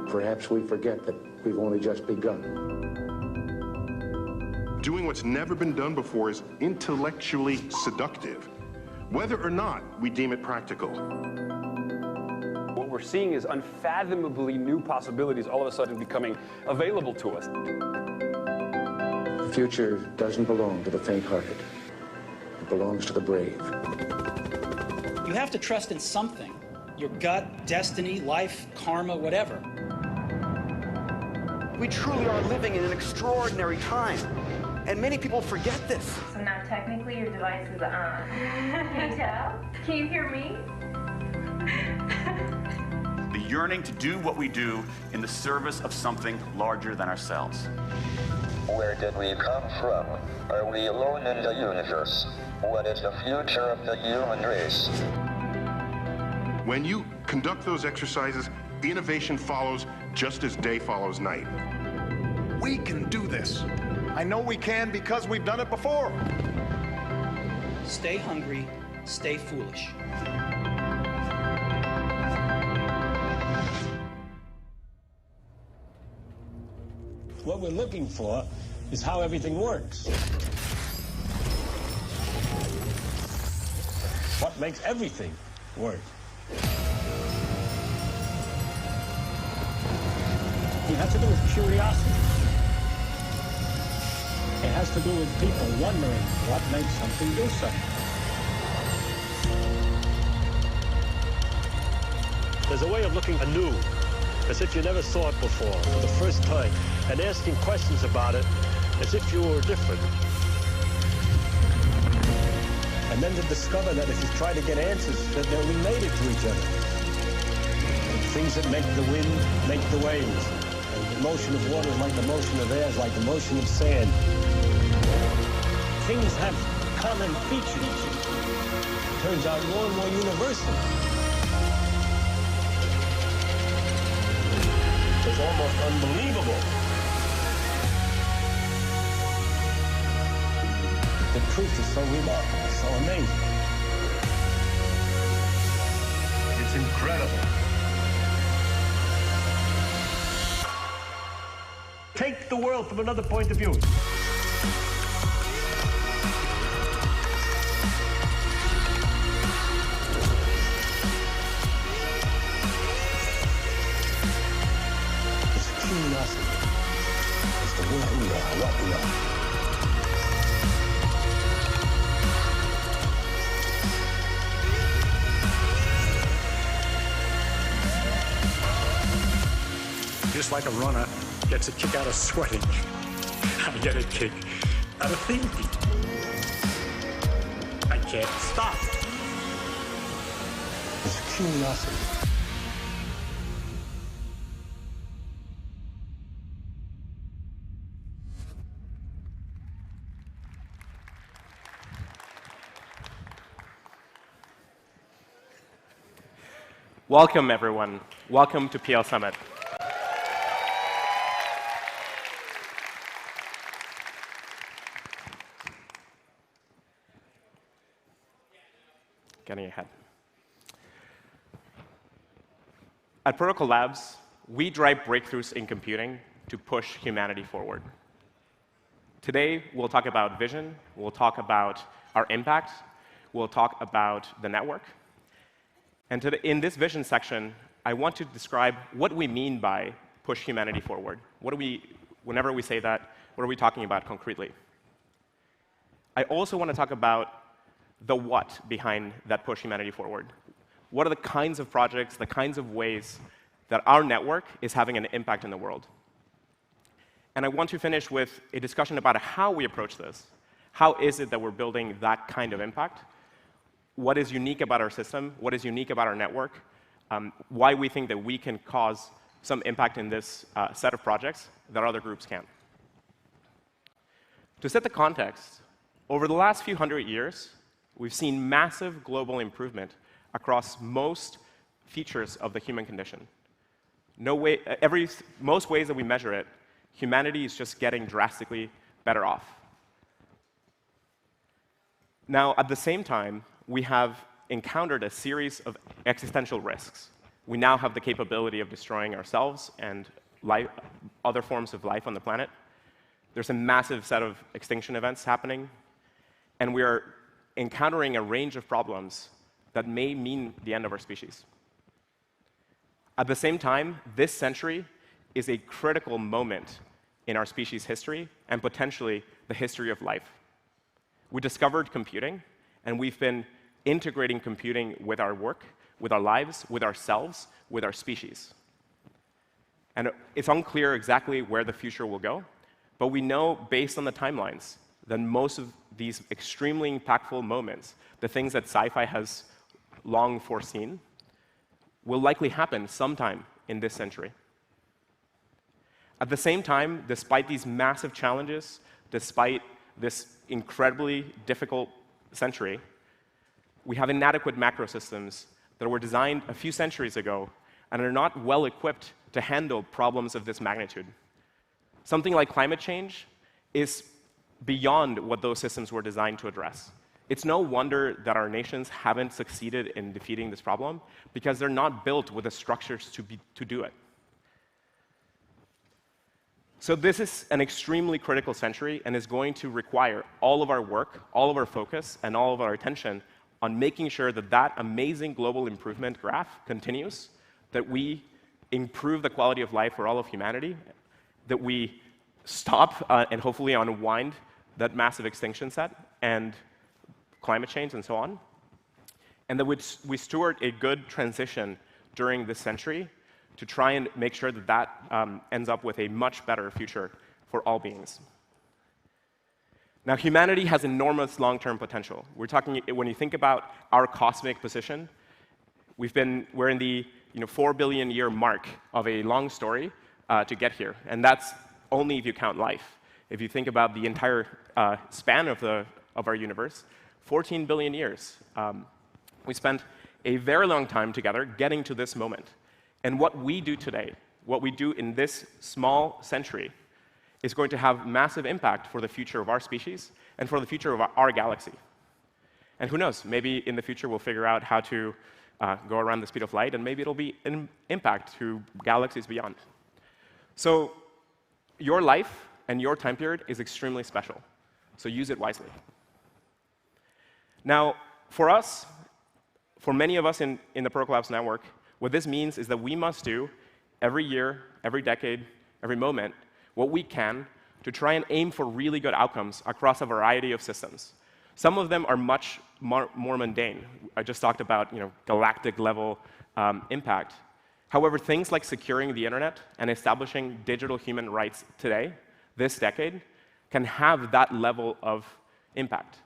Perhaps we forget that we've only just begun. Doing what's never been done before is intellectually seductive, whether or not we deem it practical. What we're seeing is unfathomably new possibilities all of a sudden becoming available to us. The future doesn't belong to the faint-hearted. It belongs to the brave. You have to trust in something. Your gut, destiny, life, karma, whatever. We truly are living in an extraordinary time, and many people forget this. So now technically your device is on. Can you tell? Can you hear me? The yearning to do what we do in the service of something larger than ourselves. Where did we come from? Are we alone in the universe? What is the future of the human race? When you conduct those exercises, innovation follows just as day follows night. We can do this. I know we can because we've done it before. Stay hungry, stay foolish. What we're looking for is how everything works. What makes everything work? It has to do with curiosity. It has to do with people wondering what makes something do something. There's a way of looking anew, as if you never saw it before, for the first time, and asking questions about it as if you were different. And then to discover that if you try to get answers, that they're related to each other. And things that make the wind make the waves. And the motion of water is like the motion of air, is like the motion of sand. Things have common features. Turns out more and more universal. It's almost unbelievable. The truth is so remarkable, so amazing. It's incredible. Take the world from another point of view. It's curiosity. It's the what we are, what we are. Just like a runner gets a kick out of sweating, I get a kick out of thinking. I can't stop. It's curiosity. Welcome, everyone. Welcome to PL Summit. Getting ahead. At Protocol Labs, we drive breakthroughs in computing to push humanity forward. Today, we'll talk about vision, we'll talk about our impact, we'll talk about the network. And in this vision section, I want to describe what we mean by push humanity forward. Whenever we say that, what are we talking about concretely? I also want to talk about the what behind that push humanity forward. What are the kinds of projects, the kinds of ways that our network is having an impact in the world? And I want to finish with a discussion about how we approach this. How is it that we're building that kind of impact? What is unique about our system? What is unique about our network? Why we think that we can cause some impact in this set of projects that other groups can't. To set the context, over the last few hundred years, we've seen massive global improvement across most features of the human condition. Most ways that we measure it, humanity is just getting drastically better off. Now, at the same time, we have encountered a series of existential risks. we now have the capability of destroying ourselves and other forms of life on the planet. There's a massive set of extinction events happening, and we are encountering a range of problems that may mean the end of our species. At the same time, this century is a critical moment in our species' history and potentially the history of life. We discovered computing, and we've been integrating computing with our work, with our lives, with ourselves, with our species. And it's unclear exactly where the future will go, but we know, based on the timelines, that most of these extremely impactful moments, the things that sci-fi has long foreseen, will likely happen sometime in this century. At the same time, despite these massive challenges, despite this incredibly difficult century, we have inadequate macro systems that were designed a few centuries ago and are not well equipped to handle problems of this magnitude. Something like climate change is beyond what those systems were designed to address. It's no wonder that our nations haven't succeeded in defeating this problem, because they're not built with the structures to do it. So this is an extremely critical century and is going to require all of our work, all of our focus, and all of our attention on making sure that that amazing global improvement graph continues, that we improve the quality of life for all of humanity, that we stop and hopefully unwind that massive extinction set and climate change and so on, and that we steward a good transition during this century to try and make sure that that ends up with a much better future for all beings. Now, humanity has enormous long-term potential. We're talking, when you think about our cosmic position, we're in the 4 billion year mark of a long story to get here, and that's only if you count life. If you think about the entire span of our universe, 14 billion years. We spent a very long time together getting to this moment. And what we do today, what we do in this small century, is going to have massive impact for the future of our species and for the future of our galaxy. And who knows, maybe in the future we'll figure out how to go around the speed of light, and maybe it'll be an impact to galaxies beyond. So your life and your time period is extremely special, so use it wisely. Now, for us, for many of us in the Protocol Labs network, what this means is that we must do every year, every decade, every moment, what we can to try and aim for really good outcomes across a variety of systems. Some of them are much more mundane. I just talked about galactic level impact. However, things like securing the internet and establishing digital human rights today, this decade, can have that level of impact.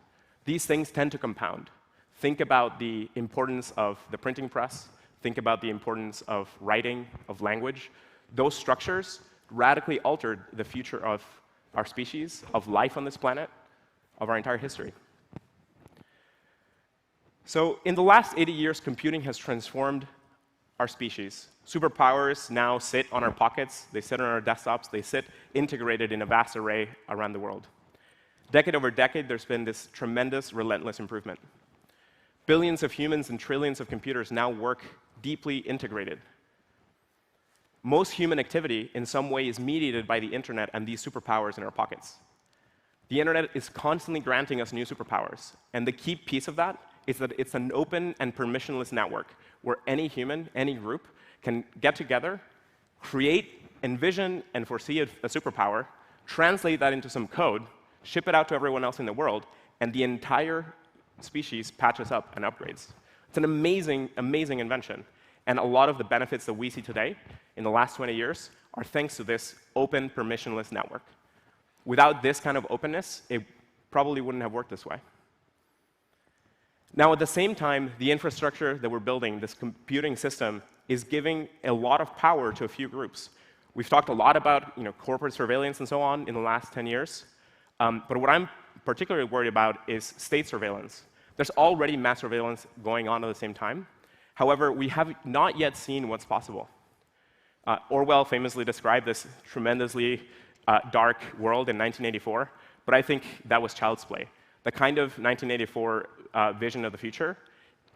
These things tend to compound. Think about the importance of the printing press. Think about the importance of writing, of language. Those structures radically altered the future of our species, of life on this planet, of our entire history. So in the last 80 years, computing has transformed our species. Superpowers now sit on our pockets, they sit on our desktops, they sit integrated in a vast array around the world. Decade over decade, there's been this tremendous, relentless improvement. Billions of humans and trillions of computers now work deeply integrated. Most human activity, in some way, is mediated by the internet and these superpowers in our pockets. The internet is constantly granting us new superpowers, and the key piece of that is that it's an open and permissionless network where any human, any group, can get together, create, envision, and foresee a superpower, translate that into some code, ship it out to everyone else in the world, and the entire species patches up and upgrades. It's an amazing, amazing invention. And a lot of the benefits that we see today in the last 20 years are thanks to this open, permissionless network. Without this kind of openness, it probably wouldn't have worked this way. Now, at the same time, the infrastructure that we're building, this computing system, is giving a lot of power to a few groups. We've talked a lot about corporate surveillance and so on in the last 10 years. But what I'm particularly worried about is state surveillance. There's already mass surveillance going on at the same time. However, we have not yet seen what's possible. Orwell famously described this tremendously dark world in 1984, but I think that was child's play. The kind of 1984 vision of the future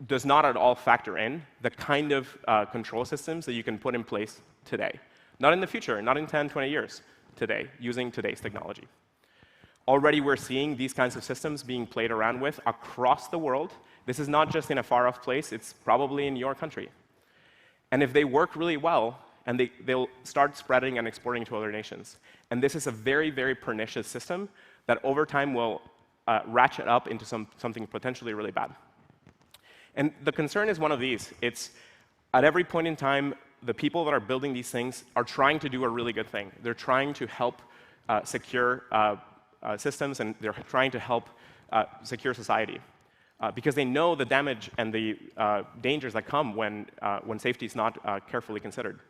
does not at all factor in the kind of control systems that you can put in place today. Not in the future, not in 10, 20 years, today, using today's technology. Already we're seeing these kinds of systems being played around with across the world. This is not just in a far-off place, it's probably in your country. And if they work really well, and they'll start spreading and exporting to other nations. And this is a very, very pernicious system that over time will ratchet up into something potentially really bad. And the concern is one of these. It's at every point in time, the people that are building these things are trying to do a really good thing. They're trying to help secure systems, and they're trying to help secure society. Because they know the damage and the dangers that come when safety is not carefully considered.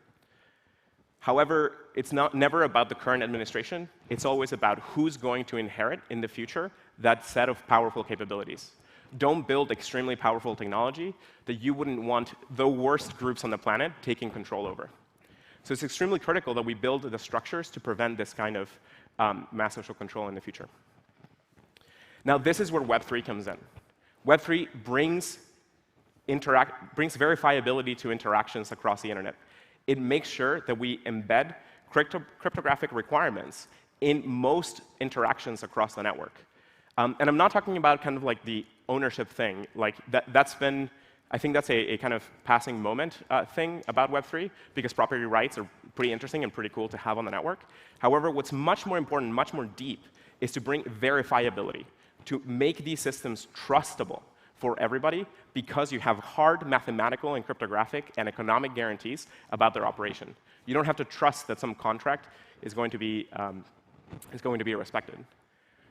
However, it's never about the current administration. It's always about who's going to inherit in the future that set of powerful capabilities. Don't build extremely powerful technology that you wouldn't want the worst groups on the planet taking control over. So it's extremely critical that we build the structures to prevent this kind of mass social control in the future. Now, this is where Web3 comes in. Web3 brings verifiability to interactions across the internet. It makes sure that we embed cryptographic requirements in most interactions across the network. And I'm not talking about kind of like the ownership thing. Like that's been, I think that's a kind of passing moment thing about Web3, because property rights are pretty interesting and pretty cool to have on the network. However, what's much more important, much more deep, is to bring verifiability, to make these systems trustable for everybody, because you have hard mathematical and cryptographic and economic guarantees about their operation. You don't have to trust that some contract is going to be respected.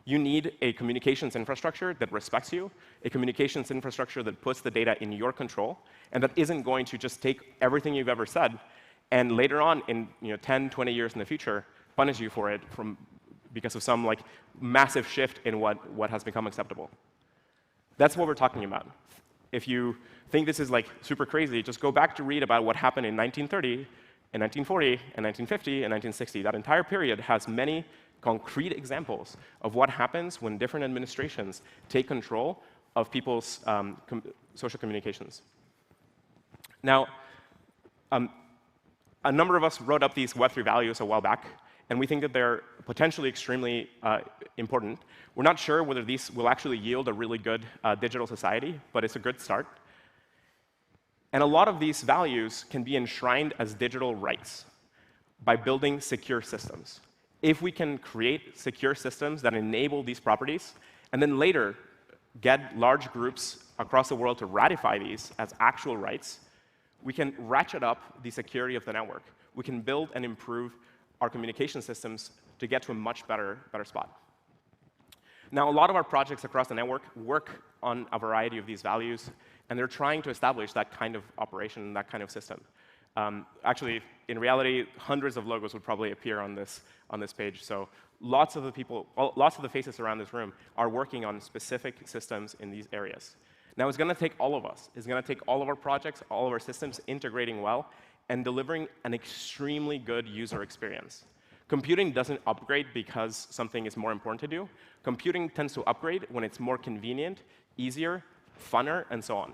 You need a communications infrastructure that respects you, a communications infrastructure that puts the data in your control, and that isn't going to just take everything you've ever said and later on, in 10, 20 years in the future, punish you for it because of some like massive shift in what has become acceptable. That's what we're talking about. If you think this is like super crazy, just go back to read about what happened in 1930, in 1940, in 1950, and 1960. That entire period has many concrete examples of what happens when different administrations take control of people's social communications. Now, a number of us wrote up these Web3 values a while back, and we think that they're potentially extremely important. We're not sure whether these will actually yield a really good digital society, but it's a good start. And a lot of these values can be enshrined as digital rights by building secure systems. If we can create secure systems that enable these properties, and then later get large groups across the world to ratify these as actual rights, we can ratchet up the security of the network. We can build and improve our communication systems to get to a much better spot. Now, a lot of our projects across the network work on a variety of these values, and they're trying to establish that kind of operation, that kind of system. Actually, in reality, hundreds of logos would probably appear on this page. So lots of the faces around this room are working on specific systems in these areas. Now, it's going to take all of us. It's going to take all of our projects, all of our systems integrating well, and delivering an extremely good user experience. Computing doesn't upgrade because something is more important to do. Computing tends to upgrade when it's more convenient, easier, funner, and so on.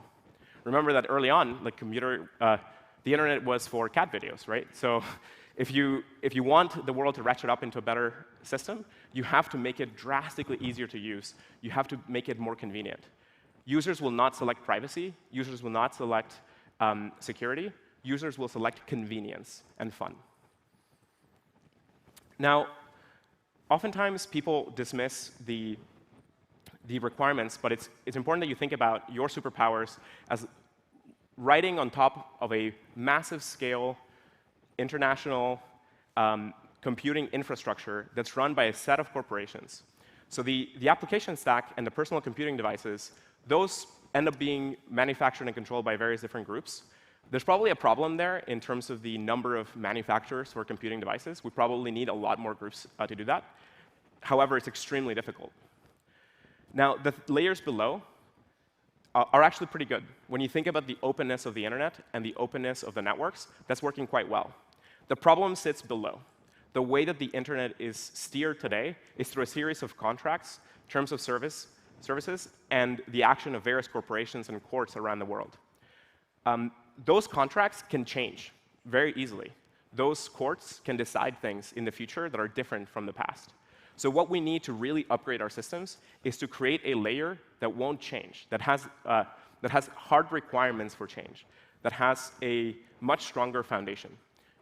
Remember that early on, like the internet was for cat videos, right? So if you want the world to ratchet up into a better system, you have to make it drastically easier to use. You have to make it more convenient. Users will not select privacy. Users will not select security. Users will select convenience and fun. Now, oftentimes people dismiss the requirements, but it's important that you think about your superpowers as riding on top of a massive scale international computing infrastructure that's run by a set of corporations. So the application stack and the personal computing devices, those end up being manufactured and controlled by various different groups. There's probably a problem there in terms of the number of manufacturers for computing devices. We probably need a lot more groups to do that. However, it's extremely difficult. Now, the layers below are actually pretty good. When you think about the openness of the internet and the openness of the networks, that's working quite well. The problem sits below. The way that the internet is steered today is through a series of contracts, terms of service, services and the action of various corporations and courts around the world. Those contracts can change very easily. Those courts can decide things in the future that are different from the past. So what we need to really upgrade our systems is to create a layer that won't change, that has hard requirements for change, that has a much stronger foundation.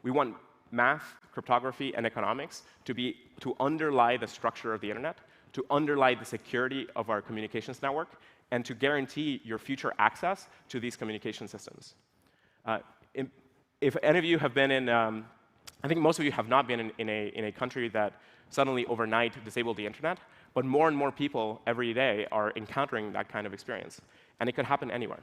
We want math, cryptography, and economics to underlie the structure of the internet, to underlie the security of our communications network, and to guarantee your future access to these communication systems. If any of you have been in, I think most of you have not been in a country that suddenly overnight disabled the internet, but more and more people every day are encountering that kind of experience, and it could happen anywhere.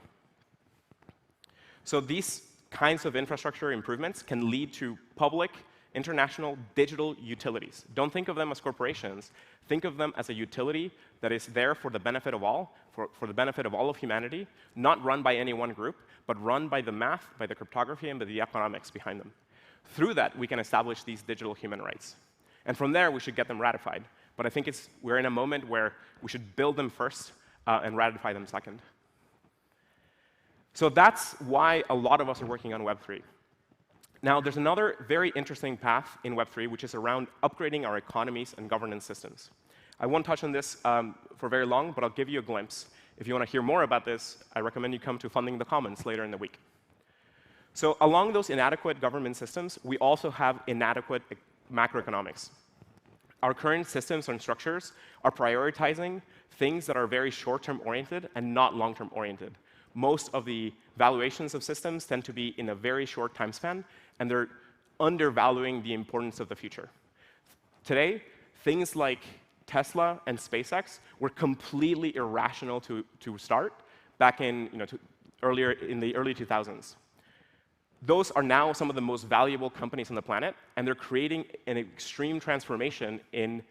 So these kinds of infrastructure improvements can lead to public, international, digital utilities. Don't think of them as corporations. Think of them as a utility that is there for the benefit of all, for the benefit of all of humanity, not run by any one group, but run by the math, by the cryptography, and by the economics behind them. Through that, we can establish these digital human rights. And from there, we should get them ratified. But I think we're in a moment where we should build them first and ratify them second. So that's why a lot of us are working on Web3. Now, there's another very interesting path in Web3, which is around upgrading our economies and governance systems. I won't touch on this for very long, but I'll give you a glimpse. If you want to hear more about this, I recommend you come to Funding the Commons later in the week. So along those inadequate government systems, we also have inadequate macroeconomics. Our current systems and structures are prioritizing things that are very short-term oriented and not long-term oriented. Most of the valuations of systems tend to be in a very short time span, and they're undervaluing the importance of the future. Today, things like Tesla and SpaceX were completely irrational to start back in, earlier in the early 2000s. Those are now some of the most valuable companies on the planet, and they're creating an extreme transformation in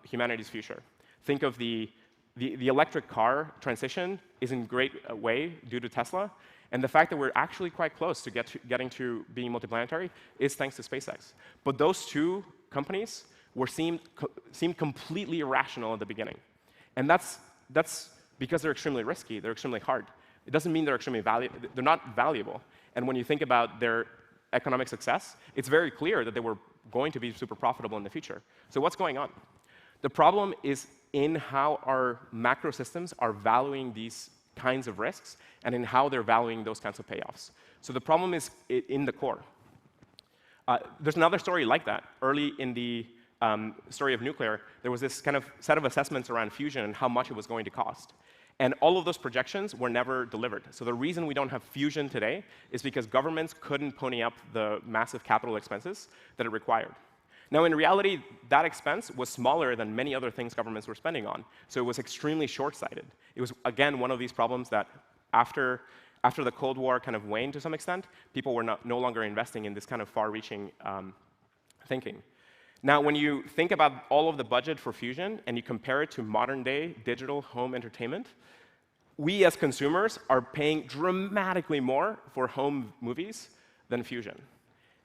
humanity's future. Think of the electric car transition is in a great way due to Tesla, and the fact that we're actually quite close to getting to being multiplanetary is thanks to SpaceX. But those two companies seemed completely irrational at the beginning. And that's because they're extremely risky, they're extremely hard. It doesn't mean they're not valuable. And when you think about their economic success, it's very clear that they were going to be super profitable in the future. So what's going on? The problem is in how our macro systems are valuing these kinds of risks and in how they're valuing those kinds of payoffs. So the problem is in the core. There's another story like that. Early in the story of nuclear, there was this kind of set of assessments around fusion and how much it was going to cost. And all of those projections were never delivered. So the reason we don't have fusion today is because governments couldn't pony up the massive capital expenses that it required. Now, in reality, that expense was smaller than many other things governments were spending on. So it was extremely short-sighted. It was, again, one of these problems that after the Cold War kind of waned to some extent, people were no longer investing in this kind of far-reaching thinking. Now, when you think about all of the budget for fusion and you compare it to modern-day digital home entertainment, we as consumers are paying dramatically more for home movies than fusion.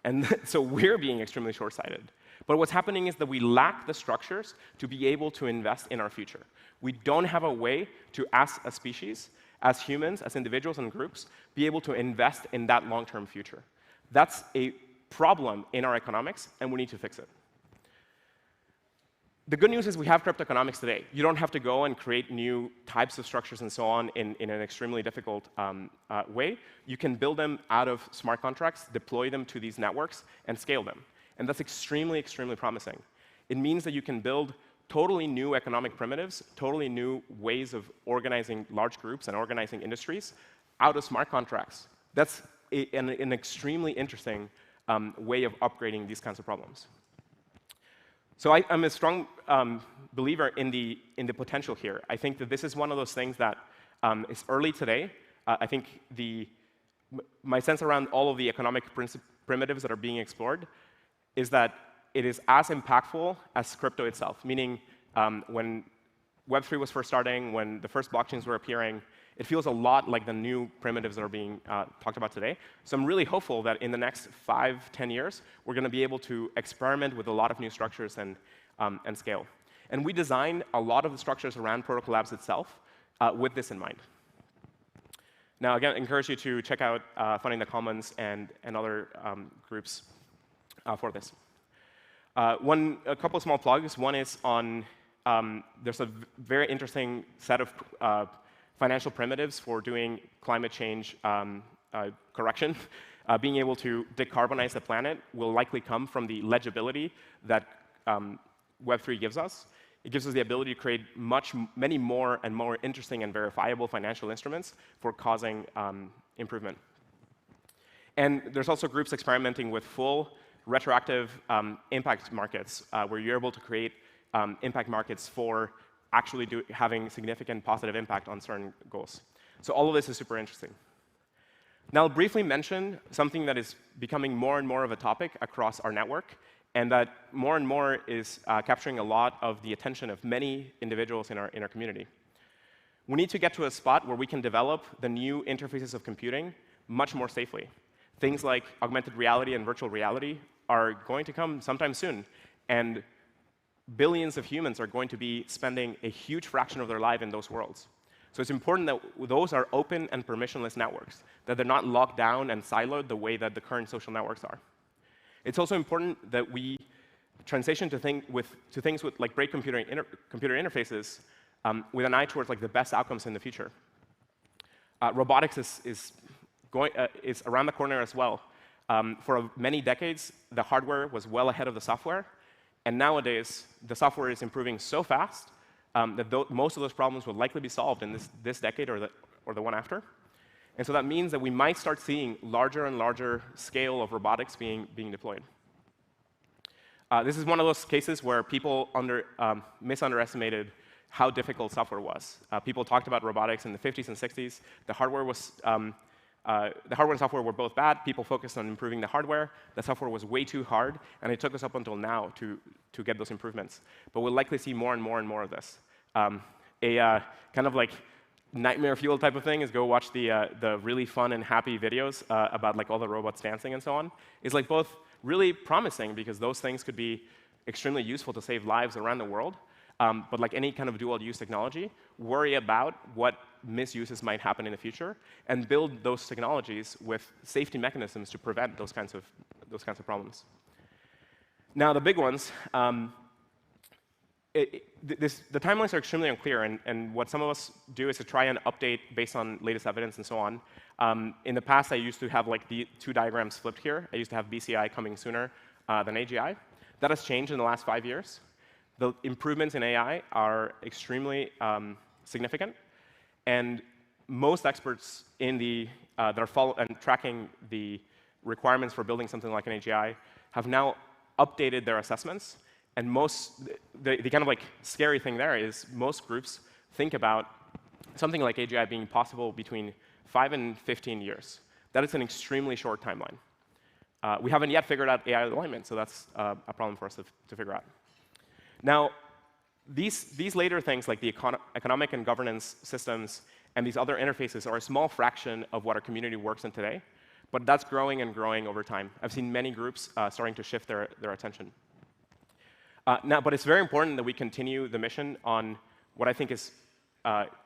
And so we're being extremely short-sighted. But what's happening is that we lack the structures to be able to invest in our future. We don't have a way to, as a species, as humans, as individuals and groups, be able to invest in that long-term future. That's a problem in our economics, and we need to fix it. The good news is we have cryptoeconomics today. You don't have to go and create new types of structures and so on in an extremely difficult way. You can build them out of smart contracts, deploy them to these networks, and scale them. And that's extremely, extremely promising. It means that you can build totally new economic primitives, totally new ways of organizing large groups and organizing industries out of smart contracts. That's an extremely interesting way of upgrading these kinds of problems. So I'm a strong believer in the potential here. I think that this is one of those things that is early today. I think my sense around all of the economic primitives that are being explored is that it is as impactful as crypto itself, meaning when Web3 was first starting, when the first blockchains were appearing, it feels a lot like the new primitives that are being talked about today. So I'm really hopeful that in the next 5, 10 years, we're going to be able to experiment with a lot of new structures and scale. And we designed a lot of the structures around Protocol Labs itself with this in mind. Now, again, I encourage you to check out Funding the Commons and other groups for this. A couple of small plugs. One is on, there's a very interesting set of financial primitives for doing climate change correction. Being able to decarbonize the planet will likely come from the legibility that Web3 gives us. It gives us the ability to create many more and more interesting and verifiable financial instruments for causing improvement. And there's also groups experimenting with full retroactive impact markets, where you're able to create impact markets for actually having significant positive impact on certain goals. So all of this is super interesting. Now, I'll briefly mention something that is becoming more and more of a topic across our network, and that more and more is capturing a lot of the attention of many individuals in our community. We need to get to a spot where we can develop the new interfaces of computing much more safely. Things like augmented reality and virtual reality are going to come sometime soon, and billions of humans are going to be spending a huge fraction of their life in those worlds. So it's important that those are open and permissionless networks, that they're not locked down and siloed the way that the current social networks are. It's also important that we transition to things with like great computer interfaces with an eye towards like the best outcomes in the future. Robotics is around the corner as well. For many decades, the hardware was well ahead of the software, and nowadays the software is improving so fast that most of those problems will likely be solved in this decade or the one after. And so that means that we might start seeing larger and larger scale of robotics being deployed. This is one of those cases where people misunderestimated how difficult software was. People talked about robotics in the 50s and 60s. The hardware and software were both bad. People focused on improving the hardware. The software was way too hard, and it took us up until now to get those improvements. But we'll likely see more and more and more of this. Kind of like nightmare fuel type of thing is go watch the really fun and happy videos about like all the robots dancing and so on. It's like both really promising because those things could be extremely useful to save lives around the world. But like any kind of dual-use technology, worry about what misuses might happen in the future and build those technologies with safety mechanisms to prevent those kinds of problems. Now, the big ones. The timelines are extremely unclear, and what some of us do is to try and update based on latest evidence and so on. In the past, I used to have like the two diagrams flipped here. I used to have BCI coming sooner than AGI. That has changed in the last 5 years. The improvements in AI are extremely significant, and most experts that are following and tracking the requirements for building something like an AGI have now updated their assessments. And the kind of like scary thing there is most groups think about something like AGI being possible between 5 and 15 years. That is an extremely short timeline. We haven't yet figured out AI alignment, so that's a problem for us to figure out. Now, these later things like the economic and governance systems and these other interfaces are a small fraction of what our community works in today, but that's growing and growing over time. I've seen many groups starting to shift their attention. But it's very important that we continue the mission on what I think is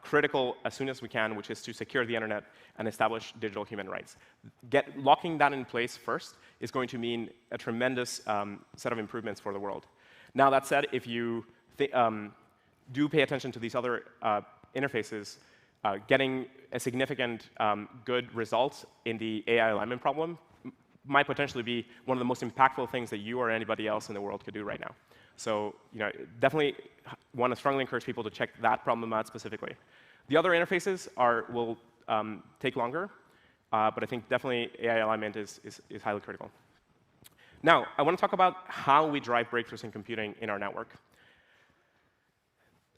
critical as soon as we can, which is to secure the internet and establish digital human rights. Locking that in place first is going to mean a tremendous set of improvements for the world. Now, that said, if you do pay attention to these other interfaces, getting a significant good result in the AI alignment problem might potentially be one of the most impactful things that you or anybody else in the world could do right now. So, definitely want to strongly encourage people to check that problem out specifically. The other interfaces will take longer, but I think definitely AI alignment is highly critical. Now, I want to talk about how we drive breakthroughs in computing in our network.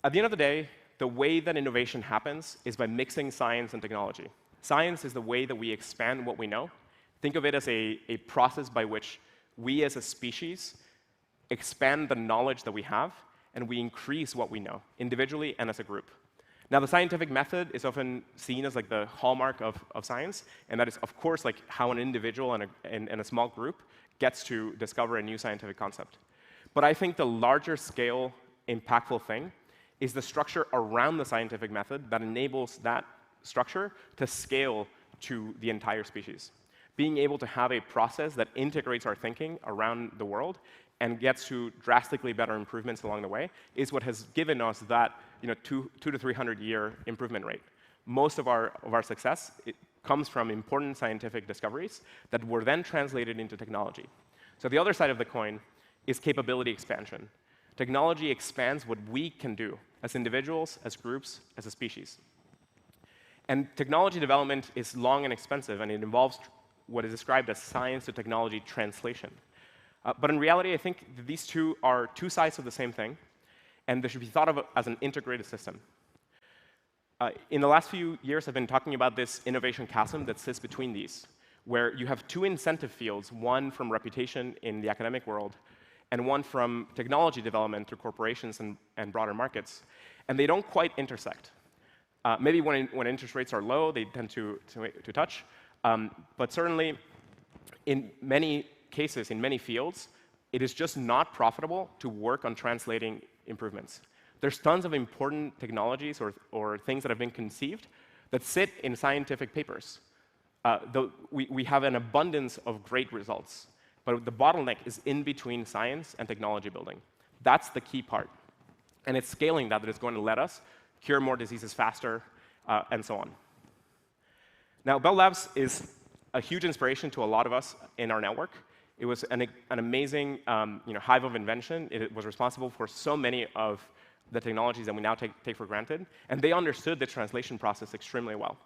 At the end of the day, the way that innovation happens is by mixing science and technology. Science is the way that we expand what we know. Think of it as a process by which we as a species expand the knowledge that we have, and we increase what we know, individually and as a group. Now, the scientific method is often seen as like the hallmark of science, and that is, of course, like how an individual and a small group gets to discover a new scientific concept. But I think the larger scale impactful thing is the structure around the scientific method that enables that structure to scale to the entire species. Being able to have a process that integrates our thinking around the world and gets to drastically better improvements along the way is what has given us that 200 to 300 year improvement rate. Most of our success comes from important scientific discoveries that were then translated into technology. So the other side of the coin is capability expansion. Technology expands what we can do as individuals, as groups, as a species. And technology development is long and expensive, and it involves what is described as science to technology translation. But in reality, I think that these two are two sides of the same thing, and they should be thought of as an integrated system. In the last few years, I've been talking about this innovation chasm that sits between these, where you have two incentive fields, one from reputation in the academic world, and one from technology development through corporations and broader markets, and they don't quite intersect. Maybe when interest rates are low, they tend to touch, but certainly in many cases, in many fields, it is just not profitable to work on translating improvements. There's tons of important technologies or things that have been conceived that sit in scientific papers. We have an abundance of great results, but the bottleneck is in between science and technology building. That's the key part. And it's scaling that is going to let us cure more diseases faster, and so on. Now, Bell Labs is a huge inspiration to a lot of us in our network. It was an amazing hive of invention. It was responsible for so many of the technologies that we now take for granted, and they understood the translation process extremely well.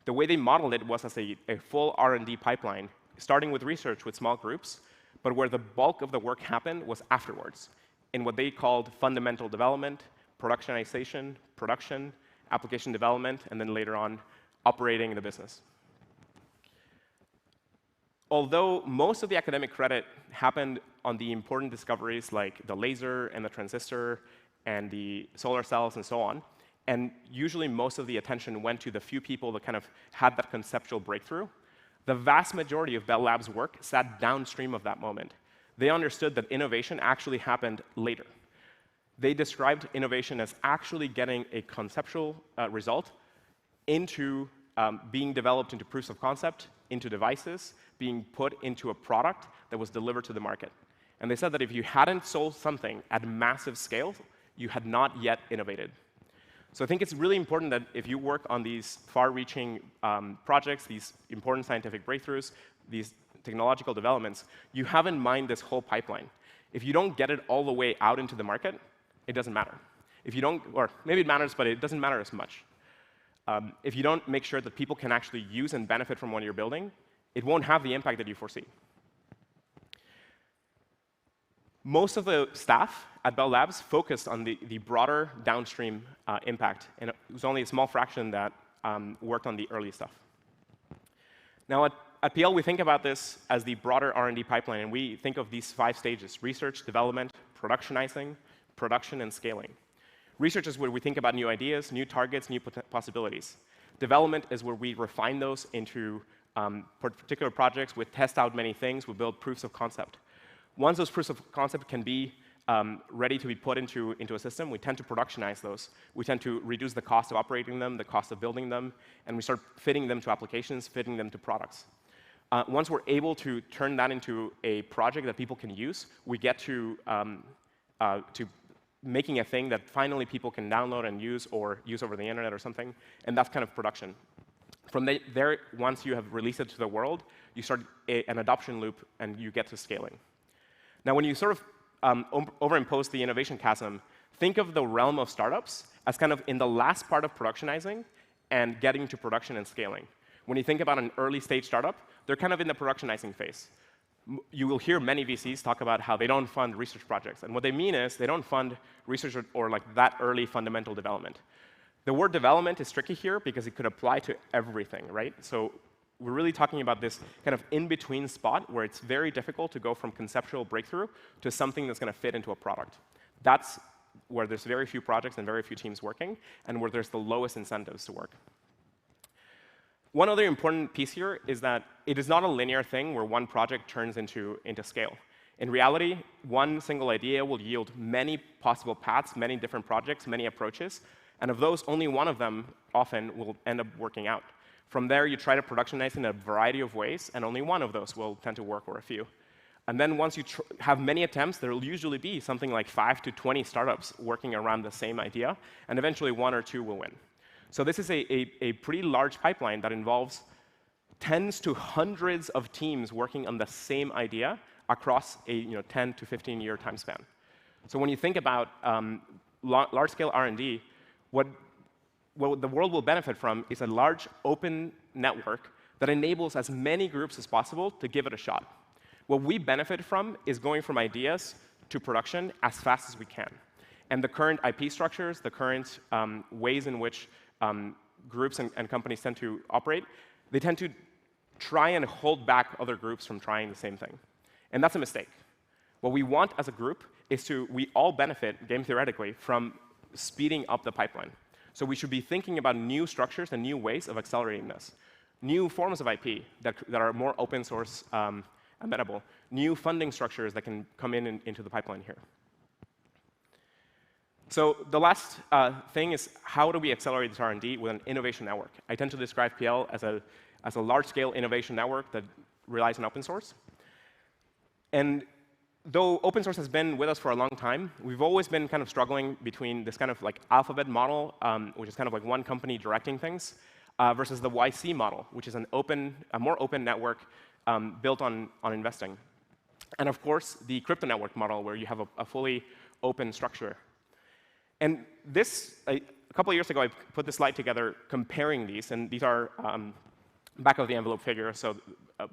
The way they modeled it was as a full R&D pipeline, starting with research with small groups, but where the bulk of the work happened was afterwards, in what they called fundamental development, productionization, production, application development, and then later on, operating the business. Although most of the academic credit happened on the important discoveries like the laser and the transistor and the solar cells and so on, and usually most of the attention went to the few people that kind of had that conceptual breakthrough, the vast majority of Bell Labs' work sat downstream of that moment. They understood that innovation actually happened later. They described innovation as actually getting a conceptual result into being developed into proofs of concept, into devices, being put into a product that was delivered to the market. And they said that if you hadn't sold something at massive scale, you had not yet innovated. So I think it's really important that if you work on these far-reaching projects, these important scientific breakthroughs, these technological developments, you have in mind this whole pipeline. If you don't get it all the way out into the market, it doesn't matter. If you don't, or maybe it matters, but it doesn't matter as much. If you don't make sure that people can actually use and benefit from what you're building, it won't have the impact that you foresee. Most of the staff at Bell Labs focused on the broader downstream impact, and it was only a small fraction that worked on the early stuff. Now, at PL, we think about this as the broader R&D pipeline, and we think of these 5 stages: research, development, productionizing, production, and scaling. Research is where we think about new ideas, new targets, new possibilities. Development is where we refine those into particular projects. We test out many things. We build proofs of concept. Once those proofs of concept can be ready to be put into a system, we tend to productionize those. We tend to reduce the cost of operating them, the cost of building them, and we start fitting them to applications, fitting them to products. Once we're able to turn that into a project that people can use, we get to making a thing that finally people can download and use or use over the internet or something, and that's kind of production. From there, once you have released it to the world, you start an adoption loop and you get to scaling. Now, when you sort of overimpose the innovation chasm, think of the realm of startups as kind of in the last part of productionizing and getting to production and scaling. When you think about an early stage startup, they're kind of in the productionizing phase. You will hear many VCs talk about how they don't fund research projects. And what they mean is they don't fund research or like that early fundamental development. The word development is tricky here because it could apply to everything, right? So we're really talking about this kind of in-between spot where it's very difficult to go from conceptual breakthrough to something that's going to fit into a product. That's where there's very few projects and very few teams working, and where there's the lowest incentives to work. One other important piece here is that it is not a linear thing where one project turns into scale. In reality, one single idea will yield many possible paths, many different projects, many approaches, and of those, only one of them often will end up working out. From there, you try to productionize in a variety of ways, and only one of those will tend to work, or a few. And then once you have many attempts, there will usually be something like 5 to 20 startups working around the same idea, and eventually 1 or 2 will win. So this is a pretty large pipeline that involves tens to hundreds of teams working on the same idea across a 10 to 15-year time span. So when you think about large-scale R&D, what the world will benefit from is a large open network that enables as many groups as possible to give it a shot. What we benefit from is going from ideas to production as fast as we can. And the current IP structures, the current ways in which groups and companies tend to operate, they tend to try and hold back other groups from trying the same thing. And that's a mistake. What we want as a group is we all benefit, game theoretically, from speeding up the pipeline. So we should be thinking about new structures and new ways of accelerating this. New forms of IP that are more open source amenable. New funding structures that can come into the pipeline here. So the last thing is, how do we accelerate this R&D with an innovation network? I tend to describe PL as a large-scale innovation network that relies on open source. And though open source has been with us for a long time, we've always been kind of struggling between this kind of like alphabet model, which is kind of like one company directing things, versus the YC model, which is a more open network built on investing. And of course, the crypto network model, where you have a fully open structure. And this, a couple of years ago, I put this slide together comparing these, and these are back of the envelope figures, so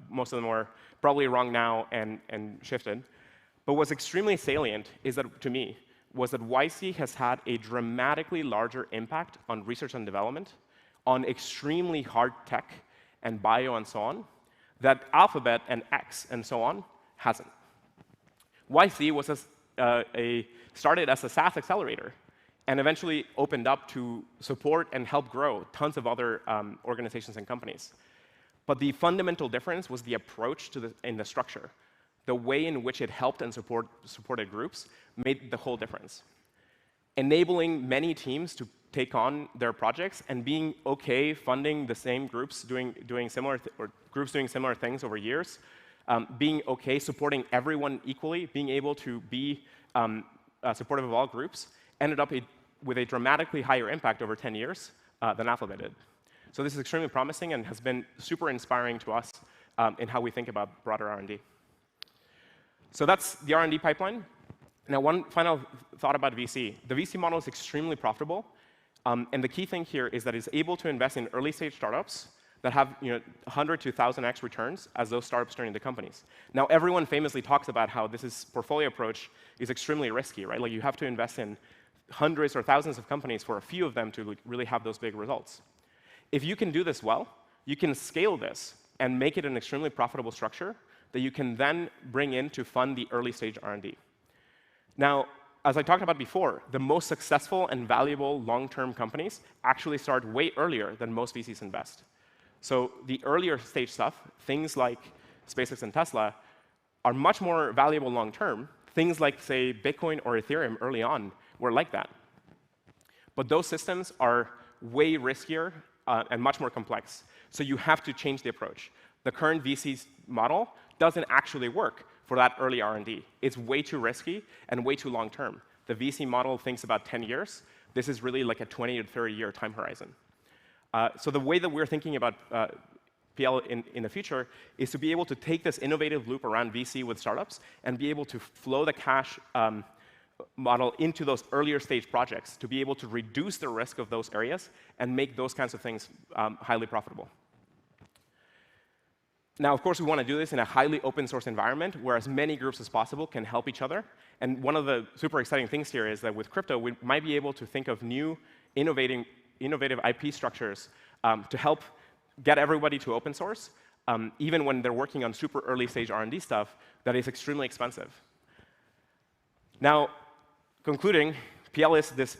most of them are probably wrong now and shifted. But what's extremely salient is that, to me, was that YC has had a dramatically larger impact on research and development, on extremely hard tech and bio and so on, that Alphabet and X and so on hasn't. YC was started as a SaaS accelerator and eventually opened up to support and help grow tons of other organizations and companies. But the fundamental difference was the approach in the structure. The way in which it helped and supported groups made the whole difference. Enabling many teams to take on their projects and being OK funding the same groups doing similar things over years, being OK supporting everyone equally, being able to be supportive of all groups, ended up with a dramatically higher impact over 10 years than Alphabet did. So this is extremely promising and has been super inspiring to us in how we think about broader R&D. So that's the R&D pipeline. Now, one final thought about VC. The VC model is extremely profitable. And the key thing here is that it's able to invest in early-stage startups that have 100 to 1,000x returns as those startups turn into companies. Now, everyone famously talks about how this portfolio approach is extremely risky, right? Like, you have to invest in hundreds or thousands of companies for a few of them to really have those big results. If you can do this well, you can scale this and make it an extremely profitable structure that you can then bring in to fund the early-stage R&D. Now, as I talked about before, the most successful and valuable long-term companies actually start way earlier than most VCs invest. So the earlier stage stuff, things like SpaceX and Tesla, are much more valuable long-term. Things like, say, Bitcoin or Ethereum early on were like that. But those systems are way riskier and much more complex. So you have to change the approach. The current VC model doesn't actually work for that early R&D. It's way too risky and way too long-term. The VC model thinks about 10 years. This is really like a 20 to 30-year time horizon. So the way that we're thinking about PL in the future is to be able to take this innovative loop around VC with startups and be able to flow the cash model into those earlier stage projects to be able to reduce the risk of those areas and make those kinds of things highly profitable. Now, of course, we want to do this in a highly open source environment where as many groups as possible can help each other. And one of the super exciting things here is that with crypto, we might be able to think of new innovative IP structures to help get everybody to open source, even when they're working on super early stage R&D stuff that is extremely expensive. Now, concluding, PL is this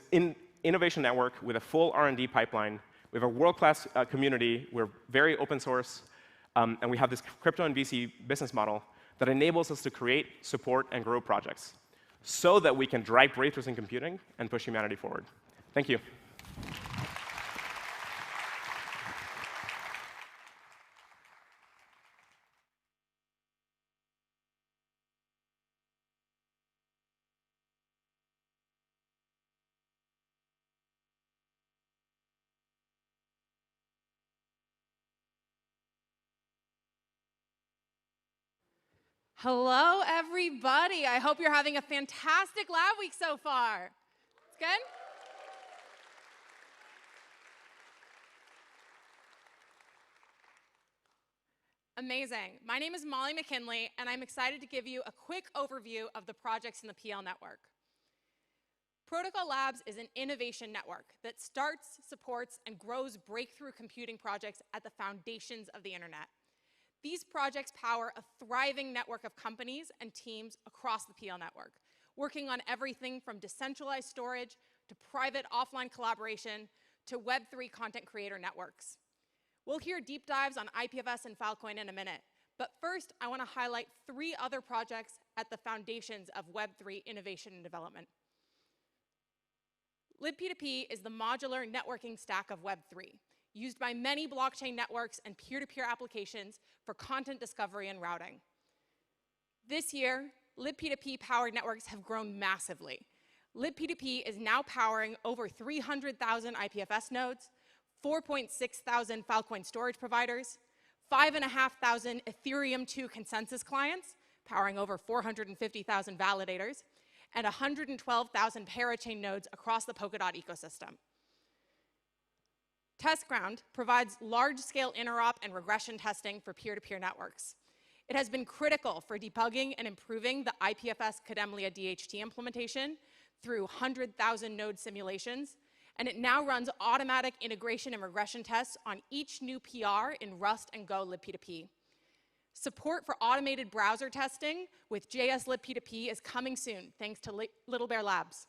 innovation network with a full R&D pipeline. We have a world-class community. We're very open source. And we have this crypto and VC business model that enables us to create, support, and grow projects so that we can drive breakthroughs in computing and push humanity forward. Thank you. Hello, everybody. I hope you're having a fantastic lab week so far. It's good? Amazing. My name is Molly Mackinlay, and I'm excited to give you a quick overview of the projects in the PL network. Protocol Labs is an innovation network that starts, supports, and grows breakthrough computing projects at the foundations of the internet. These projects power a thriving network of companies and teams across the PL network, working on everything from decentralized storage to private offline collaboration to Web3 content creator networks. We'll hear deep dives on IPFS and Filecoin in a minute, but first I want to highlight 3 other projects at the foundations of Web3 innovation and development. libp2p is the modular networking stack of Web3, used by many blockchain networks and peer-to-peer applications for content discovery and routing. This year, libp2p-powered networks have grown massively. libp2p is now powering over 300,000 IPFS nodes, 4,600 Filecoin storage providers, 5,500 Ethereum 2 consensus clients, powering over 450,000 validators, and 112,000 parachain nodes across the Polkadot ecosystem. TestGround provides large-scale interop and regression testing for peer-to-peer networks. It has been critical for debugging and improving the IPFS Kademlia DHT implementation through 100,000 node simulations, and it now runs automatic integration and regression tests on each new PR in Rust and Go libp2p. Support for automated browser testing with JS libp2p is coming soon, thanks to Little Bear Labs.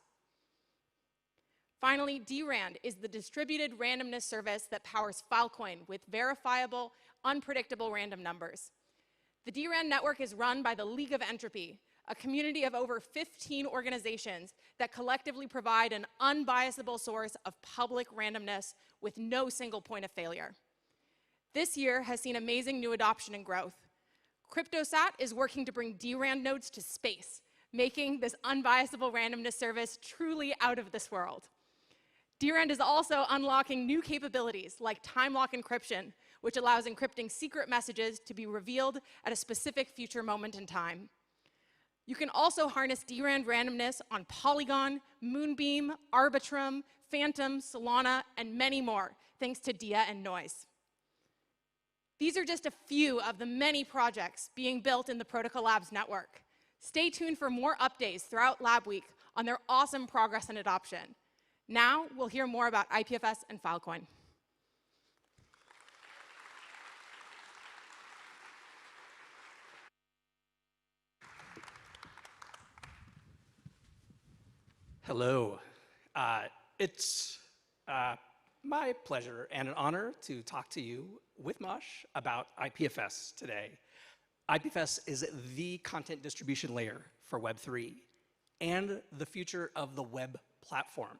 Finally, DRAND is the distributed randomness service that powers Filecoin with verifiable, unpredictable random numbers. The DRAND network is run by the League of Entropy, a community of over 15 organizations that collectively provide an unbiasable source of public randomness with no single point of failure. This year has seen amazing new adoption and growth. CryptoSat is working to bring DRAND nodes to space, making this unbiasable randomness service truly out of this world. DRAND is also unlocking new capabilities like time lock encryption, which allows encrypting secret messages to be revealed at a specific future moment in time. You can also harness DRAND randomness on Polygon, Moonbeam, Arbitrum, Phantom, Solana, and many more, thanks to Dia and Noise. These are just a few of the many projects being built in the Protocol Labs network. Stay tuned for more updates throughout Lab Week on their awesome progress and adoption. Now, we'll hear more about IPFS and Filecoin. Hello. It's my pleasure and an honor to talk to you with Mosh about IPFS today. IPFS is the content distribution layer for Web3 and the future of the web platform.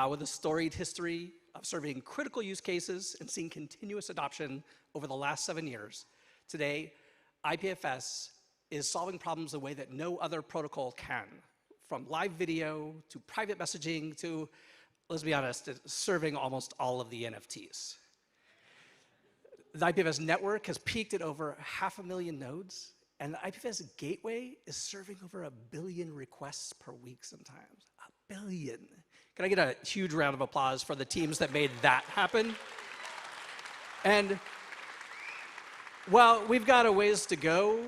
With a storied history of serving critical use cases and seeing continuous adoption over the last 7 years, today, IPFS is solving problems a way that no other protocol can, from live video to private messaging to, let's be honest, serving almost all of the NFTs. The IPFS network has peaked at over 500,000 nodes, and the IPFS gateway is serving over 1 billion requests per week sometimes. 1 billion. Can I get a huge round of applause for the teams that made that happen? And while we've got a ways to go,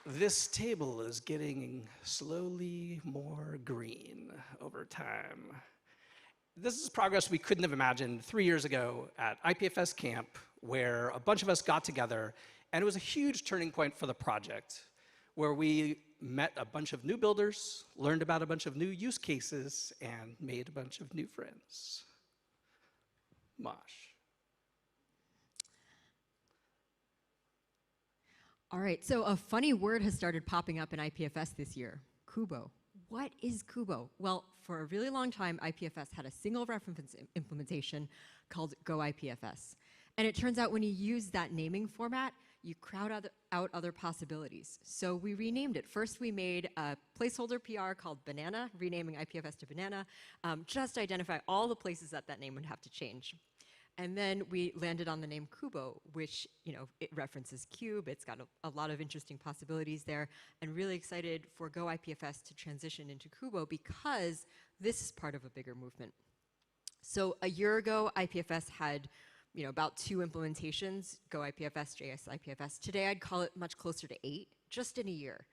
this table is getting slowly more green over time. This is progress we couldn't have imagined 3 years ago at IPFS Camp, where a bunch of us got together, and it was a huge turning point for the project, where we met a bunch of new builders, learned about a bunch of new use cases, and made a bunch of new friends. Mosh. All right, so a funny word has started popping up in IPFS this year, Kubo. What is Kubo? Well, for a really long time, IPFS had a single reference implementation called Go IPFS. And it turns out when you use that naming format, you crowd out other possibilities. So we renamed it. First, we made a placeholder PR called Banana, renaming IPFS to Banana, just to identify all the places that that name would have to change. And then we landed on the name Kubo, which, it references cube. It's got a lot of interesting possibilities there, and really excited for Go IPFS to transition into Kubo because this is part of a bigger movement. So a year ago, IPFS had about 2 implementations, Go IPFS, JS IPFS. Today, I'd call it much closer to 8, just in a year.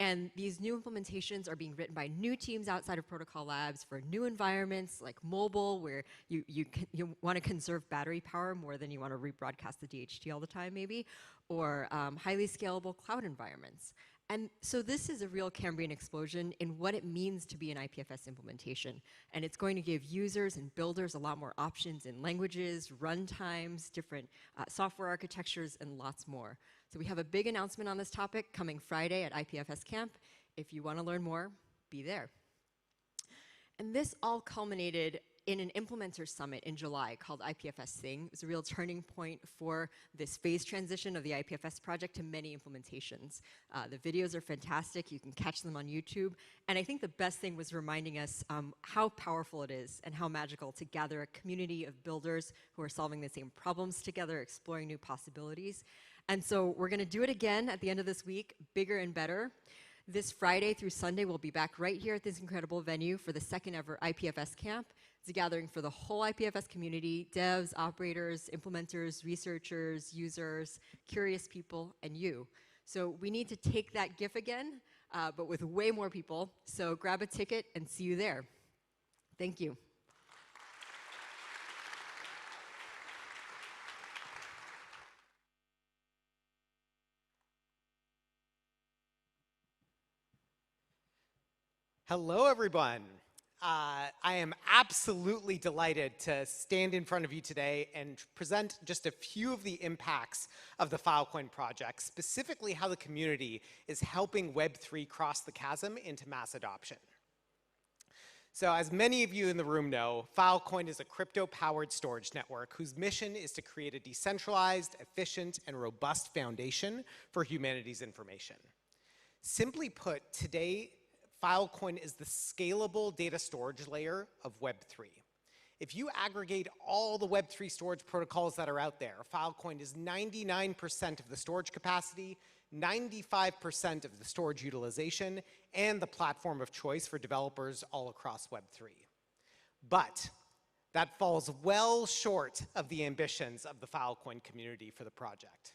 And these new implementations are being written by new teams outside of Protocol Labs for new environments like mobile, where you want to conserve battery power more than you want to rebroadcast the DHT all the time, maybe, or highly scalable cloud environments. And so this is a real Cambrian explosion in what it means to be an IPFS implementation. And it's going to give users and builders a lot more options in languages, runtimes, different software architectures, and lots more. So we have a big announcement on this topic coming Friday at IPFS Camp. If you want to learn more, be there. And this all culminated in an implementer summit in July called IPFS Thing. It was a real turning point for this phase transition of the IPFS project to many implementations. The videos are fantastic. You can catch them on YouTube. And I think the best thing was reminding us how powerful it is and how magical to gather a community of builders who are solving the same problems together, exploring new possibilities. And so we're going to do it again at the end of this week, bigger and better. This Friday through Sunday, we'll be back right here at this incredible venue for the second ever IPFS Camp. It's a gathering for the whole IPFS community, devs, operators, implementers, researchers, users, curious people, and you. So we need to take that GIF again, but with way more people. So grab a ticket and see you there. Thank you. Hello, everyone. I am absolutely delighted to stand in front of you today and present just a few of the impacts of the Filecoin project, specifically how the community is helping Web3 cross the chasm into mass adoption. So as many of you in the room know, Filecoin is a crypto-powered storage network whose mission is to create a decentralized, efficient, and robust foundation for humanity's information. Simply put, today, Filecoin is the scalable data storage layer of Web3. If you aggregate all the Web3 storage protocols that are out there, Filecoin is 99% of the storage capacity, 95% of the storage utilization, and the platform of choice for developers all across Web3. But that falls well short of the ambitions of the Filecoin community for the project.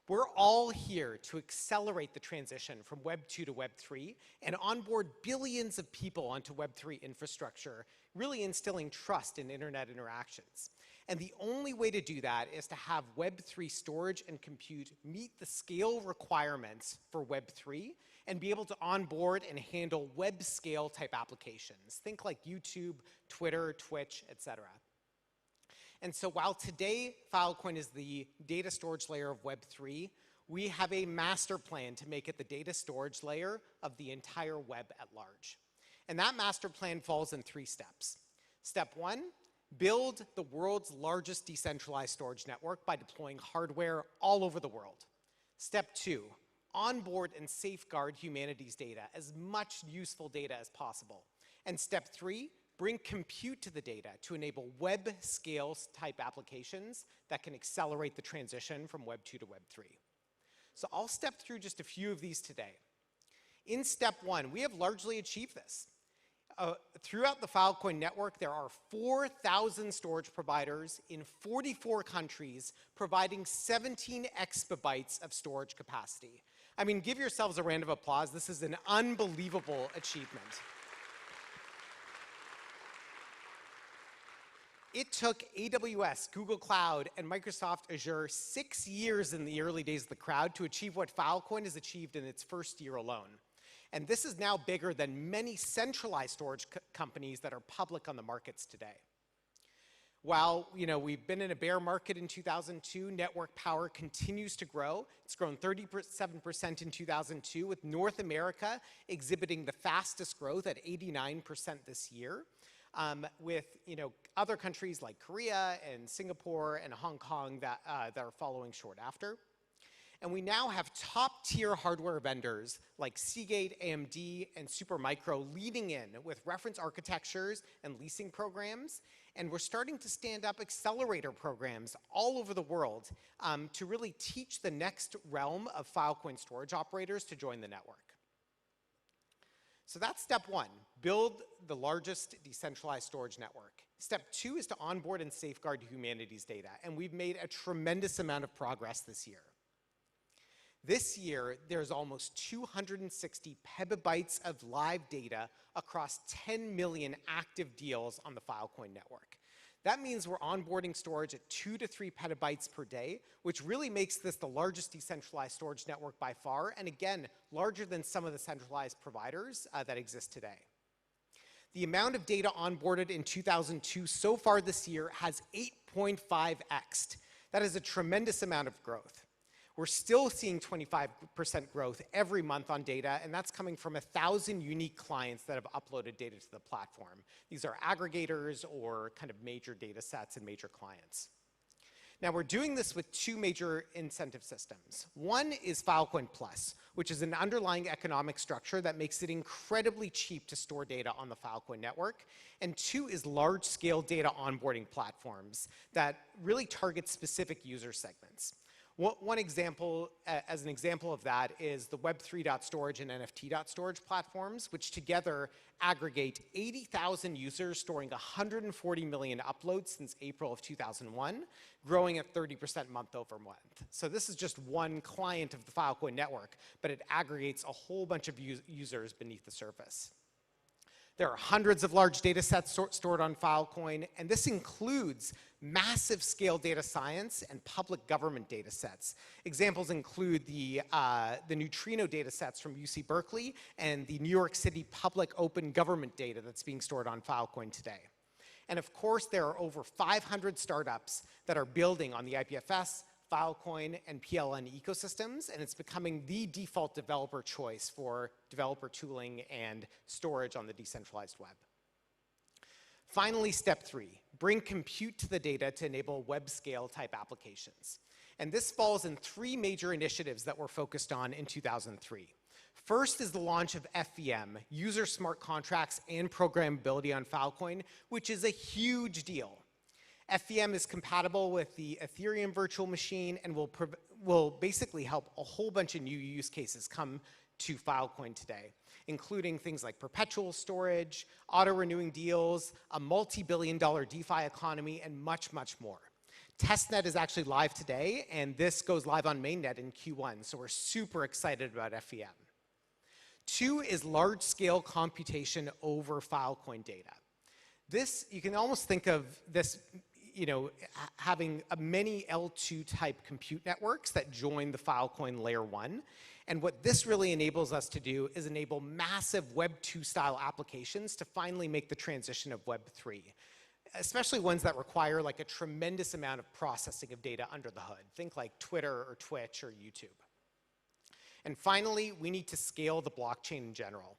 We're all here to accelerate the transition from Web 2 to Web 3 and onboard billions of people onto Web 3 infrastructure, really instilling trust in internet interactions. And the only way to do that is to have Web 3 storage and compute meet the scale requirements for Web 3 and be able to onboard and handle web scale type applications. Think like YouTube, Twitter, Twitch, etc. And so while today Filecoin is the data storage layer of Web3, we have a master plan to make it the data storage layer of the entire web at large. And that master plan falls in 3 steps. Step 1, build the world's largest decentralized storage network by deploying hardware all over the world. Step 2, onboard and safeguard humanity's data, as much useful data as possible. And step 3, bring compute to the data to enable web scale type applications that can accelerate the transition from Web 2 to Web 3. So I'll step through just a few of these today. In step 1, we have largely achieved this. Throughout the Filecoin network, there are 4,000 storage providers in 44 countries providing 17 exabytes of storage capacity. I mean, give yourselves a round of applause. This is an unbelievable achievement. It took AWS, Google Cloud, and Microsoft Azure 6 years in the early days of the cloud to achieve what Filecoin has achieved in its first year alone. And this is now bigger than many centralized storage companies that are public on the markets today. While we've been in a bear market in 2002, network power continues to grow. It's grown 37% in 2002, with North America exhibiting the fastest growth at 89% this year, with other countries like Korea and Singapore and Hong Kong that are following short after. And we now have top-tier hardware vendors like Seagate, AMD, and Supermicro leading in with reference architectures and leasing programs. And we're starting to stand up accelerator programs all over the world to really teach the next realm of Filecoin storage operators to join the network. So that's step one, build the largest decentralized storage network. Step two is to onboard and safeguard humanity's data. And we've made a tremendous amount of progress this year. This year, there's almost 260 petabytes of live data across 10 million active deals on the Filecoin network. That means we're onboarding storage at 2 to 3 petabytes per day, which really makes this the largest decentralized storage network by far, and again, larger than some of the centralized providers that exist today. The amount of data onboarded in 2002 so far this year has 8.5x'd. That is a tremendous amount of growth. We're still seeing 25% growth every month on data, and that's coming from 1,000 unique clients that have uploaded data to the platform. These are aggregators or kind of major data sets and major clients. Now, we're doing this with two major incentive systems. One is Filecoin Plus, which is an underlying economic structure that makes it incredibly cheap to store data on the Filecoin network. And two is large-scale data onboarding platforms that really target specific user segments. One example, as an example of that, is the Web3.storage and NFT.storage platforms, which together aggregate 80,000 users storing 140 million uploads since April of 2001, growing at 30% month over month. So this is just one client of the Filecoin network, but it aggregates a whole bunch of users beneath the surface. There are hundreds of large data sets stored on Filecoin, and this includes massive scale data science and public government data sets. Examples include the neutrino data sets from UC Berkeley and the New York City public open government data that's being stored on Filecoin today. And of course, there are over 500 startups that are building on the IPFS, Filecoin, and PLN ecosystems, and it's becoming the default developer choice for developer tooling and storage on the decentralized web. Finally, step three, bring compute to the data to enable web scale type applications. And this falls in three major initiatives that we're focused on in 2003. First is the launch of FVM, user smart contracts and programmability on Filecoin, which is a huge deal. FVM is compatible with the Ethereum virtual machine and will basically help a whole bunch of new use cases come to Filecoin today, including things like perpetual storage, auto-renewing deals, a multi-billion-dollar DeFi economy, and much, much more. Testnet is actually live today, and this goes live on mainnet in Q1, so we're super excited about FVM. Two is large-scale computation over Filecoin data. This, you can almost think of this, having many L2 type compute networks that join the Filecoin layer 1. And what this really enables us to do is enable massive Web 2 style applications to finally make the transition of Web 3, especially ones that require like a tremendous amount of processing of data under the hood. Think like Twitter or Twitch or YouTube. And finally, we need to scale the blockchain in general.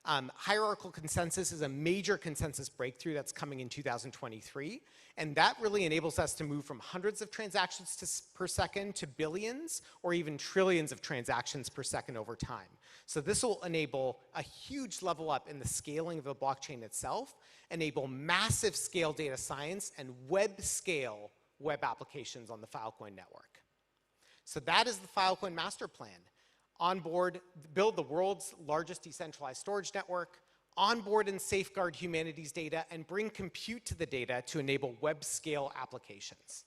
Hierarchical consensus is a major consensus breakthrough that's coming in 2023, and that really enables us to move from hundreds of transactions per second to billions or even trillions of transactions per second over time. So this will enable a huge level up in the scaling of the blockchain itself, enable massive scale data science and web scale web applications on the Filecoin network. So that is the Filecoin master plan. Onboard, build the world's largest decentralized storage network, onboard and safeguard humanity's data, and bring compute to the data to enable web scale applications.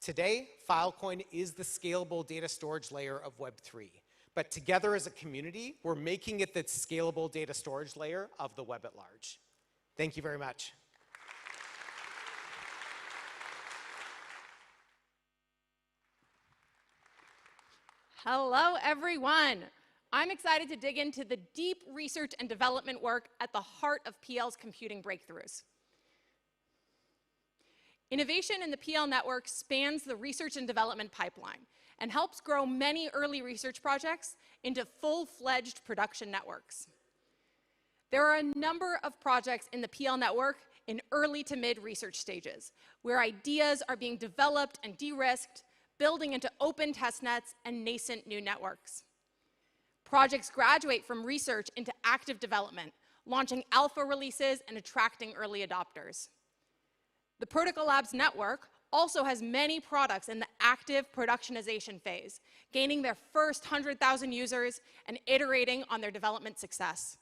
Today, Filecoin is the scalable data storage layer of Web 3. But together as a community, we're making it the scalable data storage layer of the web at large. Thank you very much. Hello, everyone. I'm excited to dig into the deep research and development work at the heart of PL's computing breakthroughs. Innovation in the PL network spans the research and development pipeline and helps grow many early research projects into full-fledged production networks. There are a number of projects in the PL network in early to mid research stages, where ideas are being developed and de-risked, building into open testnets and nascent new networks. Projects graduate from research into active development, launching alpha releases and attracting early adopters. The Protocol Labs network also has many products in the active productionization phase, gaining their first 100,000 users and iterating on their development success.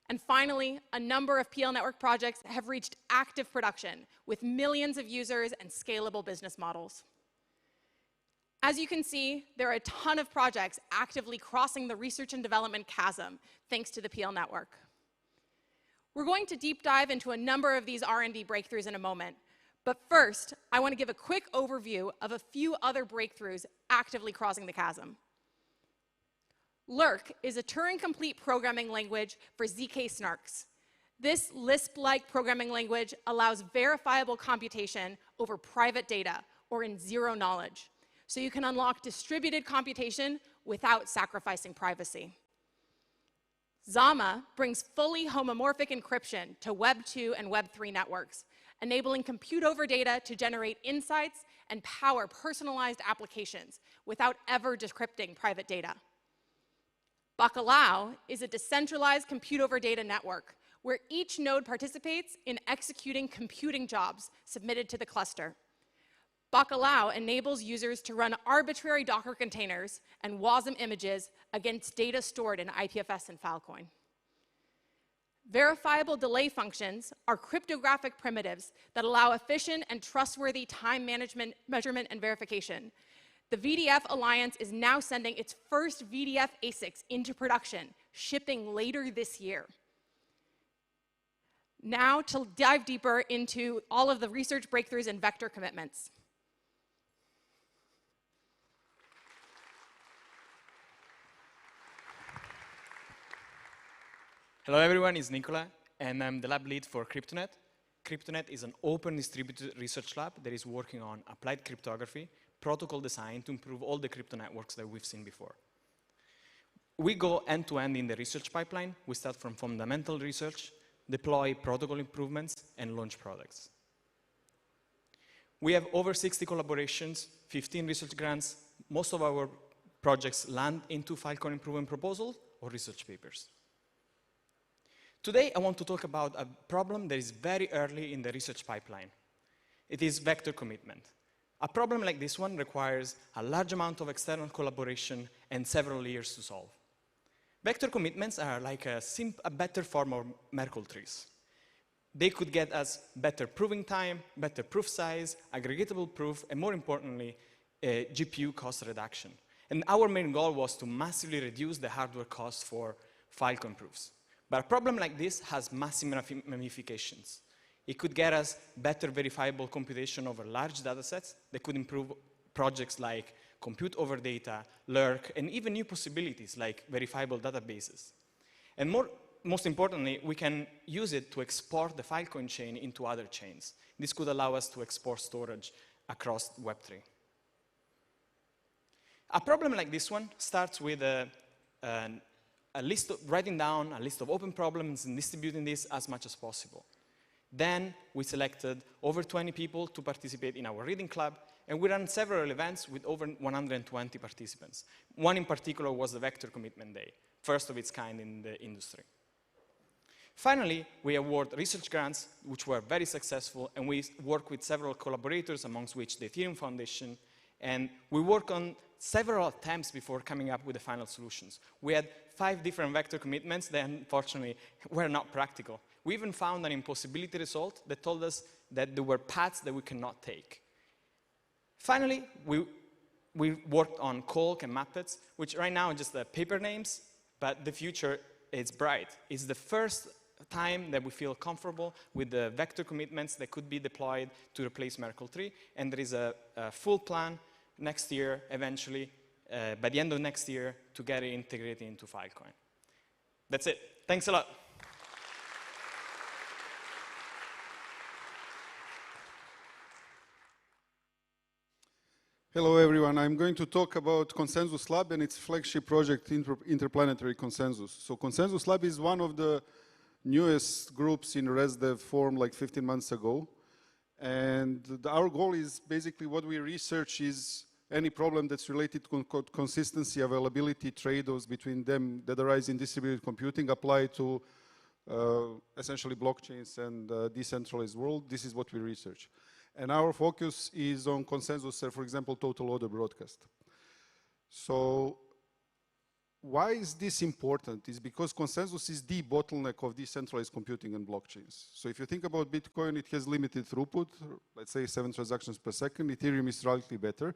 And finally, a number of PL network projects have reached active production with millions of users and scalable business models. As you can see, there are a ton of projects actively crossing the research and development chasm thanks to the PL network. We're going to deep dive into a number of these R&D breakthroughs in a moment, but first, I want to give a quick overview of a few other breakthroughs actively crossing the chasm. Lurk is a Turing-complete programming language for ZK snarks. This Lisp-like programming language allows verifiable computation over private data, or in zero knowledge, so you can unlock distributed computation without sacrificing privacy. Zama brings fully homomorphic encryption to Web 2 and Web 3 networks, enabling compute over data to generate insights and power personalized applications without ever decrypting private data. Bacalhau is a decentralized compute over data network where each node participates in executing computing jobs submitted to the cluster. Bacalhau enables users to run arbitrary Docker containers and WASM images against data stored in IPFS and Filecoin. Verifiable delay functions are cryptographic primitives that allow efficient and trustworthy time management, measurement, and verification. The VDF Alliance is now sending its first VDF ASICs into production, shipping later this year. Now to dive deeper into all of the research breakthroughs and vector commitments. Hello everyone, it's Nicola, and I'm the lab lead for Cryptonet. Cryptonet is an open distributed research lab that is working on applied cryptography, protocol design to improve all the crypto networks that we've seen before. We go end-to-end in the research pipeline. We start from fundamental research, deploy protocol improvements, and launch products. We have over 60 collaborations, 15 research grants. Most of our projects land into Filecoin improvement proposals or research papers. Today, I want to talk about a problem that is very early in the research pipeline. It is vector commitment. A problem like this one requires a large amount of external collaboration and several years to solve. Vector commitments are like a better form of Merkle trees. They could get us better proving time, better proof size, aggregatable proof, and more importantly, GPU cost reduction. And our main goal was to massively reduce the hardware cost for Filecoin proofs. But a problem like this has massive ramifications. It could get us better verifiable computation over large data sets that could improve projects like compute over data, Lurk, and even new possibilities like verifiable databases. And most importantly, we can use it to export the Filecoin chain into other chains. This could allow us to export storage across Web3. A problem like this one starts with writing down a list of open problems and distributing this as much as possible. Then we selected over 20 people to participate in our reading club, and we ran several events with over 120 participants. One in particular was the Vector Commitment Day, first of its kind in the industry. Finally, we award research grants, which were very successful, and we work with several collaborators, amongst which the Ethereum Foundation, and we work on several attempts before coming up with the final solutions. We had 5 different vector commitments that unfortunately were not practical. We even found an impossibility result that told us that there were paths that we cannot take. Finally, we worked on Colk and Muppets, which right now are just paper names, but the future is bright. It's the first time that we feel comfortable with the vector commitments that could be deployed to replace Merkle 3, and there is a full plan next year, eventually, by the end of next year, to get it integrated into Filecoin. That's it. Thanks a lot. Hello, everyone. I'm going to talk about ConsensusLab and its flagship project, Interplanetary Consensus. So ConsensusLab is one of the newest groups in ResDev formed like 15 months ago. And our goal is basically what we research is any problem that's related to consistency, availability, trade-offs between them that arise in distributed computing apply to essentially blockchains and decentralized world. This is what we research. And our focus is on consensus, for example, total order broadcast. So why is this important? It's because consensus is the bottleneck of decentralized computing and blockchains. So if you think about Bitcoin, it has limited throughput, let's say 7 transactions per second. Ethereum is slightly better.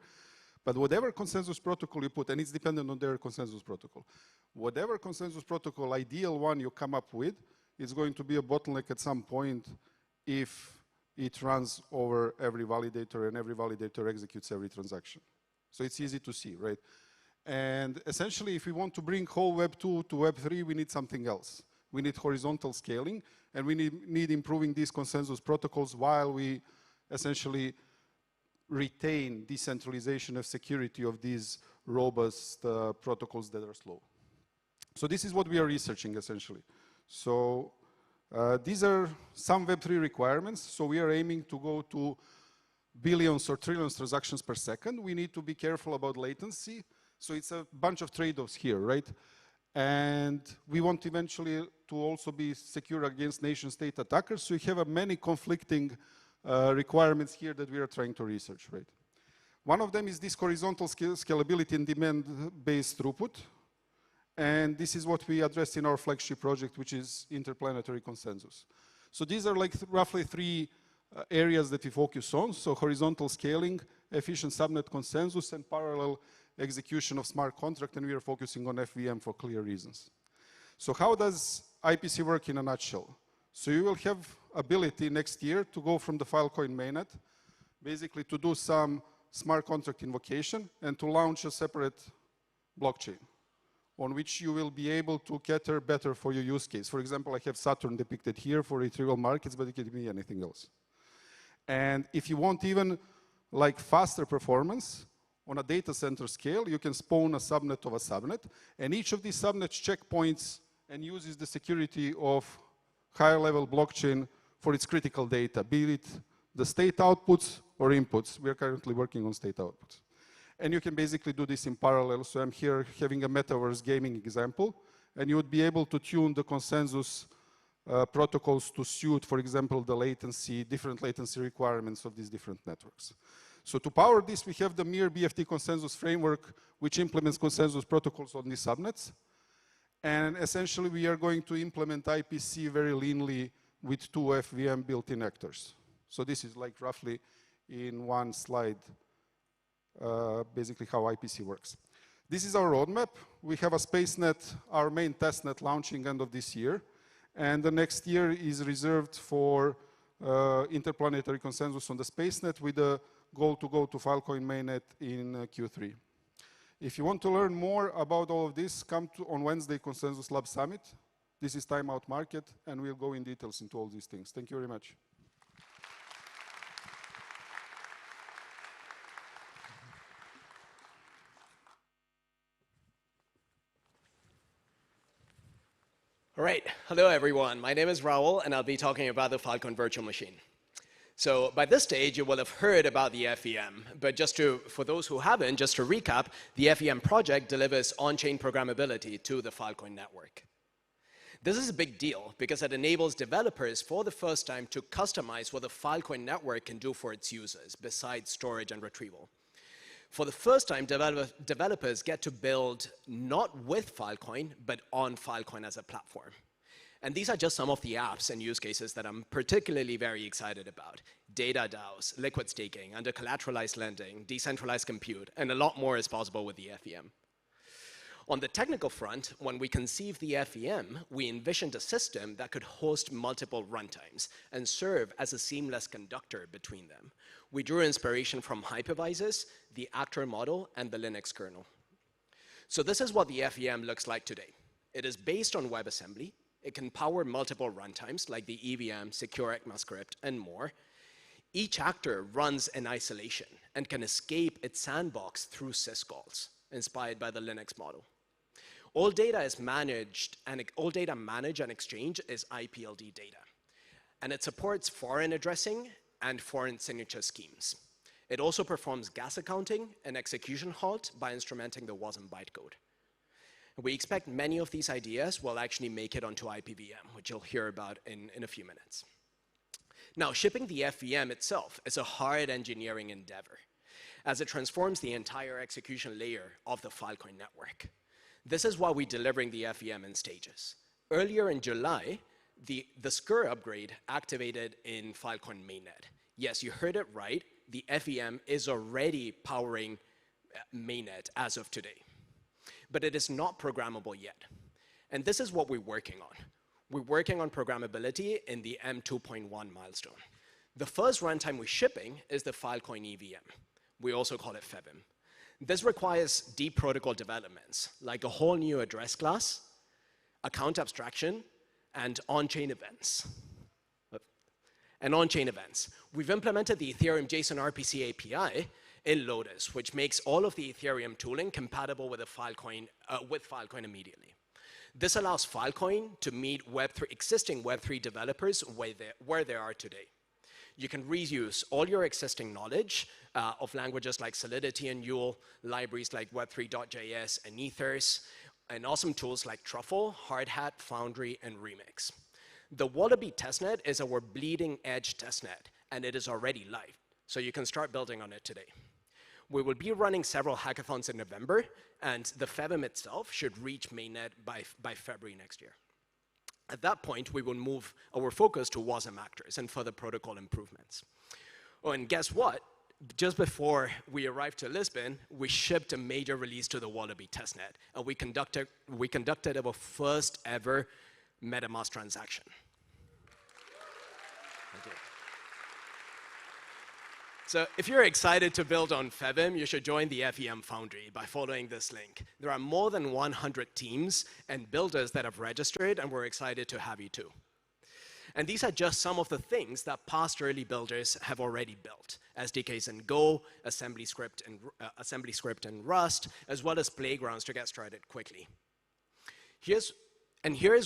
But whatever consensus protocol you put, and it's dependent on their consensus protocol, whatever consensus protocol, ideal one you come up with, is going to be a bottleneck at some point if it runs over every validator and every validator executes every transaction. So it's easy to see, right? And essentially, if we want to bring whole Web 2 to Web 3, we need something else. We need horizontal scaling, and we need improving these consensus protocols while we essentially retain decentralization of security of these robust protocols that are slow. So this is what we are researching, essentially. So these are some Web3 requirements. So we are aiming to go to billions or trillions transactions per second. We need to be careful about latency. So it's a bunch of trade-offs here, right? And we want eventually to also be secure against nation-state attackers. So we have many conflicting requirements here that we are trying to research, right? One of them is this horizontal scalability and demand-based throughput. And this is what we addressed in our flagship project, which is Interplanetary Consensus. So these are like roughly 3 areas that we focus on. So horizontal scaling, efficient subnet consensus, and parallel execution of smart contract. And we are focusing on FVM for clear reasons. So how does IPC work in a nutshell? So you will have ability next year to go from the Filecoin mainnet, basically to do some smart contract invocation and to launch a separate blockchain on which you will be able to cater better for your use case. For example, I have Saturn depicted here for retrieval markets, but it can be anything else. And if you want even like faster performance on a data center scale, you can spawn a subnet of a subnet, and each of these subnets checkpoints and uses the security of higher level blockchain for its critical data, be it the state outputs or inputs. We are currently working on state outputs. And you can basically do this in parallel. So I'm here having a metaverse gaming example, and you would be able to tune the consensus protocols to suit, for example, the latency, different latency requirements of these different networks. So to power this, we have the Mir BFT consensus framework, which implements consensus protocols on these subnets. And essentially, we are going to implement IPC very leanly with 2 FVM built-in actors. So this is like roughly in one slide, basically how IPC works. This is our roadmap. We have a SpaceNet, our main testnet, launching end of this year. And the next year is reserved for interplanetary consensus on the SpaceNet with a goal to go to Filecoin mainnet in Q3. If you want to learn more about all of this, come to on Wednesday ConsensusLab Summit. This is Timeout Market, and we'll go in details into all these things. Thank you very much. All right, hello everyone. My name is Raul, and I'll be talking about the Filecoin virtual machine. So by this stage, you will have heard about the FEM, but for those who haven't, just to recap, the FEM project delivers on-chain programmability to the Filecoin network. This is a big deal because it enables developers for the first time to customize what the Filecoin network can do for its users, besides storage and retrieval. For the first time, developers get to build not with Filecoin, but on Filecoin as a platform. And these are just some of the apps and use cases that I'm particularly very excited about. Data DAOs, liquid staking, under collateralized lending, decentralized compute, and a lot more is possible with the FEM. On the technical front, when we conceived the FEM, we envisioned a system that could host multiple runtimes and serve as a seamless conductor between them. We drew inspiration from hypervisors, the actor model, and the Linux kernel. So this is what the FEM looks like today. It is based on WebAssembly. It can power multiple runtimes like the EVM, Secure ECMAScript, and more. Each actor runs in isolation and can escape its sandbox through syscalls, inspired by the Linux model. All data managed and exchanged is IPLD data. And it supports foreign addressing and foreign signature schemes. It also performs gas accounting and execution halt by instrumenting the WASM bytecode. We expect many of these ideas will actually make it onto IPVM, which you'll hear about in a few minutes. Now, shipping the FVM itself is a hard engineering endeavor, as it transforms the entire execution layer of the Filecoin network. This is why we're delivering the FVM in stages. Earlier in July, the SCUR upgrade activated in Filecoin mainnet. Yes, you heard it right. The FVM is already powering mainnet as of today. But it is not programmable yet. And this is what we're working on. We're working on programmability in the M2.1 milestone. The first runtime we're shipping is the Filecoin EVM. We also call it FEVM. This requires deep protocol developments, like a whole new address class, account abstraction, and on-chain events. We've implemented the Ethereum JSON RPC API in Lotus, which makes all of the Ethereum tooling compatible with Filecoin immediately. This allows Filecoin to meet existing Web3 developers where they are today. You can reuse all your existing knowledge of languages like Solidity and Yule, libraries like Web3.js and Ethers, and awesome tools like Truffle, Hardhat, Foundry, and Remix. The Wallaby testnet is our bleeding edge testnet, and it is already live, so you can start building on it today. We will be running several hackathons in November, and the FEVM itself should reach mainnet by February next year. At that point, we will move our focus to WASM actors and further protocol improvements. Oh, and guess what? Just before we arrived to Lisbon, we shipped a major release to the Wallaby testnet, and we conducted our first ever MetaMask transaction. Thank you. So if you're excited to build on FEVM, you should join the FEM Foundry by following this link. There are more than 100 teams and builders that have registered, and we're excited to have you too. And these are just some of the things that past early builders have already built. SDKs in Go, assembly script in Rust, as well as playgrounds to get started quickly. Here's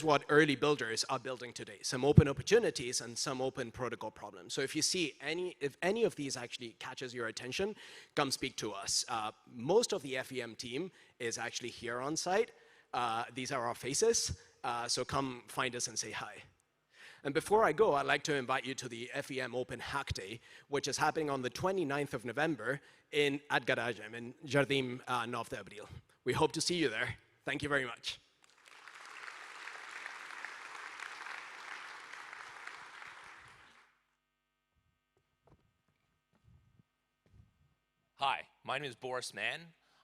what early builders are building today. Some open opportunities and some open protocol problems. So if you see if any of these actually catches your attention, come speak to us. Most of the FEM team is actually here on site. These are our faces. So come find us and say hi. And before I go, I'd like to invite you to the FEM Open Hack Day, which is happening on the 29th of November at Garagem in Jardim 9 de Abril. We hope to see you there. Thank you very much. Hi, my name is Boris Mann.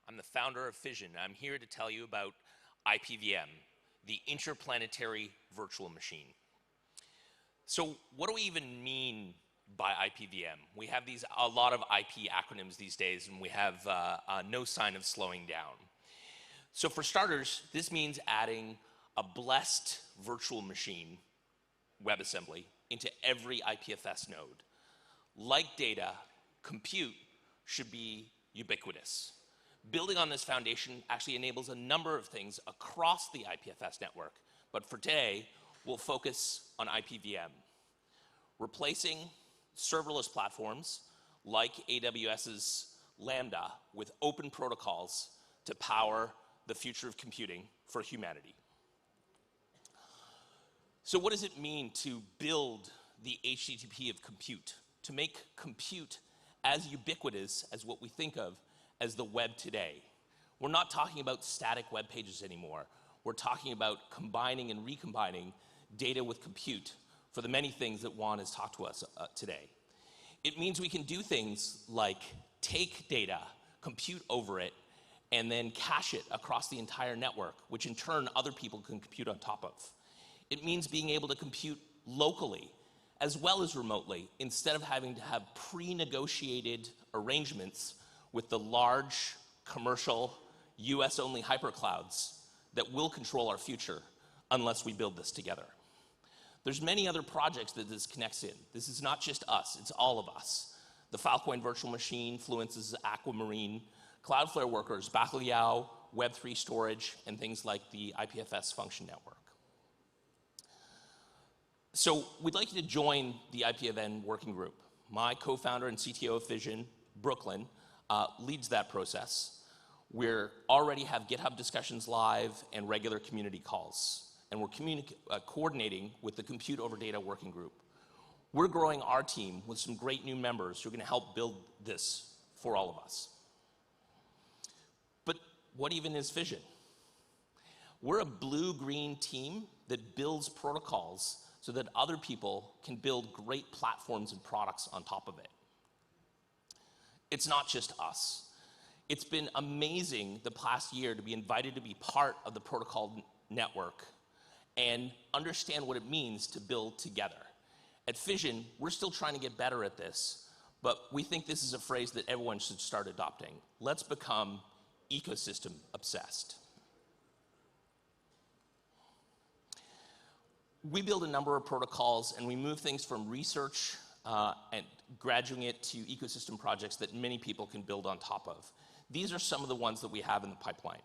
I'm the founder of FISSION. I'm here to tell you about IPVM, the Interplanetary Virtual Machine. So what do we even mean by IPVM? We have a lot of IP acronyms these days, and we have no sign of slowing down. So for starters, this means adding a blessed virtual machine, WebAssembly, into every IPFS node. Like data, compute should be ubiquitous. Building on this foundation actually enables a number of things across the IPFS network, but for today, we'll focus on IPVM, replacing serverless platforms like AWS's Lambda with open protocols to power the future of computing for humanity. So what does it mean to build the HTTP of compute, to make compute as ubiquitous as what we think of as the web today? We're not talking about static web pages anymore. We're talking about combining and recombining data with compute for the many things that Juan has talked to us today. It means we can do things like take data, compute over it, and then cache it across the entire network, which in turn other people can compute on top of. It means being able to compute locally as well as remotely, instead of having to have pre-negotiated arrangements with the large commercial US-only hyperclouds that will control our future unless we build this together. There's many other projects that this connects in. This is not just us, it's all of us. The Filecoin virtual machine, Fluence's Aquamarine, Cloudflare workers, Bacalhau, Web3 storage, and things like the IPFS function network. So we'd like you to join the IPFN working group. My co-founder and CTO of Fission, Brooklyn, leads that process. We already have GitHub discussions live and regular community calls. And we're coordinating with the Compute Over Data working group. We're growing our team with some great new members who are going to help build this for all of us. But what even is Fission? We're a blue-green team that builds protocols so that other people can build great platforms and products on top of it. It's not just us. It's been amazing the past year to be invited to be part of the protocol network and understand what it means to build together. At Fission, we're still trying to get better at this, but we think this is a phrase that everyone should start adopting. Let's become ecosystem obsessed. We build a number of protocols and we move things from research and graduating it to ecosystem projects that many people can build on top of. These are some of the ones that we have in the pipeline.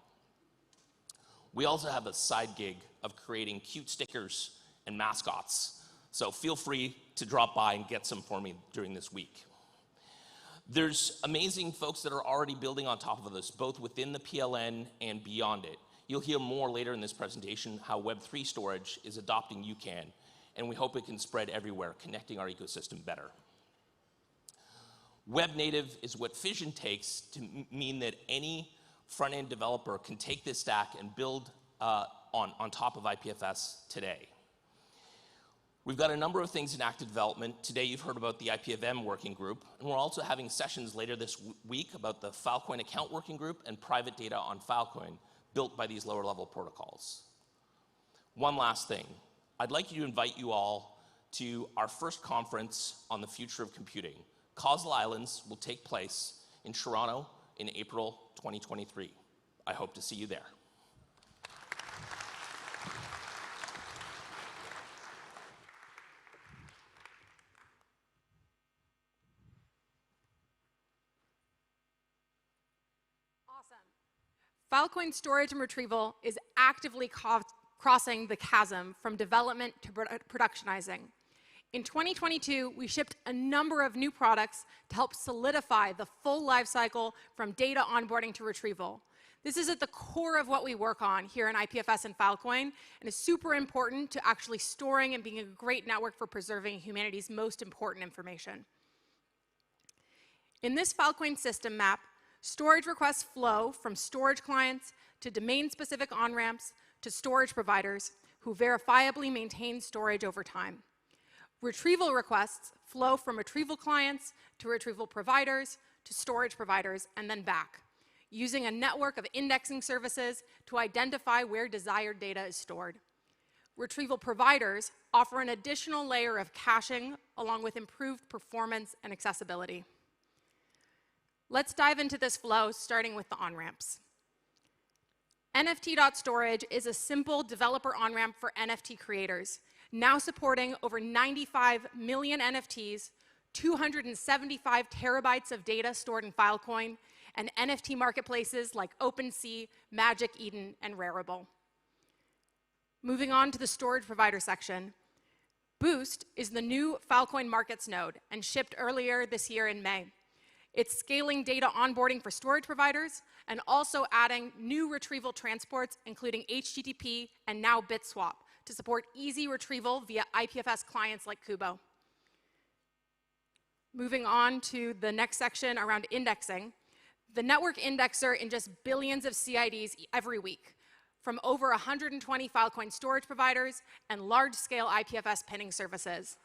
We also have a side gig of creating cute stickers and mascots. So feel free to drop by and get some for me during this week. There's amazing folks that are already building on top of this, both within the PLN and beyond it. You'll hear more later in this presentation how Web3 storage is adopting UCAN, and we hope it can spread everywhere, connecting our ecosystem better. Web native is what Fission takes to mean that any front-end developer can take this stack and build on top of IPFS today. We've got a number of things in active development. Today you've heard about the IPFM working group, and we're also having sessions later this week about the Filecoin account working group and private data on Filecoin built by these lower level protocols. One last thing. I'd like to invite you all to our first conference on the future of computing. Causal Islands will take place in Toronto in April 2023. I hope to see you there. Filecoin storage and retrieval is actively crossing the chasm from development to productionizing. In 2022, we shipped a number of new products to help solidify the full life cycle from data onboarding to retrieval. This is at the core of what we work on here in IPFS and Filecoin, and is super important to actually storing and being a great network for preserving humanity's most important information. In this Filecoin system map, storage requests flow from storage clients to domain-specific on-ramps to storage providers who verifiably maintain storage over time. Retrieval requests flow from retrieval clients to retrieval providers to storage providers and then back, using a network of indexing services to identify where desired data is stored. Retrieval providers offer an additional layer of caching along with improved performance and accessibility. Let's dive into this flow, starting with the on-ramps. NFT.storage is a simple developer on-ramp for NFT creators, now supporting over 95 million NFTs, 275 terabytes of data stored in Filecoin, and NFT marketplaces like OpenSea, Magic Eden, and Rarible. Moving on to the storage provider section, Boost is the new Filecoin Markets node and shipped earlier this year in May. It's scaling data onboarding for storage providers and also adding new retrieval transports, including HTTP and now BitSwap, to support easy retrieval via IPFS clients like Kubo. Moving on to the next section around indexing, the network indexer ingests billions of CIDs every week from over 120 Filecoin storage providers and large-scale IPFS pinning services.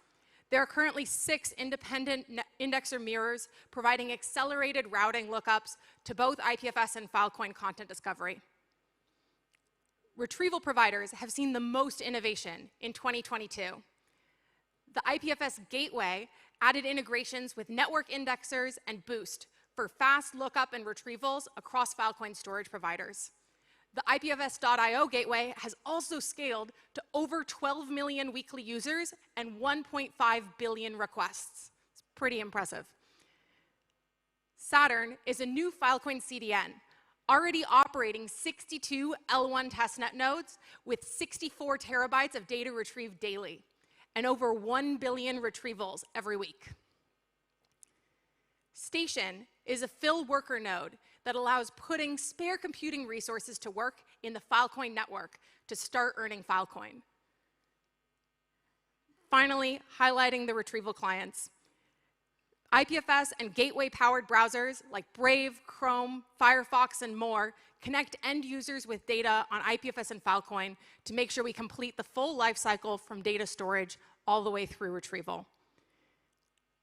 There are currently 6 independent indexer mirrors providing accelerated routing lookups to both IPFS and Filecoin content discovery. Retrieval providers have seen the most innovation in 2022. The IPFS Gateway added integrations with network indexers and Boost for fast lookup and retrievals across Filecoin storage providers. The IPFS.io gateway has also scaled to over 12 million weekly users and 1.5 billion requests. It's pretty impressive. Saturn is a new Filecoin CDN, already operating 62 L1 testnet nodes with 64 terabytes of data retrieved daily and over 1 billion retrievals every week. Station is a fill worker node that allows putting spare computing resources to work in the Filecoin network to start earning Filecoin. Finally, highlighting the retrieval clients. IPFS and gateway-powered browsers like Brave, Chrome, Firefox, and more connect end users with data on IPFS and Filecoin to make sure we complete the full life cycle from data storage all the way through retrieval.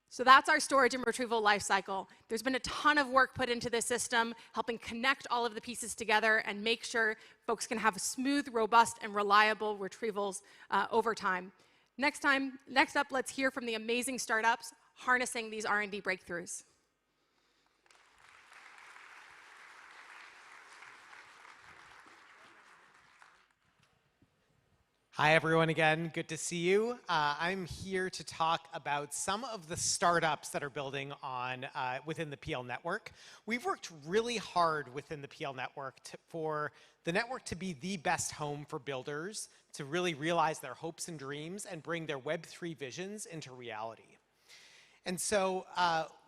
So that's our storage and retrieval lifecycle. There's been a ton of work put into this system, helping connect all of the pieces together and make sure folks can have smooth, robust, and reliable retrievals over time. Next up, let's hear from the amazing startups harnessing these R&D breakthroughs. Hi, everyone, again. Good to see you. I'm here to talk about some of the startups that are building on within the PL network. We've worked really hard within the PL network for the network to be the best home for builders to really realize their hopes and dreams and bring their Web3 visions into reality. And so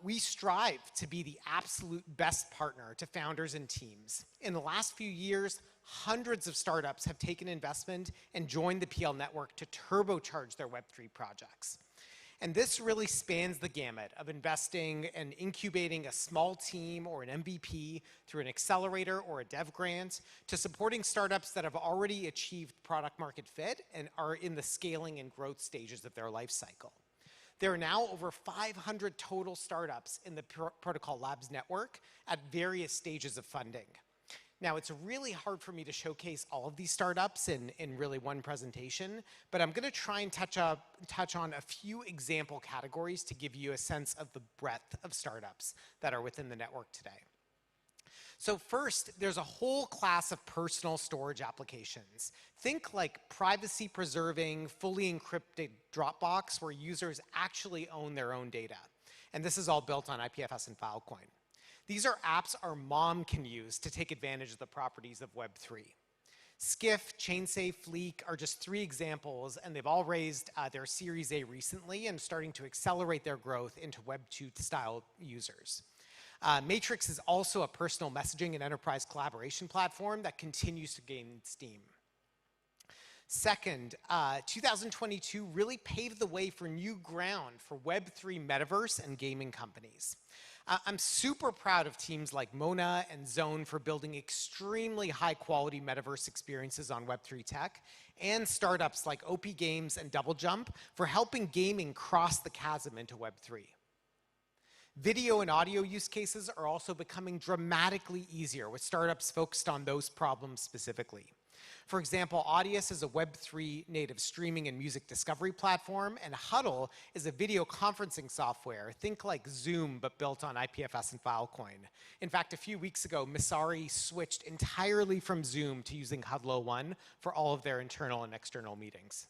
we strive to be the absolute best partner to founders and teams. In the last few years, hundreds of startups have taken investment and joined the PL network to turbocharge their Web3 projects. And this really spans the gamut of investing and incubating a small team or an MVP through an accelerator or a dev grant to supporting startups that have already achieved product market fit and are in the scaling and growth stages of their life cycle. There are now over 500 total startups in the Protocol Labs network at various stages of funding. Now, it's really hard for me to showcase all of these startups in really one presentation, but I'm going to try and touch on a few example categories to give you a sense of the breadth of startups that are within the network today. So first, there's a whole class of personal storage applications. Think like privacy-preserving, fully encrypted Dropbox where users actually own their own data. And this is all built on IPFS and Filecoin. These are apps our mom can use to take advantage of the properties of Web3. Skiff, ChainSafe, Fleek are just 3 examples, and they've all raised their Series A recently and starting to accelerate their growth into Web2-style users. Matrix is also a personal messaging and enterprise collaboration platform that continues to gain steam. Second, 2022 really paved the way for new ground for Web3 metaverse and gaming companies. I'm super proud of teams like Mona and Zone for building extremely high-quality metaverse experiences on Web3 tech, and startups like OP Games and Double Jump for helping gaming cross the chasm into Web3. Video and audio use cases are also becoming dramatically easier with startups focused on those problems specifically. For example, Audius is a Web3 native streaming and music discovery platform, and Huddle is a video conferencing software. Think like Zoom, but built on IPFS and Filecoin. In fact, a few weeks ago, Misari switched entirely from Zoom to using Huddle 01 for all of their internal and external meetings.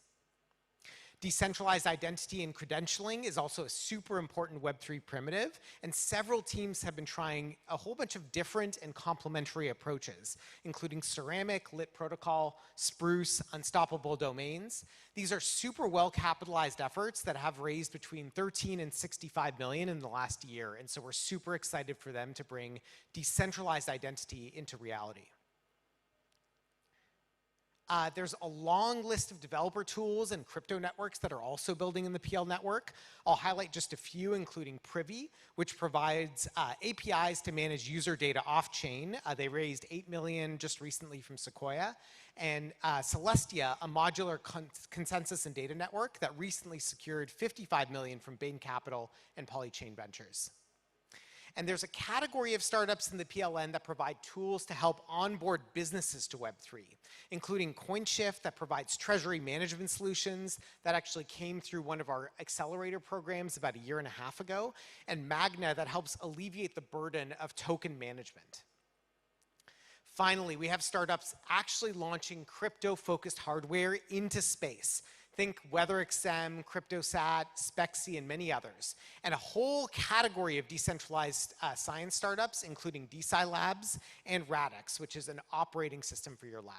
Decentralized identity and credentialing is also a super important Web3 primitive, and several teams have been trying a whole bunch of different and complementary approaches, including Ceramic, Lit Protocol, Spruce, Unstoppable Domains. These are super well-capitalized efforts that have raised between 13 and 65 million in the last year, and so we're super excited for them to bring decentralized identity into reality. There's a long list of developer tools and crypto networks that are also building in the PL network. I'll highlight just a few, including Privy, which provides APIs to manage user data off-chain. They raised 8 million just recently from Sequoia. And Celestia, a modular consensus and data network that recently secured 55 million from Bain Capital and Polychain Ventures. And there's a category of startups in the PLN that provide tools to help onboard businesses to Web3, including CoinShift that provides treasury management solutions that actually came through one of our accelerator programs about 1.5 years ago, and Magna that helps alleviate the burden of token management. Finally, we have startups actually launching crypto-focused hardware into space. Think WeatherXM, CryptoSat, Spexy, and many others. And a whole category of decentralized science startups, including DeSciLabs and Radix, which is an operating system for your lab.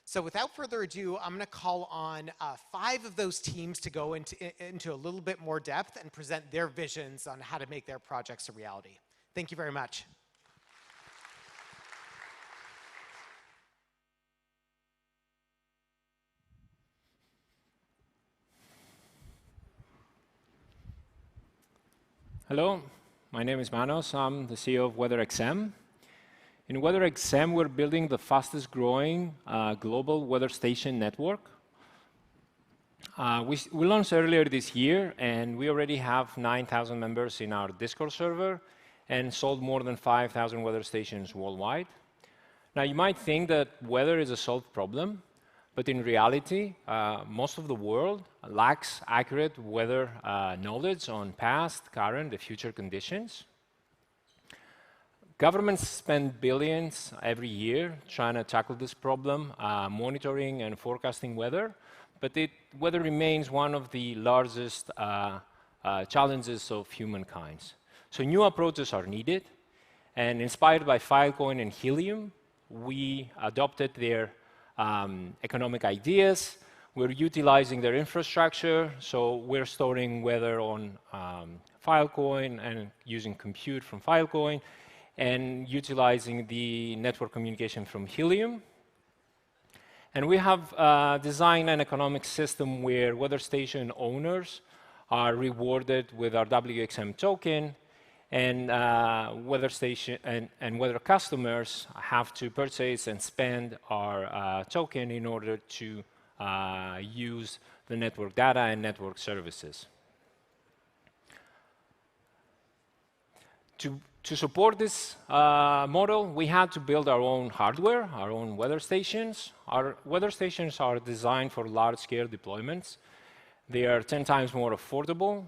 So without further ado, I'm going to call on 5 of those teams to go into a little bit more depth and present their visions on how to make their projects a reality. Thank you very much. Hello, my name is Manos. I'm the CEO of WeatherXM. In WeatherXM, we're building the fastest growing global weather station network. We launched earlier this year, and we already have 9,000 members in our Discord server and sold more than 5,000 weather stations worldwide. Now, you might think that weather is a solved problem, but in reality, most of the world lacks accurate weather knowledge on past, current, and future conditions. Governments spend billions every year trying to tackle this problem, monitoring and forecasting weather, but weather remains one of the largest challenges of humankind. So new approaches are needed, and inspired by Filecoin and Helium, we adopted their economic ideas. We're utilizing their infrastructure, so we're storing weather on Filecoin and using compute from Filecoin and utilizing the network communication from Helium. And we have designed an economic system where weather station owners are rewarded with our WXM token, and weather customers have to purchase and spend our token in order to use the network data and network services. To support this model, we had to build our own hardware, our own weather stations. Our weather stations are designed for large-scale deployments. They are 10 times more affordable.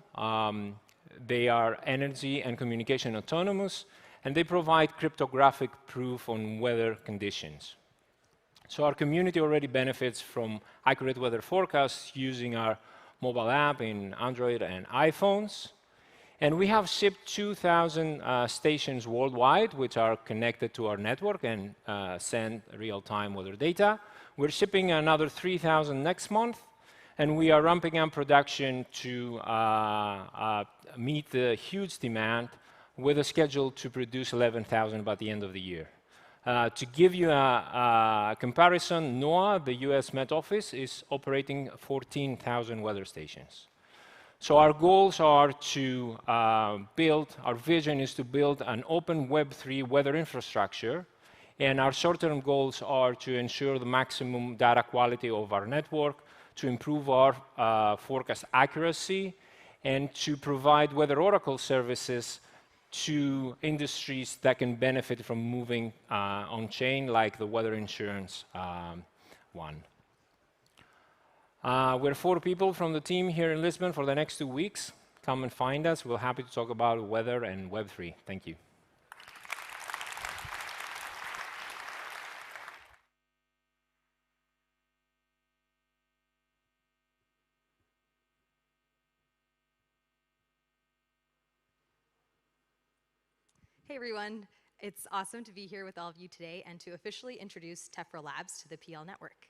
They are energy and communication autonomous, and they provide cryptographic proof on weather conditions. So our community already benefits from accurate weather forecasts using our mobile app in Android and iPhones. And we have shipped 2,000 stations worldwide, which are connected to our network and send real-time weather data. We're shipping another 3,000 next month, and we are ramping up production to meet the huge demand with a schedule to produce 11,000 by the end of the year. To give you a comparison, NOAA, the US Met Office, is operating 14,000 weather stations. So our goals are to our vision is to build an open Web3 weather infrastructure, and our short-term goals are to ensure the maximum data quality of our network, to improve our forecast accuracy, and to provide weather oracle services to industries that can benefit from moving on-chain, like the weather insurance one. We're 4 people from the team here in Lisbon for the next 2 weeks. Come and find us. We're happy to talk about weather and Web3. Thank you. Hey everyone, it's awesome to be here with all of you today and to officially introduce Tephra Labs to the PL network.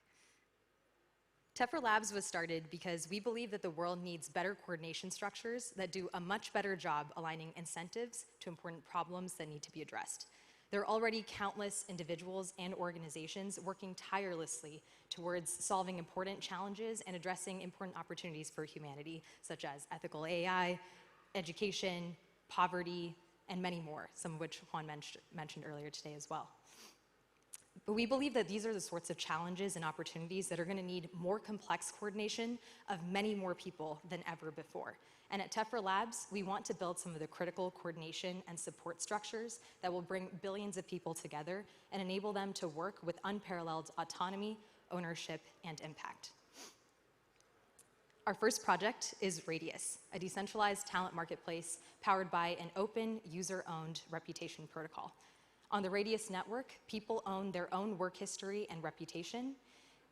Tephra Labs was started because we believe that the world needs better coordination structures that do a much better job aligning incentives to important problems that need to be addressed. There are already countless individuals and organizations working tirelessly towards solving important challenges and addressing important opportunities for humanity, such as ethical AI, education, poverty, and many more, some of which Juan mentioned earlier today as well. But we believe that these are the sorts of challenges and opportunities that are going to need more complex coordination of many more people than ever before. And at Tephra Labs, we want to build some of the critical coordination and support structures that will bring billions of people together and enable them to work with unparalleled autonomy, ownership, and impact. Our first project is Radius, a decentralized talent marketplace powered by an open, user-owned reputation protocol. On the Radius network, people own their own work history and reputation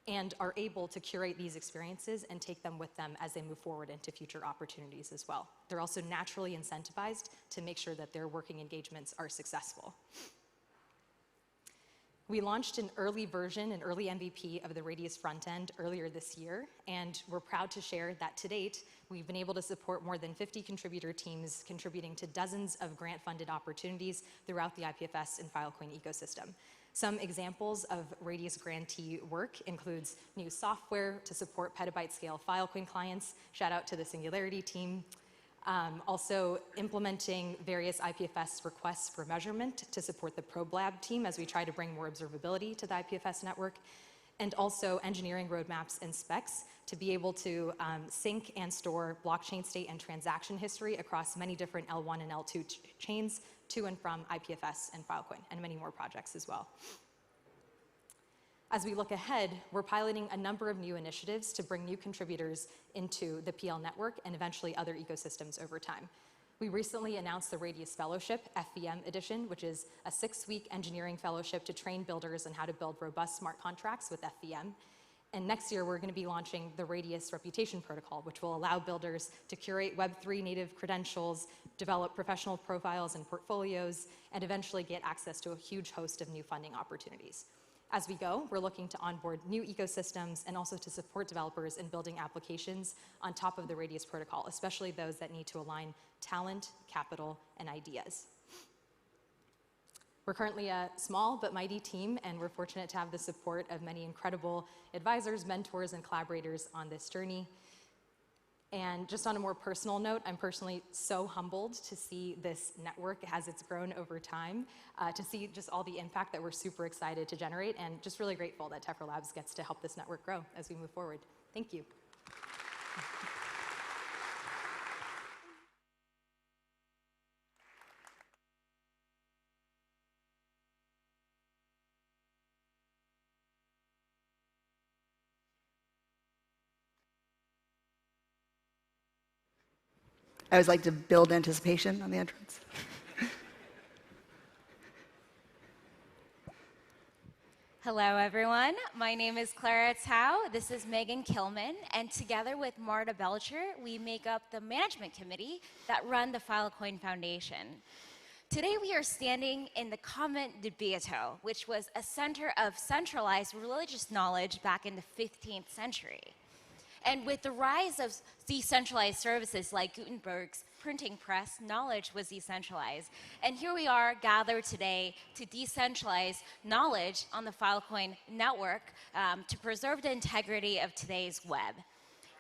and are able to curate these experiences and take them with them as they move forward into future opportunities as well. They're also naturally incentivized to make sure that their working engagements are successful. We launched an early version, an early MVP of the Radius front end earlier this year, and we're proud to share that to date, we've been able to support more than 50 contributor teams contributing to dozens of grant-funded opportunities throughout the IPFS and Filecoin ecosystem. Some examples of Radius grantee work includes new software to support petabyte-scale Filecoin clients. Shout out to the Singularity team. Also implementing various IPFS requests for measurement to support the Probe Lab team as we try to bring more observability to the IPFS network, and also engineering roadmaps and specs to be able to sync and store blockchain state and transaction history across many different L1 and L2 chains to and from IPFS and Filecoin, and many more projects as well. As we look ahead, we're piloting a number of new initiatives to bring new contributors into the PL network and eventually other ecosystems over time. We recently announced the Radius Fellowship, FVM edition, which is a 6-week engineering fellowship to train builders on how to build robust smart contracts with FVM. And next year, we're going to be launching the Radius Reputation Protocol, which will allow builders to curate Web3 native credentials, develop professional profiles and portfolios, and eventually get access to a huge host of new funding opportunities. As we go, we're looking to onboard new ecosystems and also to support developers in building applications on top of the Radius protocol, especially those that need to align talent, capital, and ideas. We're currently a small but mighty team, and we're fortunate to have the support of many incredible advisors, mentors, and collaborators on this journey. And just on a more personal note, I'm personally so humbled to see this network as it's grown over time, to see just all the impact that we're super excited to generate, and just really grateful that Tephra Labs gets to help this network grow as we move forward. Thank you. I always like to build anticipation on the entrance. Hello, everyone. My name is Clara Tao. This is Megan Kilman. And together with Marta Belcher, we make up the management committee that run the Filecoin Foundation. Today, we are standing in the Convent de Beato, which was a center of centralized religious knowledge back in the 15th century. And with the rise of decentralized services like Gutenberg's printing press, knowledge was decentralized. And here we are gathered today to decentralize knowledge on the Filecoin network to preserve the integrity of today's web.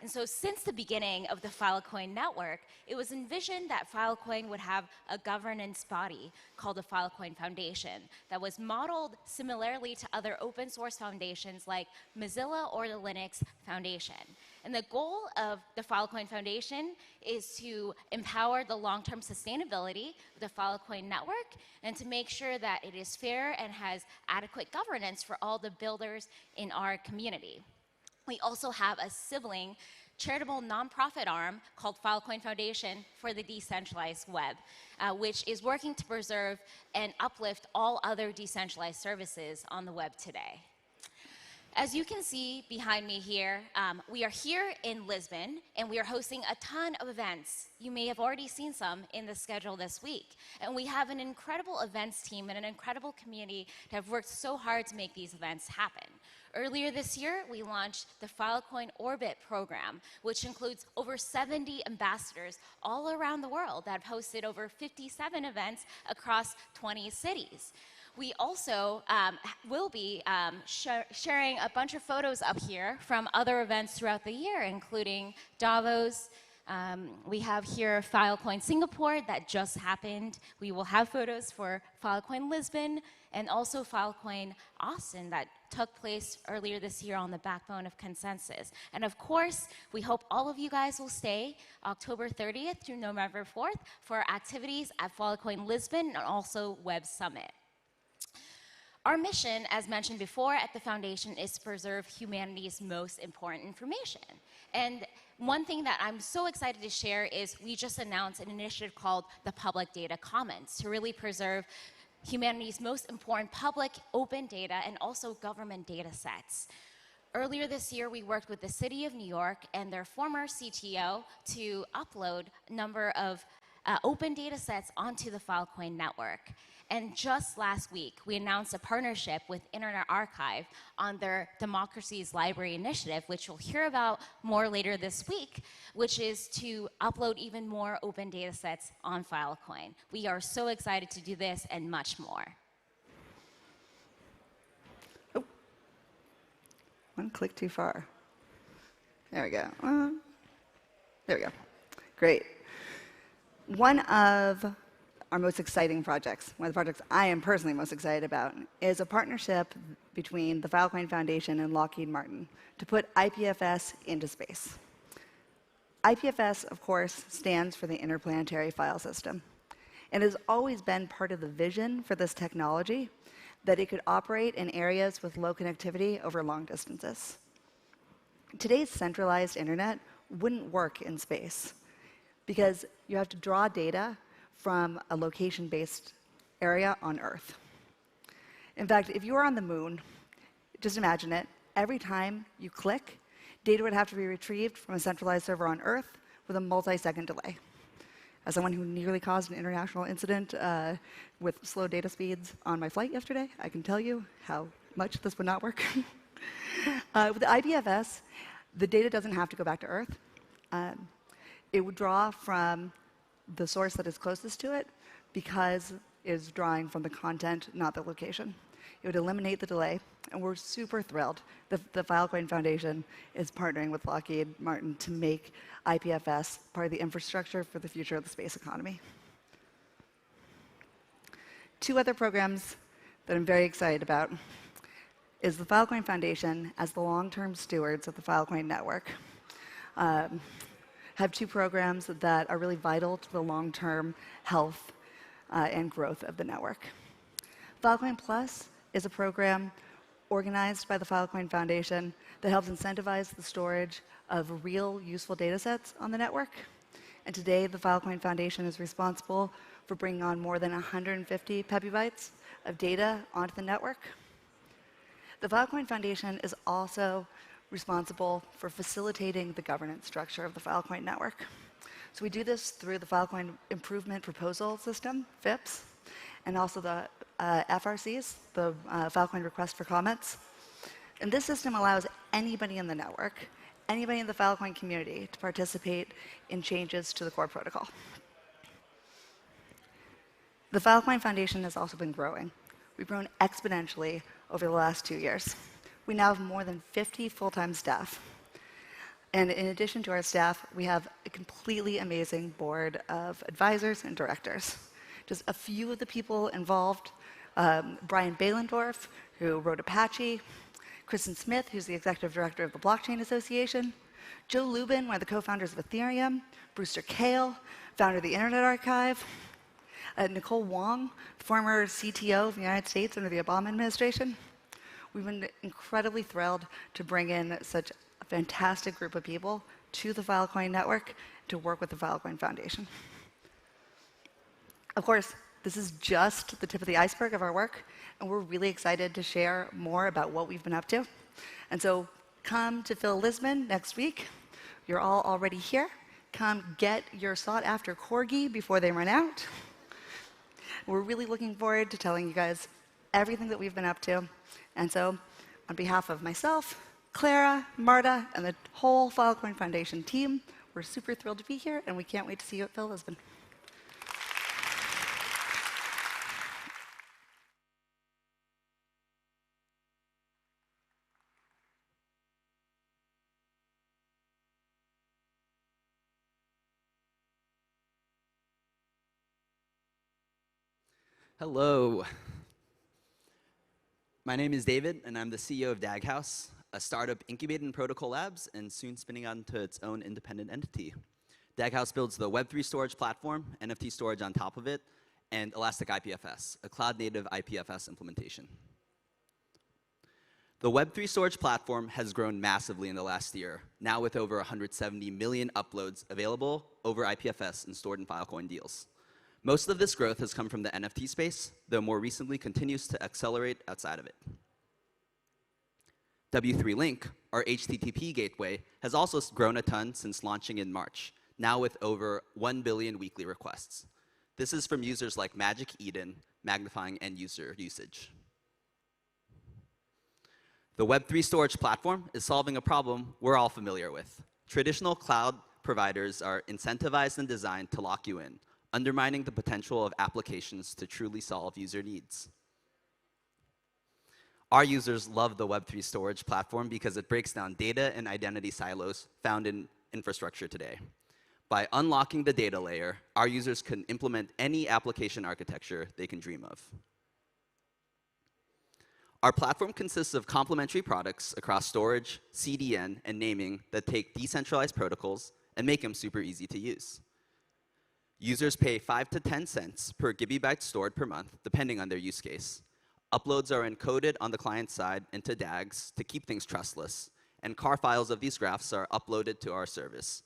And so since the beginning of the Filecoin network, it was envisioned that Filecoin would have a governance body called the Filecoin Foundation that was modeled similarly to other open source foundations like Mozilla or the Linux Foundation. And the goal of the Filecoin Foundation is to empower the long-term sustainability of the Filecoin network and to make sure that it is fair and has adequate governance for all the builders in our community. We also have a sibling charitable nonprofit arm called Filecoin Foundation for the Decentralized Web, which is working to preserve and uplift all other decentralized services on the web today. As you can see behind me here, we are here in Lisbon, and we are hosting a ton of events. You may have already seen some in the schedule this week. And we have an incredible events team and an incredible community that have worked so hard to make these events happen. Earlier this year, we launched the Filecoin Orbit program, which includes over 70 ambassadors all around the world that have hosted over 57 events across 20 cities. We also will be sharing a bunch of photos up here from other events throughout the year, including Davos. We have here Filecoin Singapore that just happened. We will have photos for Filecoin Lisbon and also Filecoin Austin that took place earlier this year on the backbone of Consensus. And of course, we hope all of you guys will stay October 30th through November 4th for activities at Filecoin Lisbon and also Web Summit. Our mission, as mentioned before at the Foundation, is to preserve humanity's most important information. And one thing that I'm so excited to share is we just announced an initiative called the Public Data Commons to really preserve humanity's most important public open data and also government data sets. Earlier this year, we worked with the City of New York and their former CTO to upload a number of open data sets onto the Filecoin network. And just last week, we announced a partnership with Internet Archive on their Democracy's Library initiative, which we'll hear about more later this week, which is to upload even more open data sets on Filecoin. We are so excited to do this and much more. Oh, one click too far. There we go. There we go. Great. One of our most exciting projects, one of the projects I am personally most excited about, is a partnership between the Filecoin Foundation and Lockheed Martin to put IPFS into space. IPFS, of course, stands for the Interplanetary File System. And has always been part of the vision for this technology that it could operate in areas with low connectivity over long distances. Today's centralized internet wouldn't work in space because you have to draw data from a location-based area on Earth. In fact, if you were on the moon, just imagine it, every time you click, data would have to be retrieved from a centralized server on Earth with a multi-second delay. As someone who nearly caused an international incident with slow data speeds on my flight yesterday, I can tell you how much this would not work. With the IPFS, the data doesn't have to go back to Earth. It would draw from the source that is closest to it because it is drawing from the content, not the location. It would eliminate the delay, and we're super thrilled that the Filecoin Foundation is partnering with Lockheed Martin to make IPFS part of the infrastructure for the future of the space economy. Two other programs that I'm very excited about is the Filecoin Foundation as the long-term stewards of the Filecoin network. Have two programs that are really vital to the long-term health and growth of the network. Filecoin Plus is a program organized by the Filecoin Foundation that helps incentivize the storage of real useful data sets on the network. And today, the Filecoin Foundation is responsible for bringing on more than 150 petabytes of data onto the network. The Filecoin Foundation is also responsible for facilitating the governance structure of the Filecoin network. So we do this through the Filecoin Improvement Proposal System, FIPS, and also the FRCs, the Filecoin Request for Comments. And this system allows anybody in the network, anybody in the Filecoin community to participate in changes to the core protocol. The Filecoin Foundation has also been growing. We've grown exponentially over the last 2 years. We now have more than 50 full-time staff. And in addition to our staff, we have a completely amazing board of advisors and directors. Just a few of the people involved, Brian Behlendorf, who wrote Apache, Kristen Smith, who's the executive director of the Blockchain Association, Joe Lubin, one of the co-founders of Ethereum, Brewster Kahle, founder of the Internet Archive, Nicole Wong, former CTO of the United States under the Obama administration. We've been incredibly thrilled to bring in such a fantastic group of people to the Filecoin network to work with the Filecoin Foundation. Of course, this is just the tip of the iceberg of our work, and we're really excited to share more about what we've been up to. And so come to Phil Lisbon next week. You're all already here. Come get your sought-after corgi before they run out. We're really looking forward to telling you guys everything that we've been up to. And so, on behalf of myself, Clara, Marta, and the whole Filecoin Foundation team, we're super thrilled to be here, and we can't wait to see you at Phil Lisbon. Hello. My name is David, and I'm the CEO of DAGhouse, a startup incubated in Protocol Labs and soon spinning out into its own independent entity. DAGhouse builds the Web3 storage platform, NFT storage on top of it, and Elastic IPFS, a cloud-native IPFS implementation. The Web3 storage platform has grown massively in the last year, now with over 170 million uploads available over IPFS and stored in Filecoin deals. Most of this growth has come from the NFT space, though more recently continues to accelerate outside of it. W3 Link, our HTTP gateway, has also grown a ton since launching in March, now with over 1 billion weekly requests. This is from users like Magic Eden, magnifying end user usage. The Web3 storage platform is solving a problem we're all familiar with. Traditional cloud providers are incentivized and designed to lock you in, undermining the potential of applications to truly solve user needs. Our users love the Web3 storage platform because it breaks down data and identity silos found in infrastructure today. By unlocking the data layer, our users can implement any application architecture they can dream of. Our platform consists of complementary products across storage, CDN, and naming that take decentralized protocols and make them super easy to use. Users pay 5 to 10 cents per gigabyte stored per month, depending on their use case. Uploads are encoded on the client side into DAGs to keep things trustless, and car files of these graphs are uploaded to our service.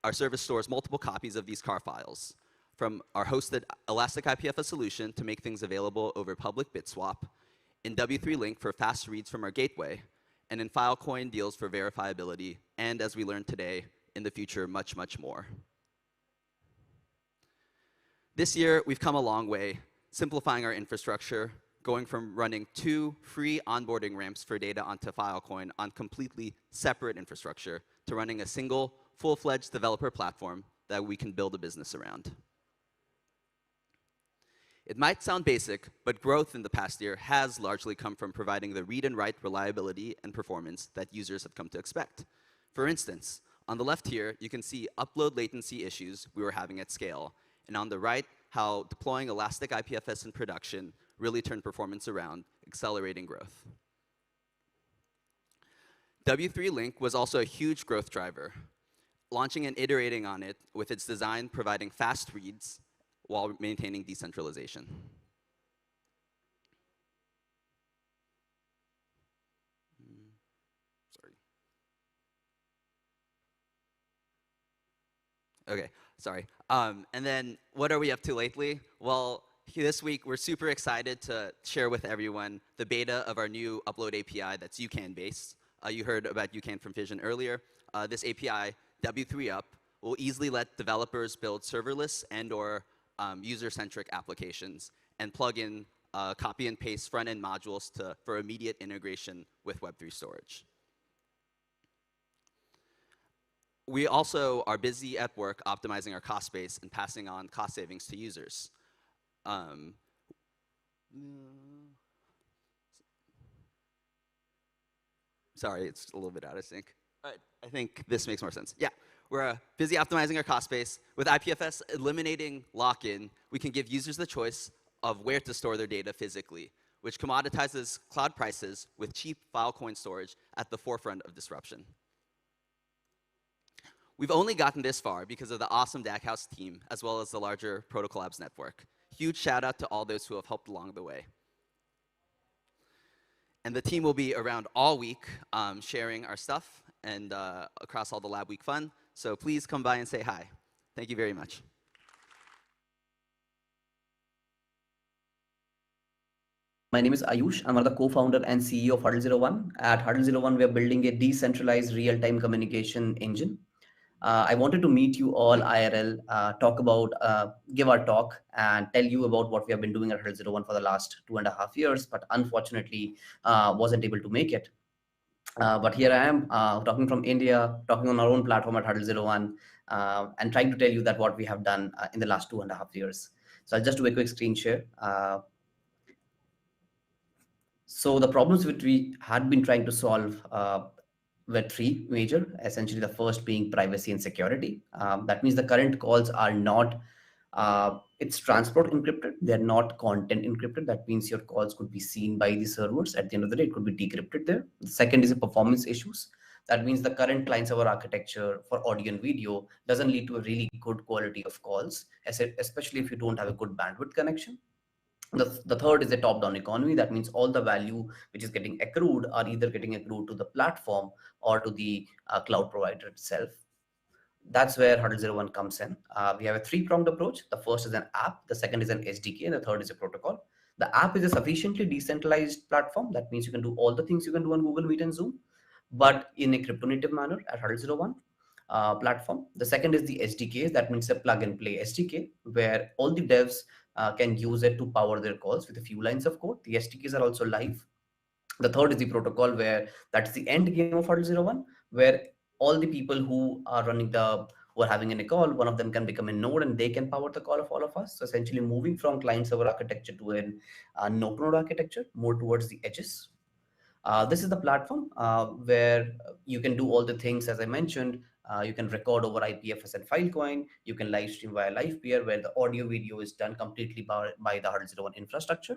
Our service stores multiple copies of these car files, from our hosted Elastic IPFS solution to make things available over public BitSwap, in W3 Link for fast reads from our gateway, and in Filecoin deals for verifiability, and as we learned today, in the future, much, much more. This year, we've come a long way, simplifying our infrastructure, going from running 2 free onboarding ramps for data onto Filecoin on completely separate infrastructure to running a single, full-fledged developer platform that we can build a business around. It might sound basic, but growth in the past year has largely come from providing the read and write reliability and performance that users have come to expect. For instance, on the left here, you can see upload latency issues we were having at scale, and on the right, how deploying Elastic IPFS in production really turned performance around, accelerating growth. W3 Link was also a huge growth driver, launching and iterating on it with its design providing fast reads while maintaining decentralization. Sorry. Okay, sorry. And then what are we up to lately? Well, this week we're super excited to share with everyone the beta of our new upload API that's UCAN-based. You heard about UCAN from Fission earlier. This API, W3Up, will easily let developers build serverless and/or user-centric applications and plug in copy and paste front-end modules for immediate integration with Web3 storage. We also are busy at work optimizing our cost base and passing on cost savings to users. Sorry, it's a little bit out of sync. All right, I think this makes more sense. Yeah. We're busy optimizing our cost base. With IPFS eliminating lock-in, we can give users the choice of where to store their data physically, which commoditizes cloud prices with cheap Filecoin storage at the forefront of disruption. We've only gotten this far because of the awesome DAG House team, as well as the larger Protocol Labs network. Huge shout out to all those who have helped along the way. And the team will be around all week sharing our stuff and across all the Lab Week fun. So please come by and say hi. Thank you very much. My name is Ayush. I'm one of the co-founder and CEO of Huddle01. At Huddle01, we are building a decentralized real-time communication engine. I wanted to meet you all IRL, give our talk and tell you about what we have been doing at Huddle01 for the last 2.5 years, but unfortunately wasn't able to make it. But here I am talking from India, talking on our own platform at Huddle01, and trying to tell you that what we have done in the last 2.5 years. So I'll just do a quick screen share. So the problems which we had been trying to solve were 3 major, essentially the first being privacy and security. That means the current calls are not, it's transport encrypted, they're not content encrypted. That means your calls could be seen by the servers. At the end of the day, it could be decrypted there. The second is the performance issues. That means the current client-server architecture for audio and video doesn't lead to a really good quality of calls, especially if you don't have a good bandwidth connection. The third is the top-down economy. That means all the value which is getting accrued are either getting accrued to the platform or to the cloud provider itself. That's where Huddle01 comes in. We have a three-pronged approach. The first is an app, the second is an SDK, and the third is a protocol. The app is a sufficiently decentralized platform. That means you can do all the things you can do on Google Meet and Zoom, but in a crypto-native manner at Huddle01 platform. The second is the SDKs. That means a plug-and-play SDK, where all the devs can use it to power their calls with a few lines of code. The SDKs are also live. The third is the protocol, where that's the end game of Huddle01, where all the people who are having a call, one of them can become a node and they can power the call of all of us. So essentially moving from client server architecture to a node architecture, more towards the edges. This is the platform where you can do all the things, as I mentioned. You can record over IPFS and Filecoin. You can live stream via LivePeer, where the audio video is done completely by the Huddle01 infrastructure.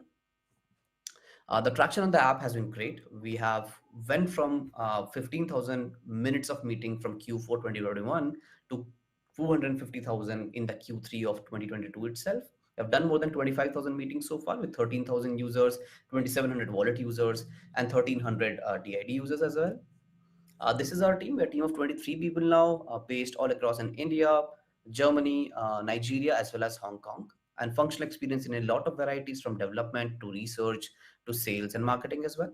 The traction on the app has been great. We have went from 15,000 minutes of meeting from Q4 2021 to 250,000 in the Q3 of 2022 itself. We have done more than 25,000 meetings so far with 13,000 users, 2,700 wallet users, and 1,300 DID users as well. This is our team. We're a team of 23 people now, based all across in India, Germany, Nigeria, as well as Hong Kong, and functional experience in a lot of varieties, from development to research to sales and marketing as well.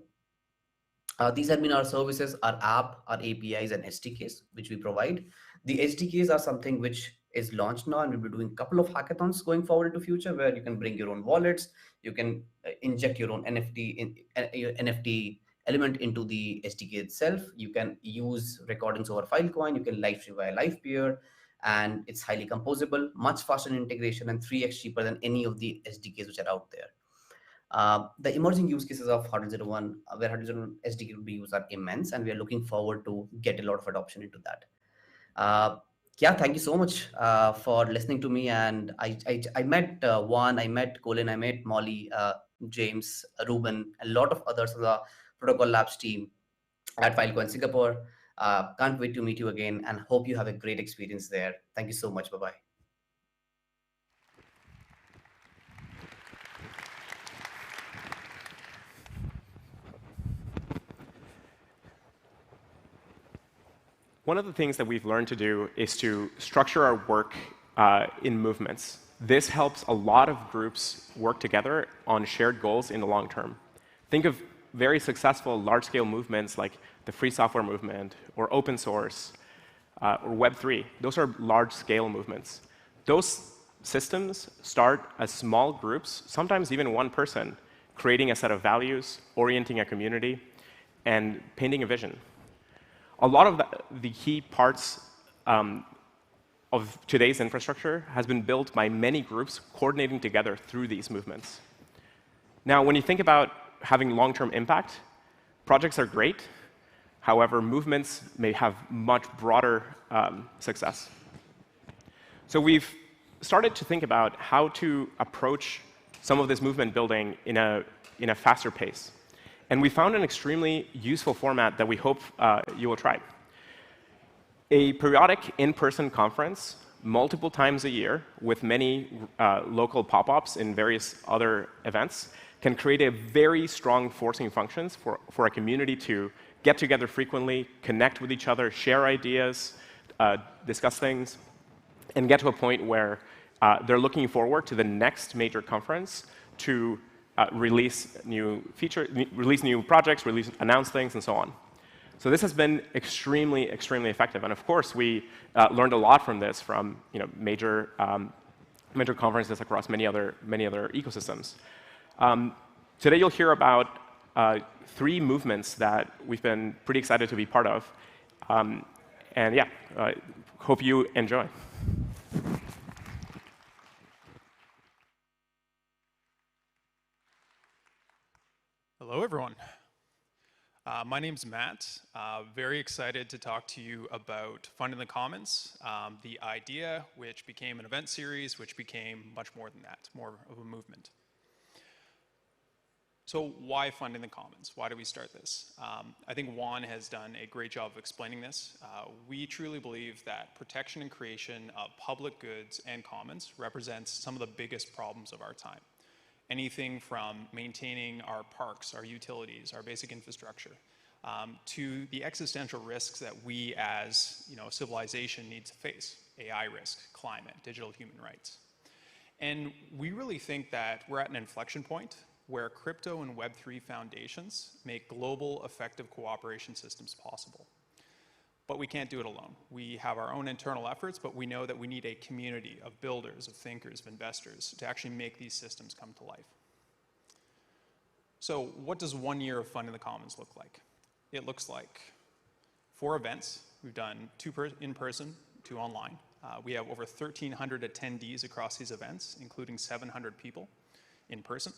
These have been our services, our app, our APIs, and SDKs, which we provide. The SDKs are something which is launched now, and we'll be doing a couple of hackathons going forward into future, where you can bring your own wallets, you can inject your own NFT element into the SDK itself. You can use recordings over Filecoin, you can live stream via LivePeer, and it's highly composable, much faster in integration, and 3x cheaper than any of the SDKs which are out there. The emerging use cases of Huddle01, where Huddle01 SDK will be used, are immense, and we are looking forward to get a lot of adoption into that. Thank you so much for listening to me. And I met Juan, I met Colin, I met Molly, James, Ruben, a lot of others of the Protocol Labs team at Filecoin Singapore. Can't wait to meet you again, and hope you have a great experience there. Thank you so much. Bye-bye. One of the things that we've learned to do is to structure our work in movements. This helps a lot of groups work together on shared goals in the long term. Think of very successful large-scale movements like the free software movement, or open source, or Web3. Those are large-scale movements. Those systems start as small groups, sometimes even one person, creating a set of values, orienting a community, and painting a vision. A lot of the key parts of today's infrastructure has been built by many groups coordinating together through these movements. Now, when you think about having long-term impact, projects are great. However, movements may have much broader success. So we've started to think about how to approach some of this movement building in a faster pace. And we found an extremely useful format that we hope you will try. A periodic in-person conference multiple times a year with many local pop-ups in various other events can create a very strong forcing functions for a community to get together frequently, connect with each other, share ideas, discuss things, and get to a point where they're looking forward to the next major conference to release new features, release new projects, announce things, and so on. So this has been extremely, extremely effective. And of course, we learned a lot from this, from major conferences across many other ecosystems. Today, you'll hear about 3 movements that we've been pretty excited to be part of. Hope you enjoy. Hello, everyone. My name's Matt. Very excited to talk to you about Fund in the Commons, the idea which became an event series, which became much more than that, more of a movement. So why Fund in the Commons? Why do we start this? I think Juan has done a great job of explaining this. We truly believe that protection and creation of public goods and commons represents some of the biggest problems of our time. Anything from maintaining our parks, our utilities, our basic infrastructure, to the existential risks that we as civilization need to face: AI risk, climate, digital human rights. And we really think that we're at an inflection point where crypto and Web3 foundations make global effective cooperation systems possible. But we can't do it alone. We have our own internal efforts, but we know that we need a community of builders, of thinkers, of investors to actually make these systems come to life. So what does 1 year of Fun in the Commons look like? It looks like 4 events. We've done 2 in person, 2 online. We have over 1,300 attendees across these events, including 700 people in person.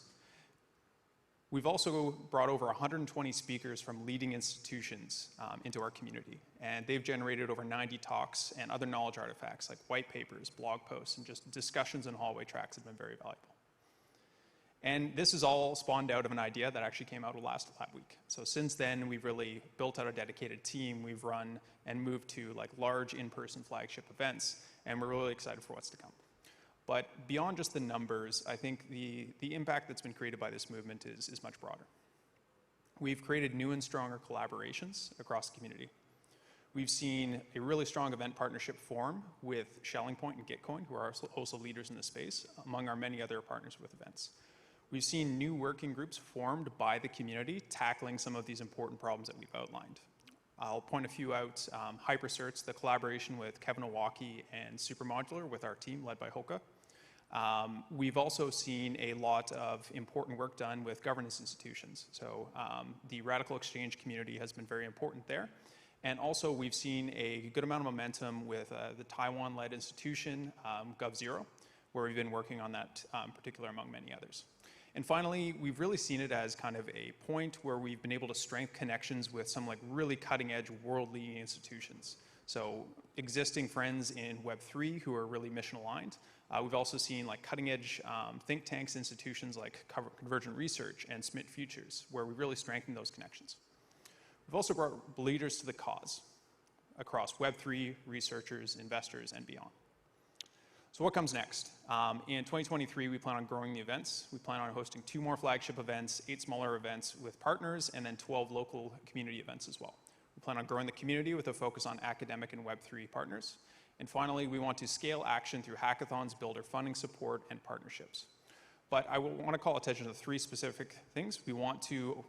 We've also brought over 120 speakers from leading institutions into our community, and they've generated over 90 talks and other knowledge artifacts like white papers, blog posts, and just discussions and hallway tracks have been very valuable. And this is all spawned out of an idea that actually came out of last Labweek. So since then, we've really built out a dedicated team. We've run and moved to large in-person flagship events, and we're really excited for what's to come. But beyond just the numbers, I think the impact that's been created by this movement is much broader. We've created new and stronger collaborations across the community. We've seen a really strong event partnership form with Shelling Point and Gitcoin, who are also leaders in the space, among our many other partners with events. We've seen new working groups formed by the community tackling some of these important problems that we've outlined. I'll point a few out. HyperCerts, the collaboration with Kevin Owocki and Supermodular with our team led by Hoka. We've also seen a lot of important work done with governance institutions. So the Radical Exchange community has been very important there. And also we've seen a good amount of momentum with the Taiwan-led institution, GovZero, where we've been working on that particular among many others. And finally, we've really seen it as kind of a point where we've been able to strengthen connections with some really cutting-edge, world-leading institutions. So existing friends in Web3 who are really mission-aligned. We've also seen cutting-edge think tanks, institutions like Convergent Research and Smith Futures, where we really strengthened those connections. We've also brought leaders to the cause across Web3, researchers, investors, and beyond. So what comes next? In 2023, we plan on growing the events. We plan on hosting 2 more flagship events, 8 smaller events with partners, and then 12 local community events as well. We plan on growing the community with a focus on academic and Web3 partners. And finally, we want to scale action through hackathons, builder funding support, and partnerships. But I want to call attention to 3 specific things. We want to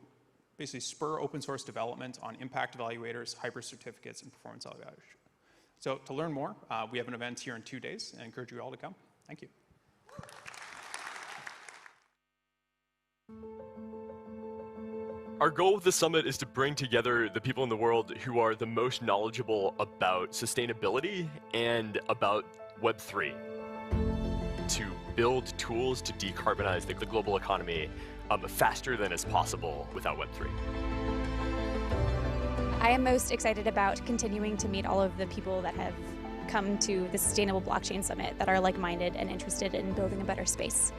basically spur open source development on impact evaluators, hyper certificates, and performance evaluation. So to learn more, we have an event here in 2 days, and I encourage you all to come. Thank you. Our goal with the summit is to bring together the people in the world who are the most knowledgeable about sustainability and about Web3, to build tools to decarbonize the global economy faster than is possible without Web3. I am most excited about continuing to meet all of the people that have come to the Sustainable Blockchain Summit that are like-minded and interested in building a better space.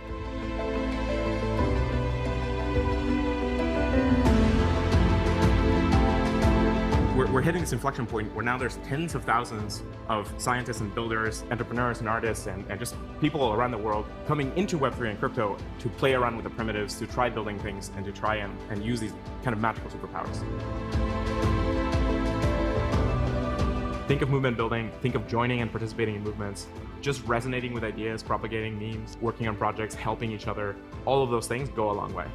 We're hitting this inflection point where now there's tens of thousands of scientists and builders, entrepreneurs and artists, and just people around the world coming into Web3 and crypto to play around with the primitives, to try building things, and to try and use these kind of magical superpowers. Think of movement building, think of joining and participating in movements, just resonating with ideas, propagating memes, working on projects, helping each other. All of those things go a long way.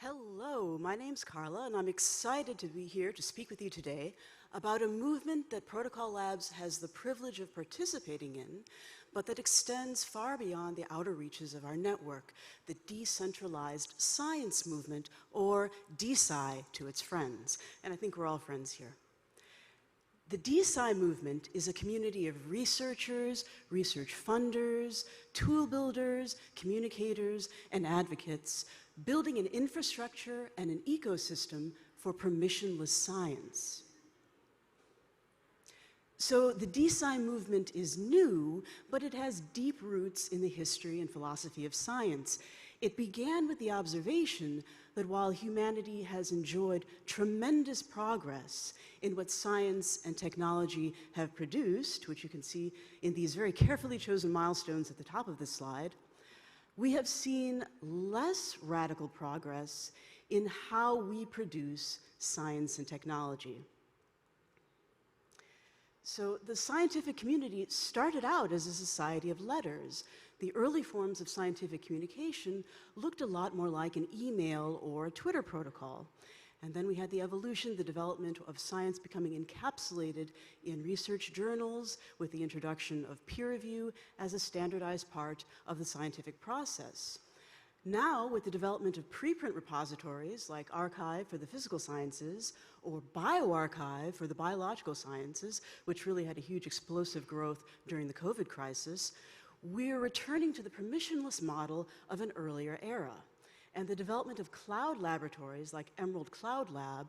Hello, my name's Carla, and I'm excited to be here to speak with you today about a movement that Protocol Labs has the privilege of participating in, but that extends far beyond the outer reaches of our network, the decentralized science movement, or DeSci to its friends. And I think we're all friends here. The DeSci movement is a community of researchers, research funders, tool builders, communicators, and advocates building an infrastructure and an ecosystem for permissionless science. So the DeSci movement is new, but it has deep roots in the history and philosophy of science. It began with the observation that while humanity has enjoyed tremendous progress in what science and technology have produced, which you can see in these very carefully chosen milestones at the top of this slide, we have seen less radical progress in how we produce science and technology. So the scientific community started out as a society of letters. The early forms of scientific communication looked a lot more like an email or a Twitter protocol. And then we had the evolution, the development of science becoming encapsulated in research journals with the introduction of peer review as a standardized part of the scientific process. Now, with the development of preprint repositories like arXiv for the physical sciences or bioRxiv for the biological sciences, which really had a huge explosive growth during the COVID crisis, we're returning to the permissionless model of an earlier era. And the development of cloud laboratories like Emerald Cloud Lab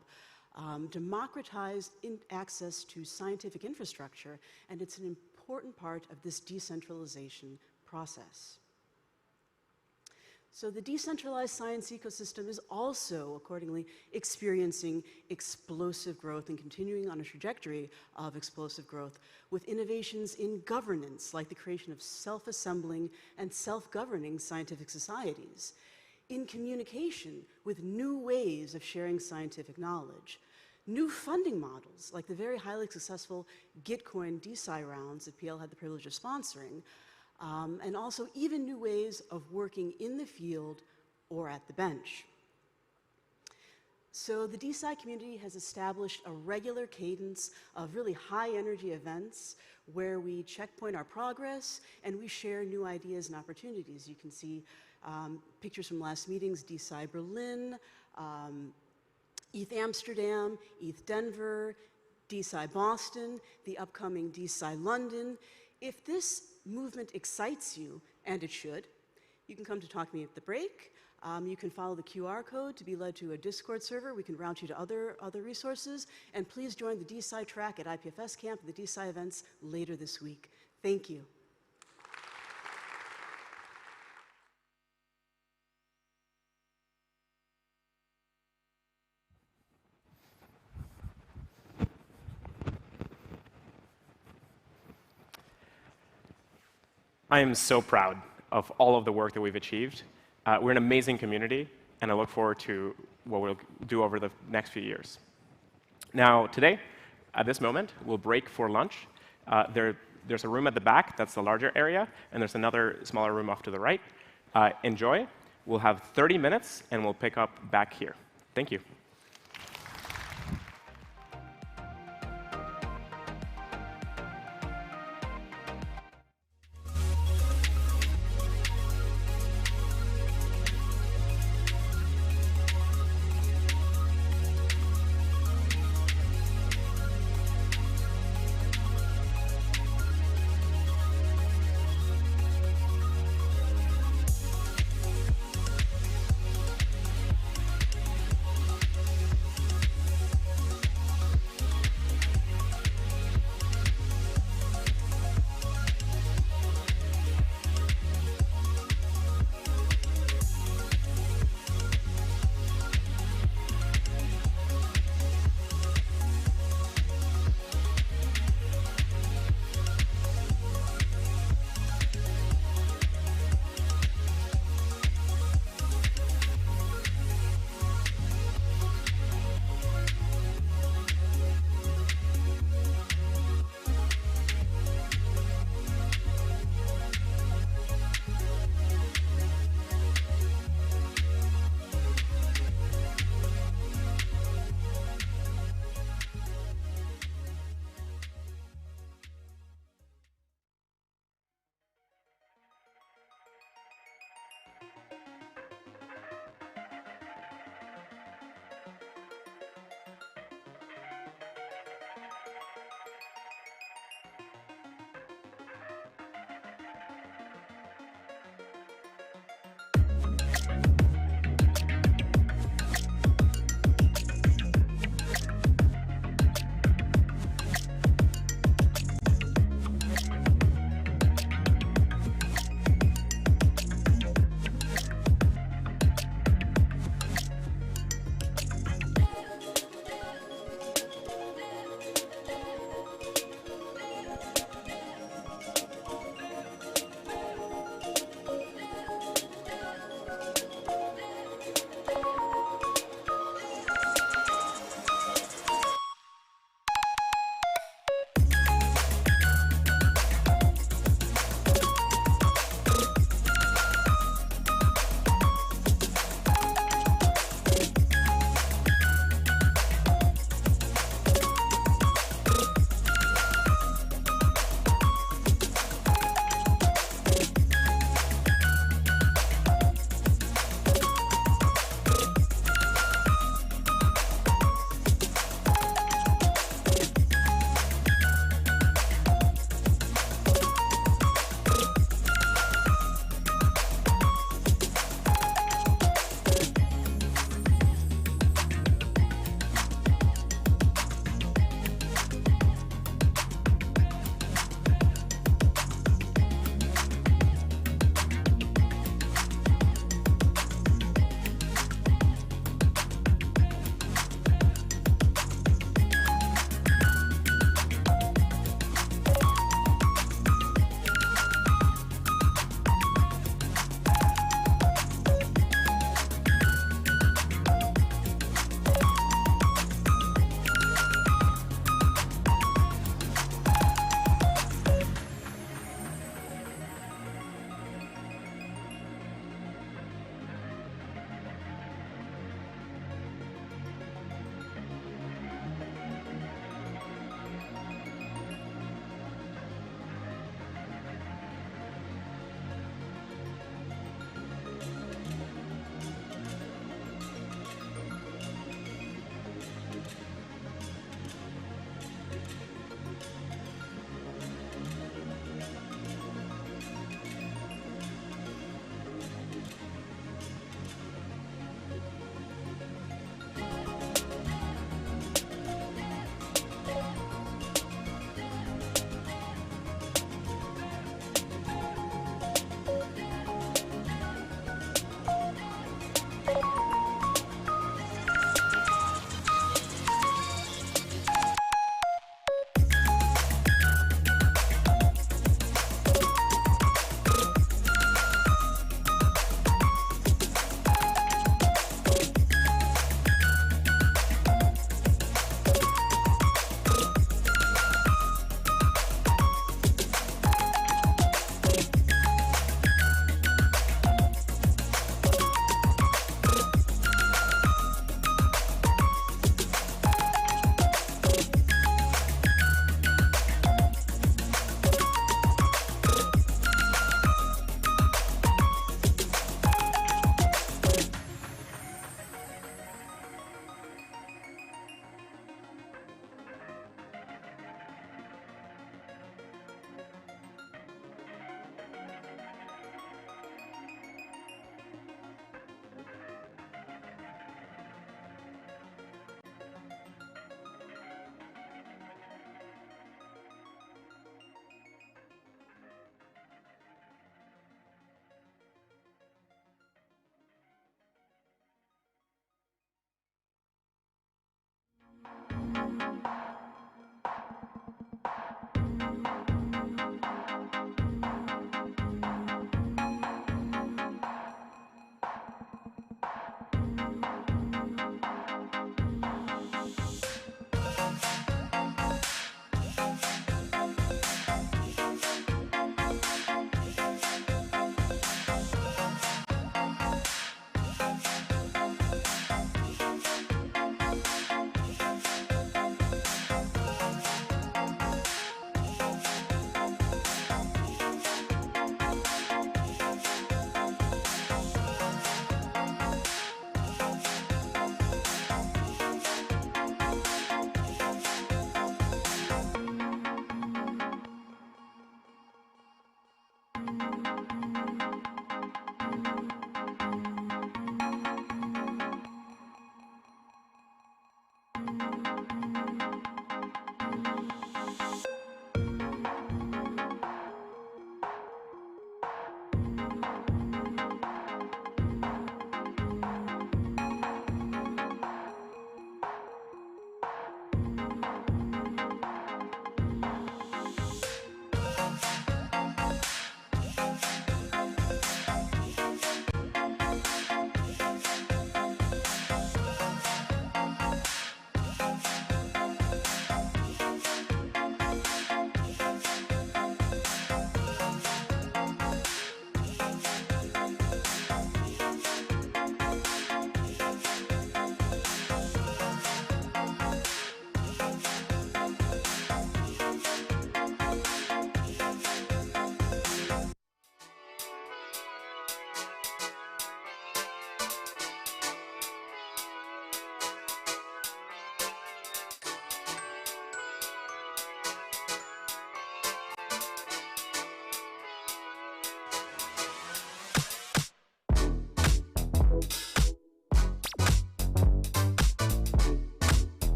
democratized access to scientific infrastructure, and it's an important part of this decentralization process. So the decentralized science ecosystem is also, accordingly, experiencing explosive growth and continuing on a trajectory of explosive growth with innovations in governance, like the creation of self-assembling and self-governing scientific societies, in communication with new ways of sharing scientific knowledge, new funding models, like the very highly successful Gitcoin DeSci rounds that PL had the privilege of sponsoring, and also even new ways of working in the field or at the bench. So the DeSci community has established a regular cadence of really high-energy events where we checkpoint our progress and we share new ideas and opportunities. You can see pictures from last meetings, DeSci Berlin, ETH Amsterdam, ETH Denver, DeSci Boston, the upcoming DeSci London. If this movement excites you, and it should, you can come to talk to me at the break. You can follow the QR code to be led to a Discord server. We can route you to other resources. And please join the DeSci track at IPFS Camp and the DeSci events later this week. Thank you. I am so proud of all of the work that we've achieved. We're an amazing community, and I look forward to what we'll do over the next few years. Now, today, at this moment, we'll break for lunch. There's a room at the back, that's the larger area, and there's another smaller room off to the right. Enjoy. We'll have 30 minutes, and we'll pick up back here. Thank you.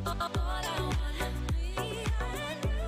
All I want, we had.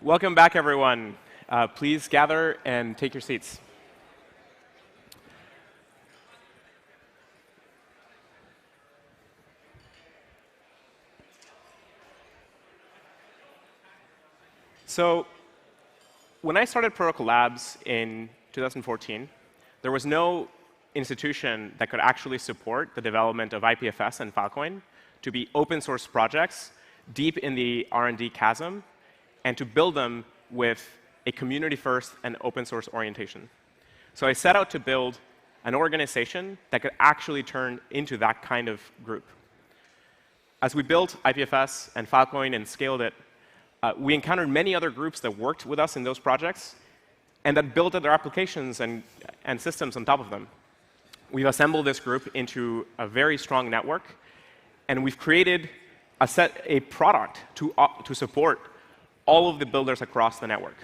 Welcome back, everyone. Please gather and take your seats. So when I started Protocol Labs in 2014, there was no institution that could actually support the development of IPFS and Filecoin to be open source projects deep in the R&D chasm and to build them with a community first and open source orientation. So I set out to build an organization that could actually turn into that kind of group. As we built IPFS and Filecoin and scaled it, we encountered many other groups that worked with us in those projects and that built other applications and systems on top of them. We've assembled this group into a very strong network, and we've created a product to support all of the builders across the network.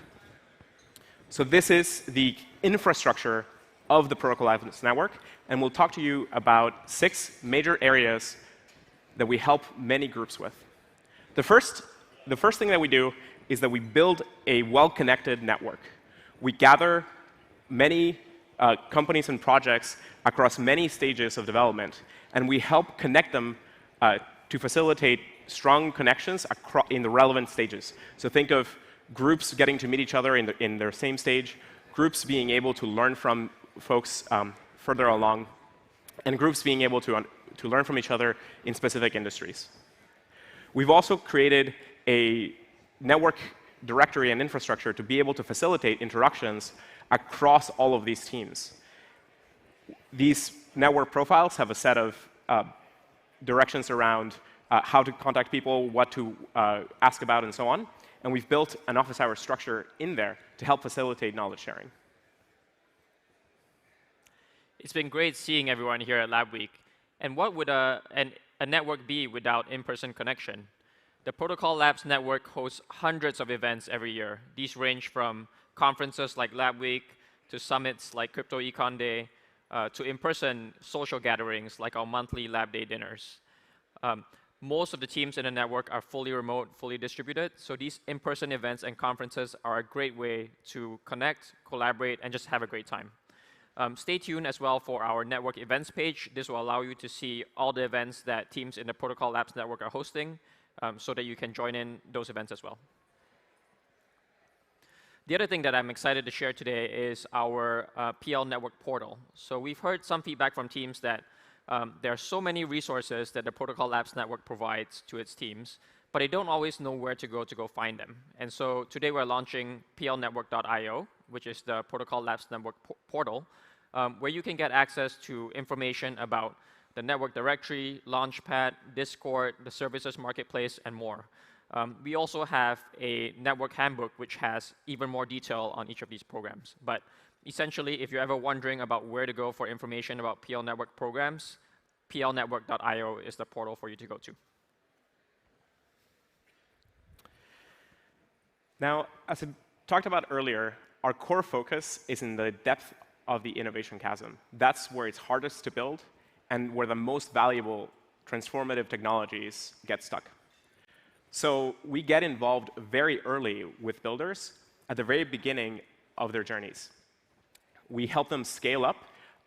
So this is the infrastructure of the Protocol Labs network, and we'll talk to you about 6 major areas that we help many groups with. The first thing that we do is that we build a well-connected network. We gather many companies and projects across many stages of development, and we help connect them to facilitate strong connections in the relevant stages. So think of groups getting to meet each other in their same stage, groups being able to learn from folks further along, and groups being able to learn from each other in specific industries. We've also created a network directory and infrastructure to be able to facilitate interactions across all of these teams. These network profiles have a set of directions around how to contact people, what to ask about, and so on. And we've built an office hour structure in there to help facilitate knowledge sharing. It's been great seeing everyone here at Labweek. And what would a network be without in-person connection? The Protocol Labs network hosts hundreds of events every year. These range from conferences like Labweek to summits like Crypto Econ Day to in-person social gatherings like our monthly Lab Day dinners. Most of the teams in the network are fully remote, fully distributed, so these in-person events and conferences are a great way to connect, collaborate, and just have a great time. Stay tuned as well for our network events page. This will allow you to see all the events that teams in the Protocol Labs network are hosting, so that you can join in those events as well. The other thing that I'm excited to share today is our PL network portal. So we've heard some feedback from teams that there are so many resources that the Protocol Labs network provides to its teams, but they don't always know where to go find them. And so today we're launching plnetwork.io, which is the Protocol Labs network portal, where you can get access to information about the network directory, Launchpad, Discord, the services marketplace, and more. We also have a network handbook which has even more detail on each of these programs. But essentially, if you're ever wondering about where to go for information about PL network programs, plnetwork.io is the portal for you to go to. Now, as I talked about earlier, our core focus is in the depth of the innovation chasm. That's where it's hardest to build and where the most valuable transformative technologies get stuck. So we get involved very early with builders at the very beginning of their journeys. We help them scale up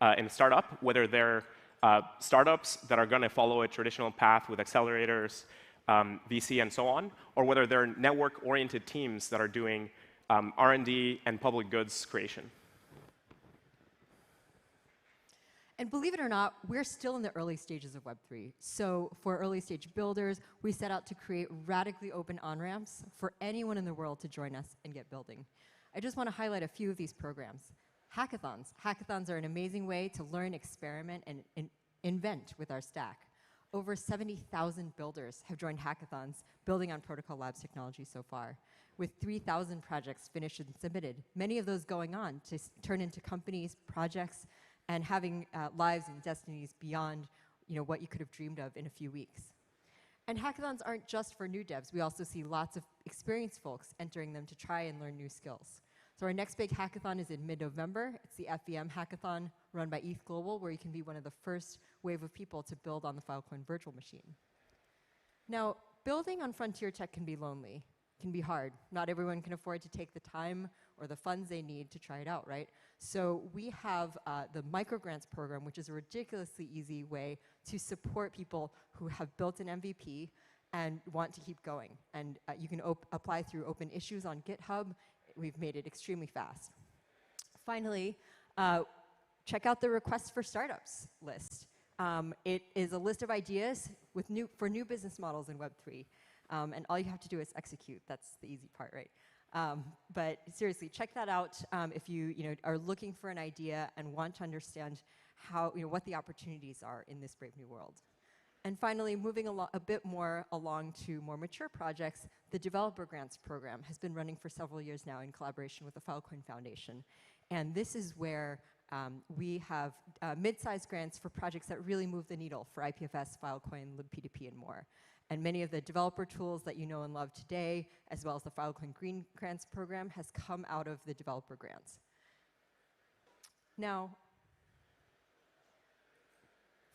and start up, whether they're startups that are going to follow a traditional path with accelerators, VC, and so on, or whether they're network-oriented teams that are doing R&D and public goods creation. And believe it or not, we're still in the early stages of Web3. So for early stage builders, we set out to create radically open on-ramps for anyone in the world to join us and get building. I just want to highlight a few of these programs. Hackathons. Hackathons are an amazing way to learn, experiment, and invent with our stack. Over 70,000 builders have joined hackathons building on Protocol Labs technology so far, with 3,000 projects finished and submitted, many of those going on to turn into companies, projects, and having lives and destinies beyond what you could have dreamed of in a few weeks. And hackathons aren't just for new devs. We also see lots of experienced folks entering them to try and learn new skills. So our next big hackathon is in mid-November. It's the FVM hackathon run by ETH Global, where you can be one of the first wave of people to build on the Filecoin virtual machine. Now, building on frontier tech can be lonely. can be hard. Not everyone can afford to take the time or the funds they need to try it out, right? So we have the microgrants program, which is a ridiculously easy way to support people who have built an MVP and want to keep going. And you can apply through open issues on GitHub. We've made it extremely fast. Finally, check out the Requests for Startups list. It is a list of ideas for new business models in Web3. And all you have to do is execute. That's the easy part, right? But seriously, check that out if you, are looking for an idea and want to understand how, what the opportunities are in this brave new world. And finally, moving a bit more along to more mature projects, the Developer Grants Program has been running for several years now in collaboration with the Filecoin Foundation. And this is where we have mid-sized grants for projects that really move the needle for IPFS, Filecoin, libp2p, and more. And many of the developer tools that you know and love today, as well as the Filecoin Green Grants program, has come out of the developer grants. Now,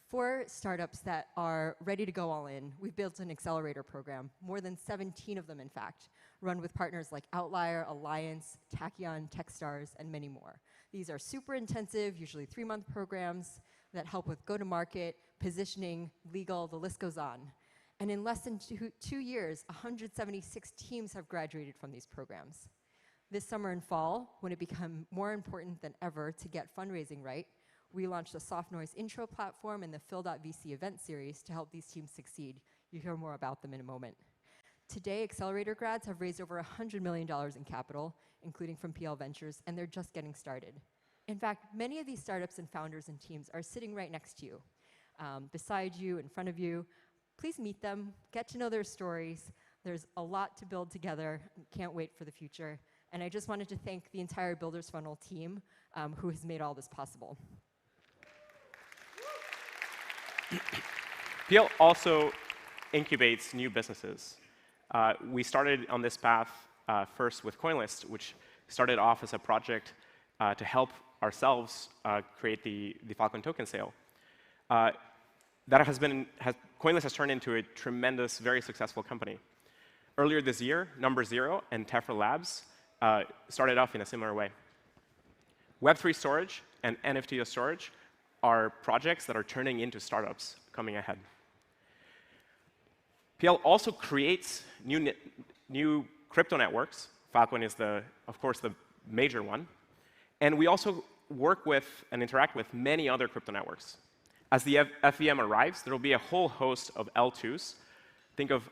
for startups that are ready to go all in, we've built an accelerator program, more than 17 of them, in fact, run with partners like Outlier, Alliance, Tachyon, Techstars, and many more. These are super intensive, usually 3-month programs that help with go-to-market, positioning, legal, the list goes on. And in less than two years, 176 teams have graduated from these programs. This summer and fall, when it became more important than ever to get fundraising right, we launched the Soft Noise Intro platform and the Phil.vc event series to help these teams succeed. You'll hear more about them in a moment. Today, Accelerator grads have raised over $100 million in capital, including from PL Ventures, and they're just getting started. In fact, many of these startups and founders and teams are sitting right next to you, beside you, in front of you. Please meet them, get to know their stories. There's a lot to build together. Can't wait for the future. And I just wanted to thank the entire Builders Funnel team who has made all this possible. PL also incubates new businesses. We started on this path first with CoinList, which started off as a project to help ourselves create the Filecoin token sale. CoinList has turned into a tremendous, very successful company. Earlier this year, Number Zero and Tephra Labs started off in a similar way. Web3 storage and NFT storage are projects that are turning into startups coming ahead. PL also creates new crypto networks. Filecoin is, of course, the major one. And we also work with and interact with many other crypto networks. As the FVM arrives, there will be a whole host of L2s. Think of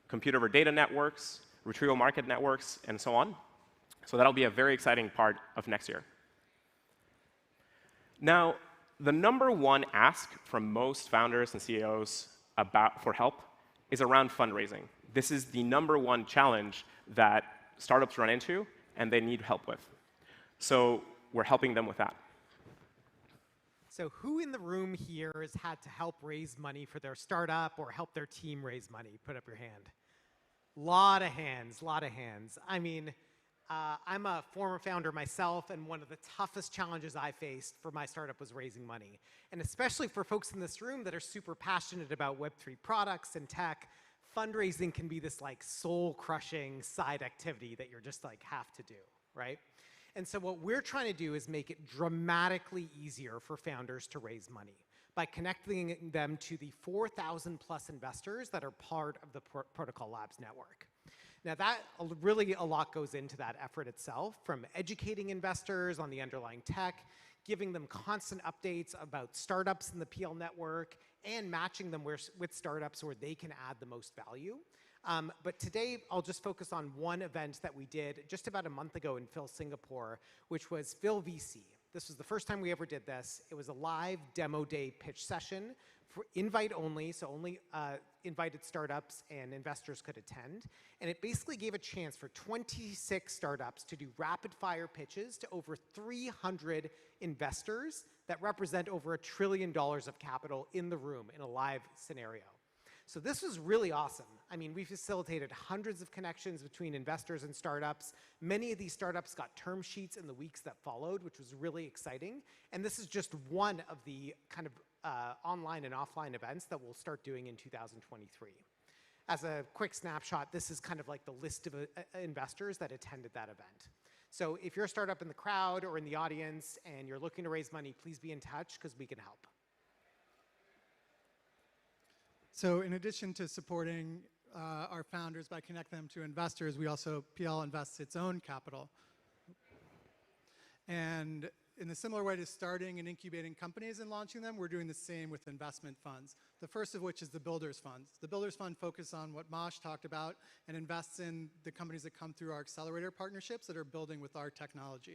computer over data networks, retrieval market networks, and so on. So that'll be a very exciting part of next year. Now, the #1 ask from most founders and CEOs for help is around fundraising. This is the #1 challenge that startups run into and they need help with. So we're helping them with that. So who in the room here has had to help raise money for their startup or help their team raise money? Put up your hand. Lot of hands, lot of hands. I mean, I'm a former founder myself, and one of the toughest challenges I faced for my startup was raising money. And especially for folks in this room that are super passionate about Web3 products and tech, fundraising can be this like soul-crushing side activity that you're just like have to do, right? And so what we're trying to do is make it dramatically easier for founders to raise money by connecting them to the 4,000 plus investors that are part of the Protocol Labs network. Now that really a lot goes into that effort itself, from educating investors on the underlying tech, giving them constant updates about startups in the PL network, and matching them with startups where they can add the most value. But today, I'll just focus on one event that we did just about a month ago in Phil, Singapore, which was Phil VC. This was the first time we ever did this. It was a live demo day pitch session, for invite only, so only invited startups and investors could attend. And it basically gave a chance for 26 startups to do rapid fire pitches to over 300 investors that represent over $1 trillion of capital in the room in a live scenario. So this was really awesome. I mean, we facilitated hundreds of connections between investors and startups. Many of these startups got term sheets in the weeks that followed, which was really exciting. And this is just one of the kind of online and offline events that we'll start doing in 2023. as a quick snapshot, this is kind of like the list of investors that attended that event. So if you're a startup in the crowd or in the audience and you're looking to raise money, please be in touch because we can help. So in addition to supporting our founders by connecting them to investors, we also, PL invests its own capital. And in a similar way to starting and incubating companies and launching them, we're doing the same with investment funds. The first of which is the Builders Fund. The Builders Fund focuses on what Mosh talked about and invests in the companies that come through our accelerator partnerships that are building with our technology.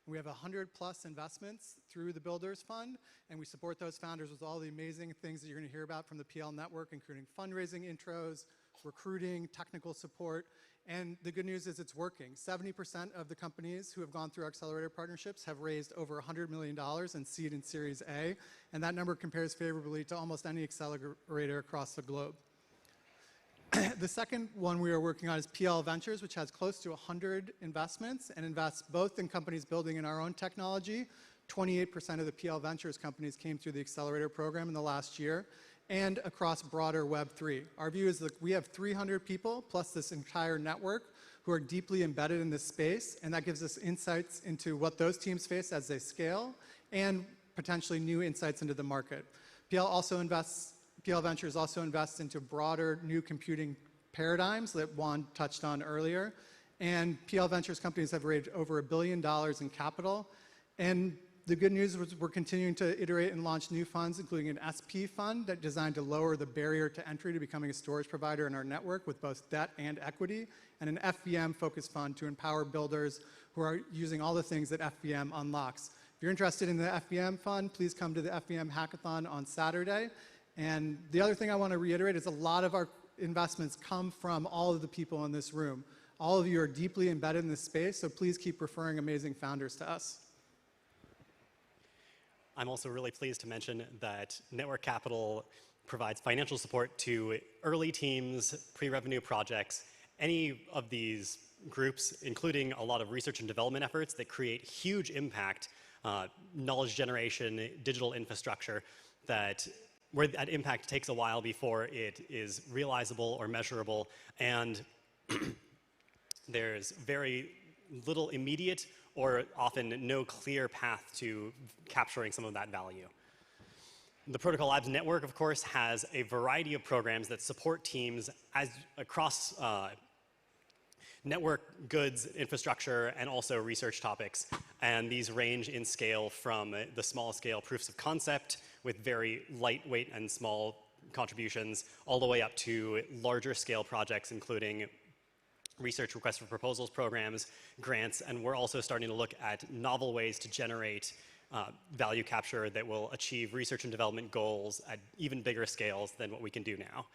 And we have 100+ investments through the Builders Fund, and we support those founders with all the amazing things that you're going to hear about from the PL network, including fundraising intros, recruiting, technical support. And the good news is it's working. 70% of the companies who have gone through our accelerator partnerships have raised over $100 million in seed and Series A, and that number compares favorably to almost any accelerator across the globe. The second one we are working on is PL Ventures, which has close to 100 investments and invests both in companies building in our own technology. 28% of the PL Ventures companies came through the accelerator program in the last year, and across broader Web3. Our view is that we have 300 people plus this entire network who are deeply embedded in this space, and that gives us insights into what those teams face as they scale and potentially new insights into the market. PL Ventures also invests into broader new computing paradigms that Juan touched on earlier, and PL Ventures companies have raised over $1 billion in capital. And the good news is we're continuing to iterate and launch new funds, including an SP fund that's designed to lower the barrier to entry to becoming a storage provider in our network with both debt and equity, and an FVM-focused fund to empower builders who are using all the things that FVM unlocks. If you're interested in the FVM fund, please come to the FVM Hackathon on Saturday. And the other thing I want to reiterate is a lot of our investments come from all of the people in this room. All of you are deeply embedded in this space, so please keep referring amazing founders to us. I'm also really pleased to mention that Network Capital provides financial support to early teams, pre-revenue projects, any of these groups, including a lot of research and development efforts that create huge impact, knowledge generation, digital infrastructure, where that impact takes a while before it is realizable or measurable, and there's very little immediate or often no clear path to capturing some of that value. The Protocol Labs network, of course, has a variety of programs that support teams across network goods, infrastructure, and also research topics. And these range in scale from the small scale proofs of concept with very lightweight and small contributions, all the way up to larger scale projects, including research request for proposals programs, grants, and we're also starting to look at novel ways to generate value capture that will achieve research and development goals at even bigger scales than what we can do now.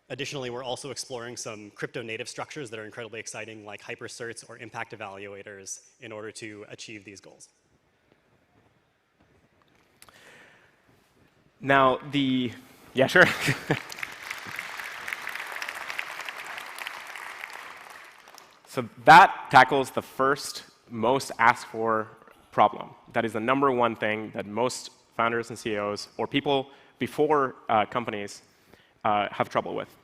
Additionally, we're also exploring some crypto-native structures that are incredibly exciting, like hypercerts or impact evaluators, in order to achieve these goals. Now, yeah, sure. So that tackles the first most asked for problem. That is the #1 thing that most founders and CEOs or people before companies have trouble with.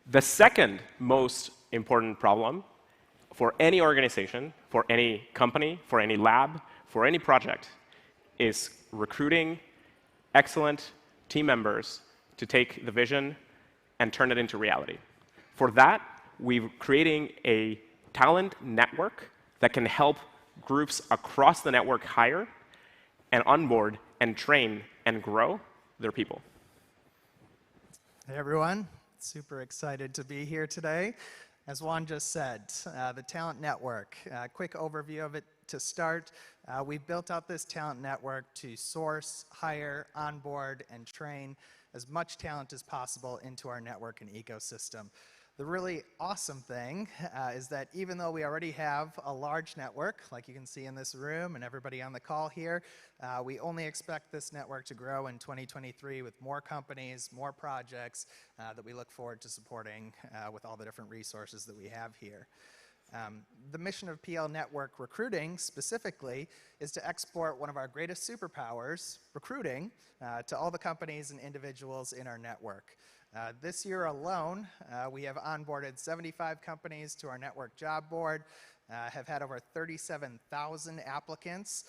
The second most important problem for any organization, for any company, for any lab, for any project is recruiting excellent team members to take the vision and turn it into reality. For that, we're creating a talent network that can help groups across the network hire and onboard and train and grow their people. Hey everyone, super excited to be here today. As Juan just said, the talent network, quick overview of it to start. We've built out this talent network to source, hire, onboard, and train as much talent as possible into our network and ecosystem. The really awesome thing is that even though we already have a large network, like you can see in this room and everybody on the call here, we only expect this network to grow in 2023 with more companies, more projects that we look forward to supporting with all the different resources that we have here. The mission of PL Network Recruiting specifically is to export one of our greatest superpowers, recruiting, to all the companies and individuals in our network. This year alone, we have onboarded 75 companies to our network job board, have had over 37,000 applicants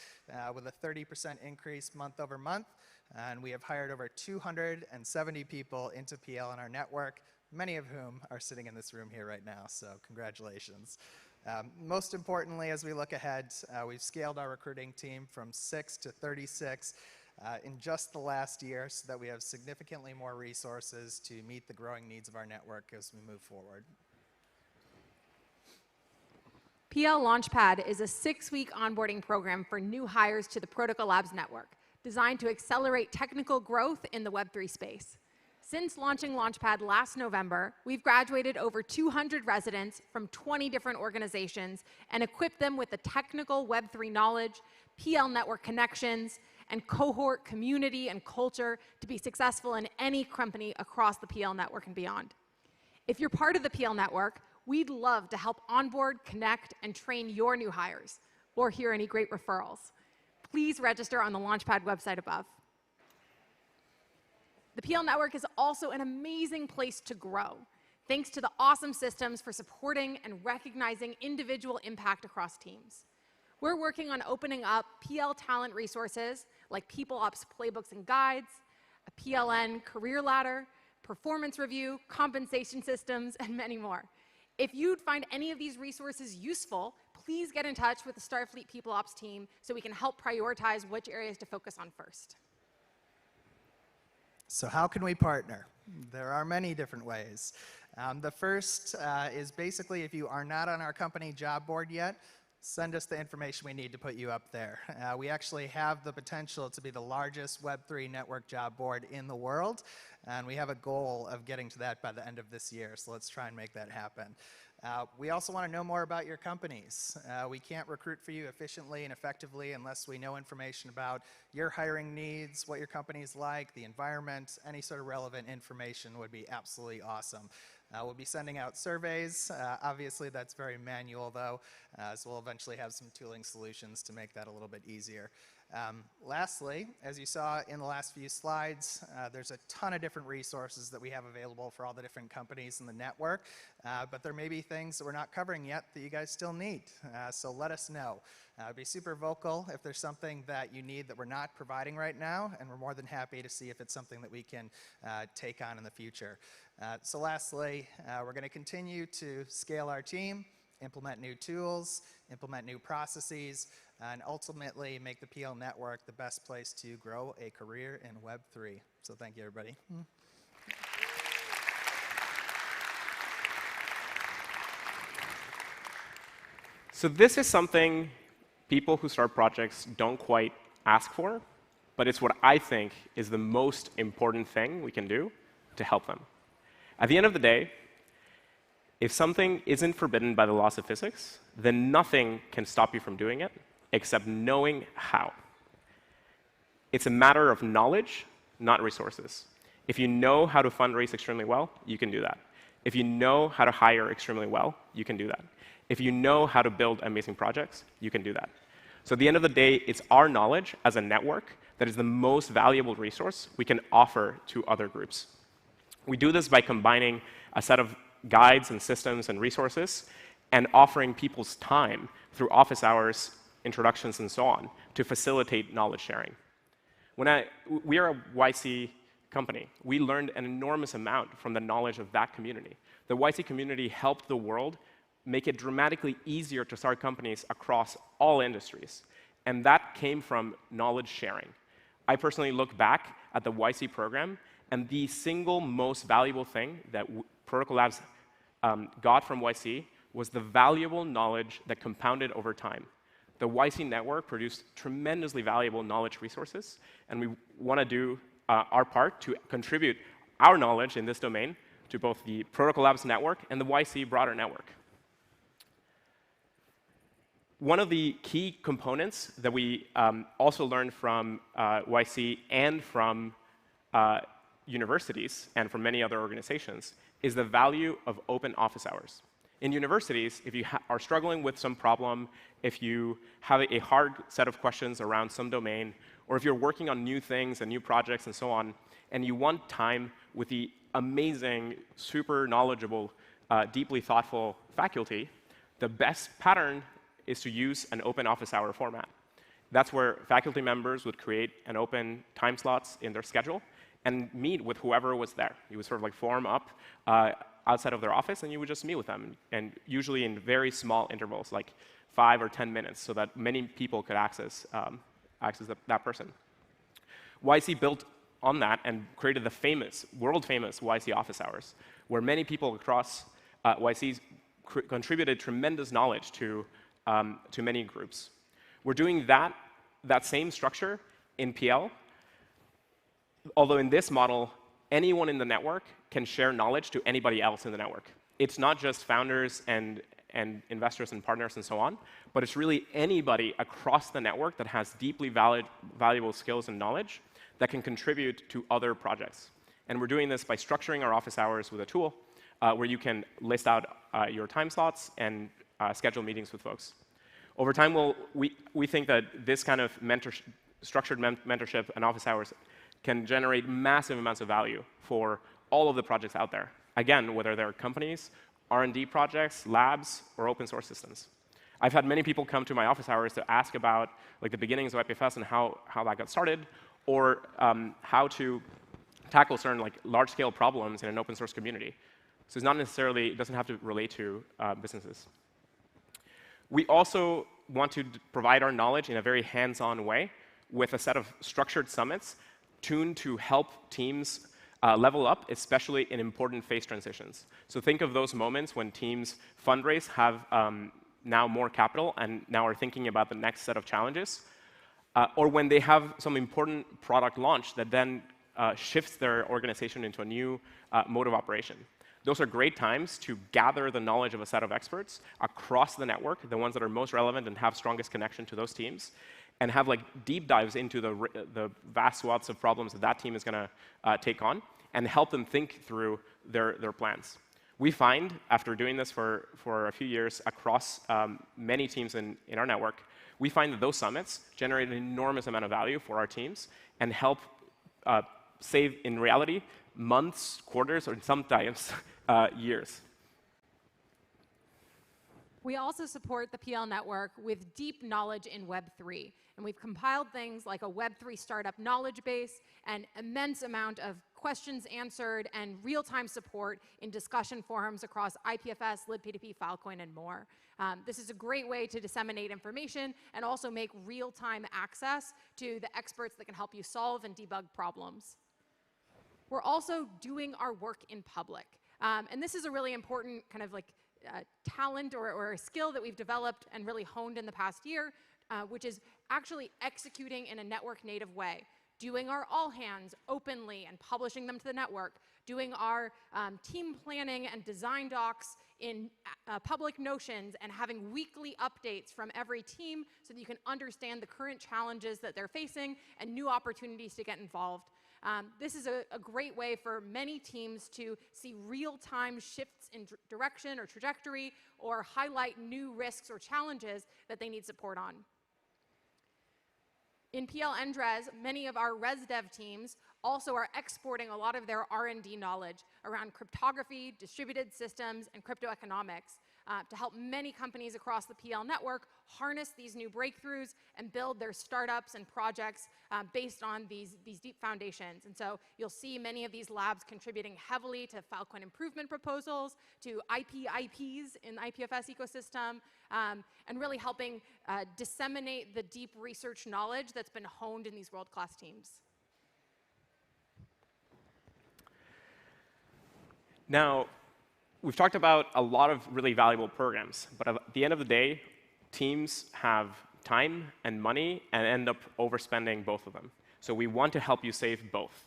with a 30% increase month over month, and we have hired over 270 people into PL in our network, many of whom are sitting in this room here right now, so congratulations. Most importantly, as we look ahead, we've scaled our recruiting team from 6 to 36 in just the last year so that we have significantly more resources to meet the growing needs of our network as we move forward. PL Launchpad is a 6-week onboarding program for new hires to the Protocol Labs network, designed to accelerate technical growth in the Web3 space. Since launching Launchpad last November, we've graduated over 200 residents from 20 different organizations and equipped them with the technical Web3 knowledge, PL network connections, and cohort community and culture to be successful in any company across the PL network and beyond. If you're part of the PL network, we'd love to help onboard, connect, and train your new hires, or hear any great referrals. Please register on the Launchpad website above. The PL network is also an amazing place to grow, thanks to the awesome systems for supporting and recognizing individual impact across teams. We're working on opening up PL talent resources like PeopleOps playbooks and guides, a PLN career ladder, performance review, compensation systems, and many more. If you'd find any of these resources useful, please get in touch with the Starfleet PeopleOps team so we can help prioritize which areas to focus on first. So how can we partner? There are many different ways. The first is basically if you are not on our company job board yet, send us the information we need to put you up there. We actually have the potential to be the largest Web3 network job board in the world, and we have a goal of getting to that by the end of this year, so let's try and make that happen. We also want to know more about your companies. We can't recruit for you efficiently and effectively unless we know information about your hiring needs, what your company's like, the environment, any sort of relevant information would be absolutely awesome. We'll be sending out surveys. Obviously, that's very manual, though, so we'll eventually have some tooling solutions to make that a little bit easier. Lastly, as you saw in the last few slides, there's a ton of different resources that we have available for all the different companies in the network, but there may be things that we're not covering yet that you guys still need, so let us know. Be super vocal if there's something that you need that we're not providing right now, and we're more than happy to see if it's something that we can take on in the future. So lastly, we're going to continue to scale our team, implement new tools, implement new processes, and ultimately make the PL network the best place to grow a career in Web3. So thank you, everybody. So this is something people who start projects don't quite ask for, but it's what I think is the most important thing we can do to help them. At the end of the day, if something isn't forbidden by the laws of physics, then nothing can stop you from doing it except knowing how. It's a matter of knowledge, not resources. If you know how to fundraise extremely well, you can do that. If you know how to hire extremely well, you can do that. If you know how to build amazing projects, you can do that. So at the end of the day, it's our knowledge as a network that is the most valuable resource we can offer to other groups. We do this by combining a set of guides and systems and resources and offering people's time through office hours, introductions, and so on to facilitate knowledge sharing. We are a YC company. We learned an enormous amount from the knowledge of that community. The YC community helped the world make it dramatically easier to start companies across all industries. And that came from knowledge sharing. I personally look back at the YC program, and the single most valuable thing that Protocol Labs got from YC was the valuable knowledge that compounded over time. The YC network produced tremendously valuable knowledge resources, and we want to do our part to contribute our knowledge in this domain to both the Protocol Labs network and the YC broader network. One of the key components that we also learned from YC and from universities and from many other organizations is the value of open office hours. In universities, if you are struggling with some problem, if you have a hard set of questions around some domain, or if you're working on new things and new projects and so on, and you want time with the amazing, super knowledgeable, deeply thoughtful faculty, the best pattern is to use an open office hour format. That's where faculty members would create an open time slots in their schedule and meet with whoever was there. You would sort of like form up outside of their office, and you would just meet with them, and usually in very small intervals, like 5 or 10 minutes, so that many people could access that person. YC built on that and created the famous, world-famous YC office hours, where many people across YC contributed tremendous knowledge to many groups. We're doing that same structure in PL, although in this model, anyone in the network can share knowledge to anybody else in the network. It's not just founders and investors and partners and so on, but it's really anybody across the network that has deeply valuable skills and knowledge that can contribute to other projects. And we're doing this by structuring our office hours with a tool where you can list out your time slots and schedule meetings with folks. Over time, we think that this kind of structured mentorship and office hours can generate massive amounts of value for all of the projects out there. Again, whether they're companies, R&D projects, labs, or open source systems. I've had many people come to my office hours to ask about like the beginnings of IPFS and how that got started, or how to tackle certain like large-scale problems in an open source community. So it's not necessarily, it doesn't have to relate to businesses. We also want to provide our knowledge in a very hands-on way with a set of structured summits tuned to help teams level up, especially in important phase transitions. So think of those moments when teams fundraise, have now more capital, and now are thinking about the next set of challenges, or when they have some important product launch that then shifts their organization into a new mode of operation. Those are great times to gather the knowledge of a set of experts across the network, the ones that are most relevant and have strongest connection to those teams, and have like deep dives into the vast swaths of problems that team is going to take on, and help them think through their plans. We find, after doing this for a few years across many teams in our network, we find that those summits generate an enormous amount of value for our teams and help save, in reality, months, quarters, or sometimes years. We also support the PL network with deep knowledge in Web3. And we've compiled things like a Web3 startup knowledge base, an immense amount of questions answered, and real-time support in discussion forums across IPFS, libp2p, Filecoin, and more. This is a great way to disseminate information and also make real-time access to the experts that can help you solve and debug problems. We're also doing our work in public. And this is a really important kind of like talent or a skill that we've developed and really honed in the past year, which is actually executing in a network native way, doing our all hands openly and publishing them to the network, doing our team planning and design docs in public Notions, and having weekly updates from every team so that you can understand the current challenges that they're facing and new opportunities to get involved. This is a great way for many teams to see real-time shifts in direction or trajectory, or highlight new risks or challenges that they need support on. In PL NDRES, many of our ResDev teams also are exporting a lot of their R&D knowledge around cryptography, distributed systems, and crypto economics to help many companies across the PL network harness these new breakthroughs and build their startups and projects based on these deep foundations. And so you'll see many of these labs contributing heavily to Filecoin improvement proposals, to IPs in the IPFS ecosystem, and really helping disseminate the deep research knowledge that's been honed in these world-class teams. Now, we've talked about a lot of really valuable programs, but at the end of the day, teams have time and money and end up overspending both of them. So we want to help you save both.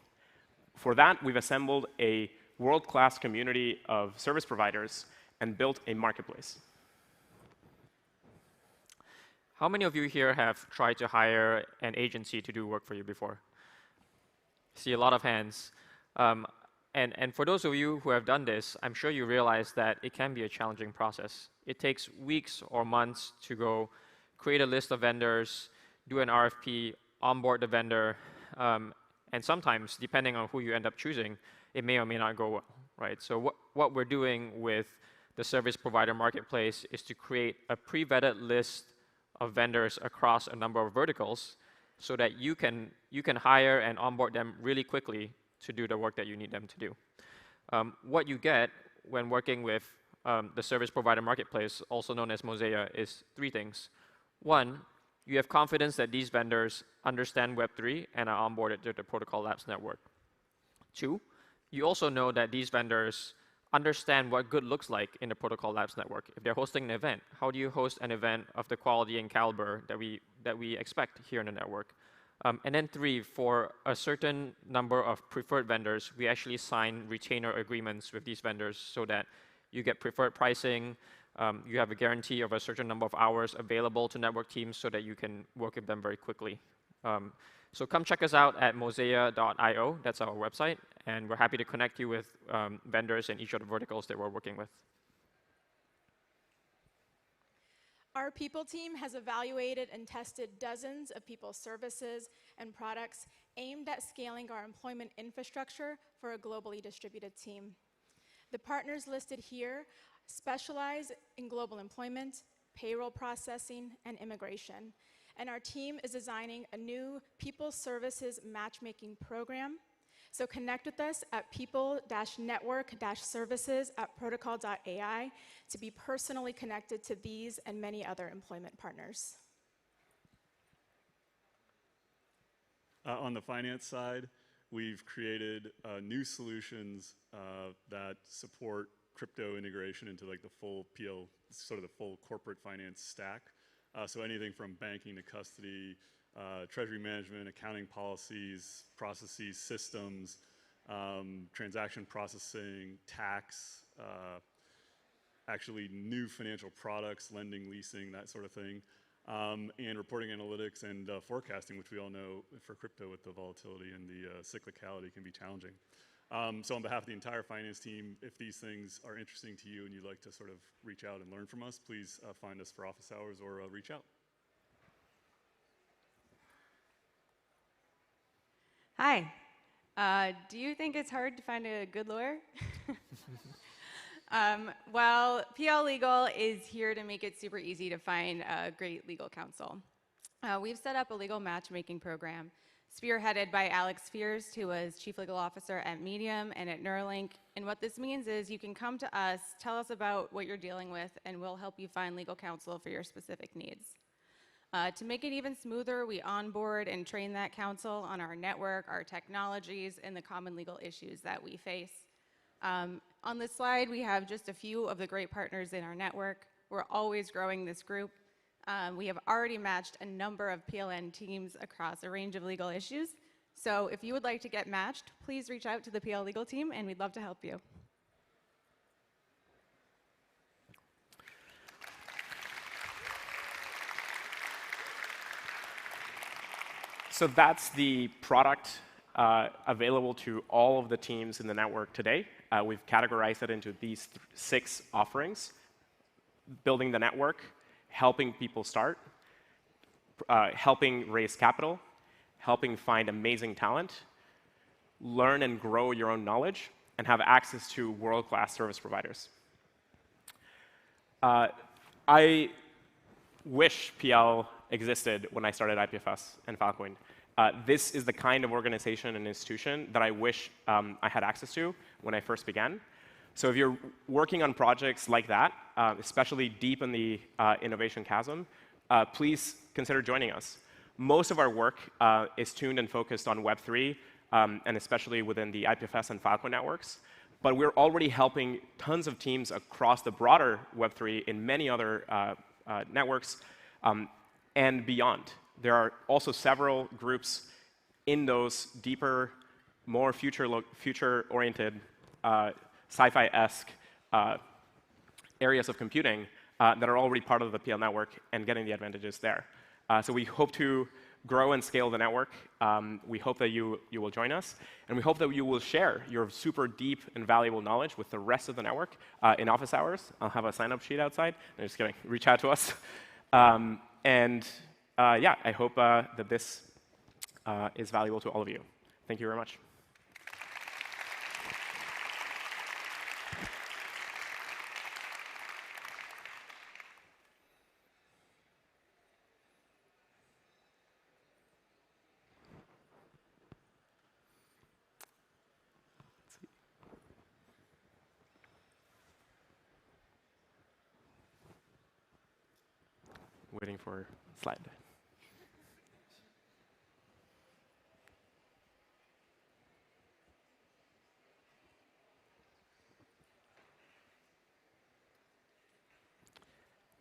For that, we've assembled a world-class community of service providers and built a marketplace. How many of you here have tried to hire an agency to do work for you before? See a lot of hands. And for those of you who have done this, I'm sure you realize that it can be a challenging process. It takes weeks or months to go create a list of vendors, do an RFP, onboard the vendor, and sometimes, depending on who you end up choosing, it may or may not go well, right? So what we're doing with the service provider marketplace is to create a pre-vetted list of vendors across a number of verticals so that you can hire and onboard them really quickly to do the work that you need them to do. What you get when working with the service provider marketplace, also known as Mosaic, is 3 things. 1, you have confidence that these vendors understand Web3 and are onboarded to the Protocol Labs network. 2, you also know that these vendors understand what good looks like in the Protocol Labs network. If they're hosting an event, how do you host an event of the quality and caliber that we expect here in the network? And then 3, for a certain number of preferred vendors, we actually sign retainer agreements with these vendors so that you get preferred pricing, you have a guarantee of a certain number of hours available to network teams so that you can work with them very quickly. So come check us out at mosaic.io, that's our website, and we're happy to connect you with vendors in each of the verticals that we're working with. Our people team has evaluated and tested dozens of people services and products aimed at scaling our employment infrastructure for a globally distributed team. The partners listed here specialize in global employment, payroll processing, and immigration. And our team is designing a new people services matchmaking program. So connect with us at people-network-services@protocol.ai to be personally connected to these and many other employment partners. On the finance side, we've created new solutions that support crypto integration into like the full PL, sort of the full corporate finance stack. So anything from banking to custody, treasury management, accounting policies, processes, systems, transaction processing, tax, actually new financial products, lending, leasing, that sort of thing, and reporting analytics and forecasting, which we all know for crypto with the volatility and the cyclicality can be challenging. So on behalf of the entire finance team, if these things are interesting to you and you'd like to sort of reach out and learn from us, please find us for office hours or reach out. Hi. Do you think it's hard to find a good lawyer? Well, PL Legal is here to make it super easy to find a great legal counsel. We've set up a legal matchmaking program spearheaded by Alex Fears, who was Chief Legal Officer at Medium and at Neuralink. And what this means is you can come to us, tell us about what you're dealing with, and we'll help you find legal counsel for your specific needs. To make it even smoother, we onboard and train that counsel on our network, our technologies, and the common legal issues that we face. On this slide, we have just a few of the great partners in our network. We're always growing this group. We have already matched a number of PLN teams across a range of legal issues. So if you would like to get matched, please reach out to the PL Legal team, and we'd love to help you. So that's the product available to all of the teams in the network today. We've categorized it into these 6 offerings: building the network, helping people start, helping raise capital, helping find amazing talent, learn and grow your own knowledge, and have access to world-class service providers. I wish PL existed when I started IPFS and Filecoin. This is the kind of organization and institution that I wish I had access to when I first began. So if you're working on projects like that, especially deep in the innovation chasm, please consider joining us. Most of our work is tuned and focused on Web3, and especially within the IPFS and Filecoin networks. But we're already helping tons of teams across the broader Web3 in many other networks and beyond. There are also several groups in those deeper, more future-oriented, sci-fi-esque areas of computing that are already part of the PL network and getting the advantages there. So we hope to grow and scale the network. We hope that you will join us, and we hope that you will share your super deep and valuable knowledge with the rest of the network in office hours. I'll have a sign-up sheet outside. I'm just kidding. Reach out to us. Yeah, I hope that this is valuable to all of you. Thank you very much. Waiting for a slide.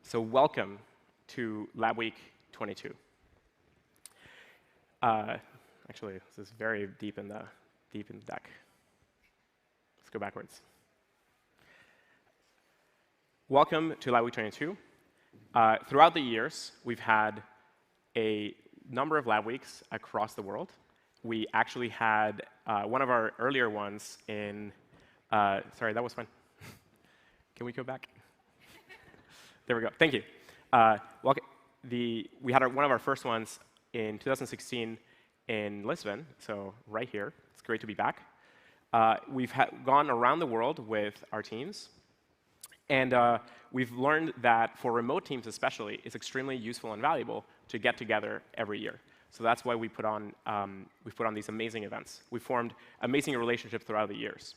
So welcome to Labweek22. Actually, this is very deep in the deck. Let's go backwards. Welcome to Labweek22. Throughout the years, we've had a number of lab weeks across the world. We actually had one of our earlier ones in, sorry, that was fun. Can we go back? There we go. Thank you. We had one of our first ones in 2016 in Lisbon, so right here. It's great to be back. We've gone around the world with our teams, and we've learned that for remote teams especially, it's extremely useful and valuable to get together every year. So that's why we've put on these amazing events. We formed amazing relationships throughout the years.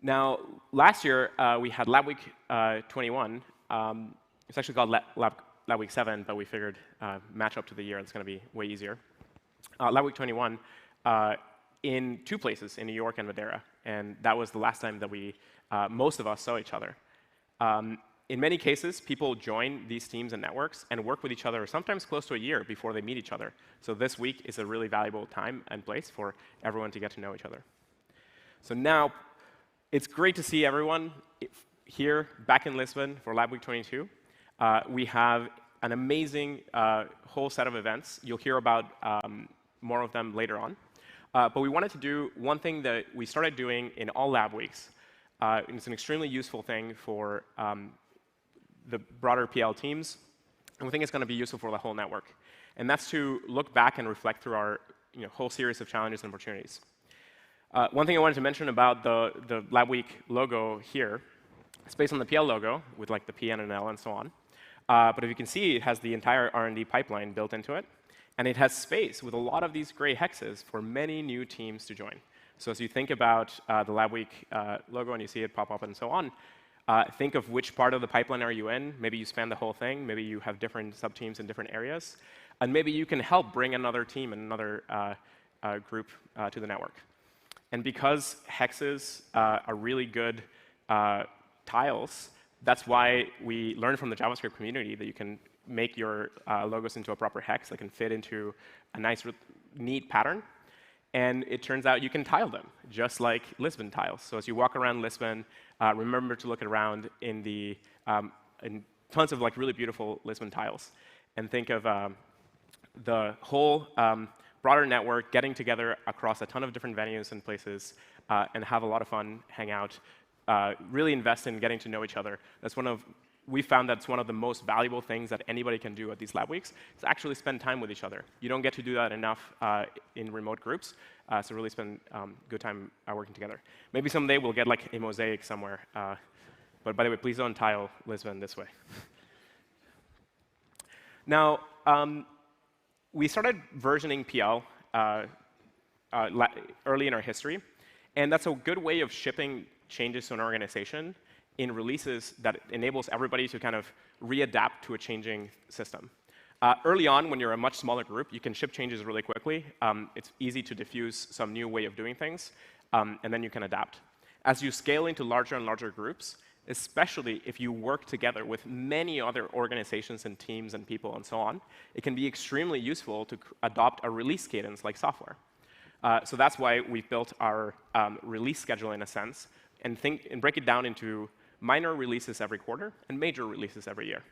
Now, last year, we had Labweek21. It's actually called Labweek7, but we figured match up to the year. It's going to be way easier. Labweek21 in two places, in New York and Madeira. And that was the last time that most of us saw each other. In many cases, people join these teams and networks and work with each other sometimes close to a year before they meet each other. So this week is a really valuable time and place for everyone to get to know each other. So now, it's great to see everyone here back in Lisbon for Labweek22. We have an amazing whole set of events. You'll hear about more of them later on. But we wanted to do one thing that we started doing in all lab weeks. And it's an extremely useful thing for the broader PL teams. And we think it's going to be useful for the whole network. And that's to look back and reflect through our whole series of challenges and opportunities. One thing I wanted to mention about the Labweek logo here, it's based on the PL logo with like the P and an L and so on. But if you can see, it has the entire R&D pipeline built into it. And it has space with a lot of these gray hexes for many new teams to join. So as you think about the Labweek logo and you see it pop up and so on, think of which part of the pipeline are you in. Maybe you span the whole thing. Maybe you have different sub-teams in different areas. And maybe you can help bring another team and another group to the network. And because hexes are really good tiles, that's why we learned from the JavaScript community that you can make your logos into a proper hex that can fit into a nice, neat pattern. And it turns out you can tile them, just like Lisbon tiles. So as you walk around Lisbon, remember to look around in tons of like really beautiful Lisbon tiles. And think of the whole broader network getting together across a ton of different venues and places and have a lot of fun, hang out, really invest in getting to know each other. We found that's one of the most valuable things that anybody can do at these lab weeks, is actually spend time with each other. You don't get to do that enough in remote groups, so really spend good time working together. Maybe someday we'll get like a mosaic somewhere. But by the way, please don't tile Lisbon this way. Now, we started versioning PL early in our history, and that's a good way of shipping changes to an organization in releases that enables everybody to kind of readapt to a changing system. Early on, when you're a much smaller group, you can ship changes really quickly. It's easy to diffuse some new way of doing things, and then you can adapt. As you scale into larger and larger groups, especially if you work together with many other organizations and teams and people and so on, it can be extremely useful to adopt a release cadence like software. So that's why we've built our release schedule in a sense, and break it down into minor releases every quarter and major releases every year.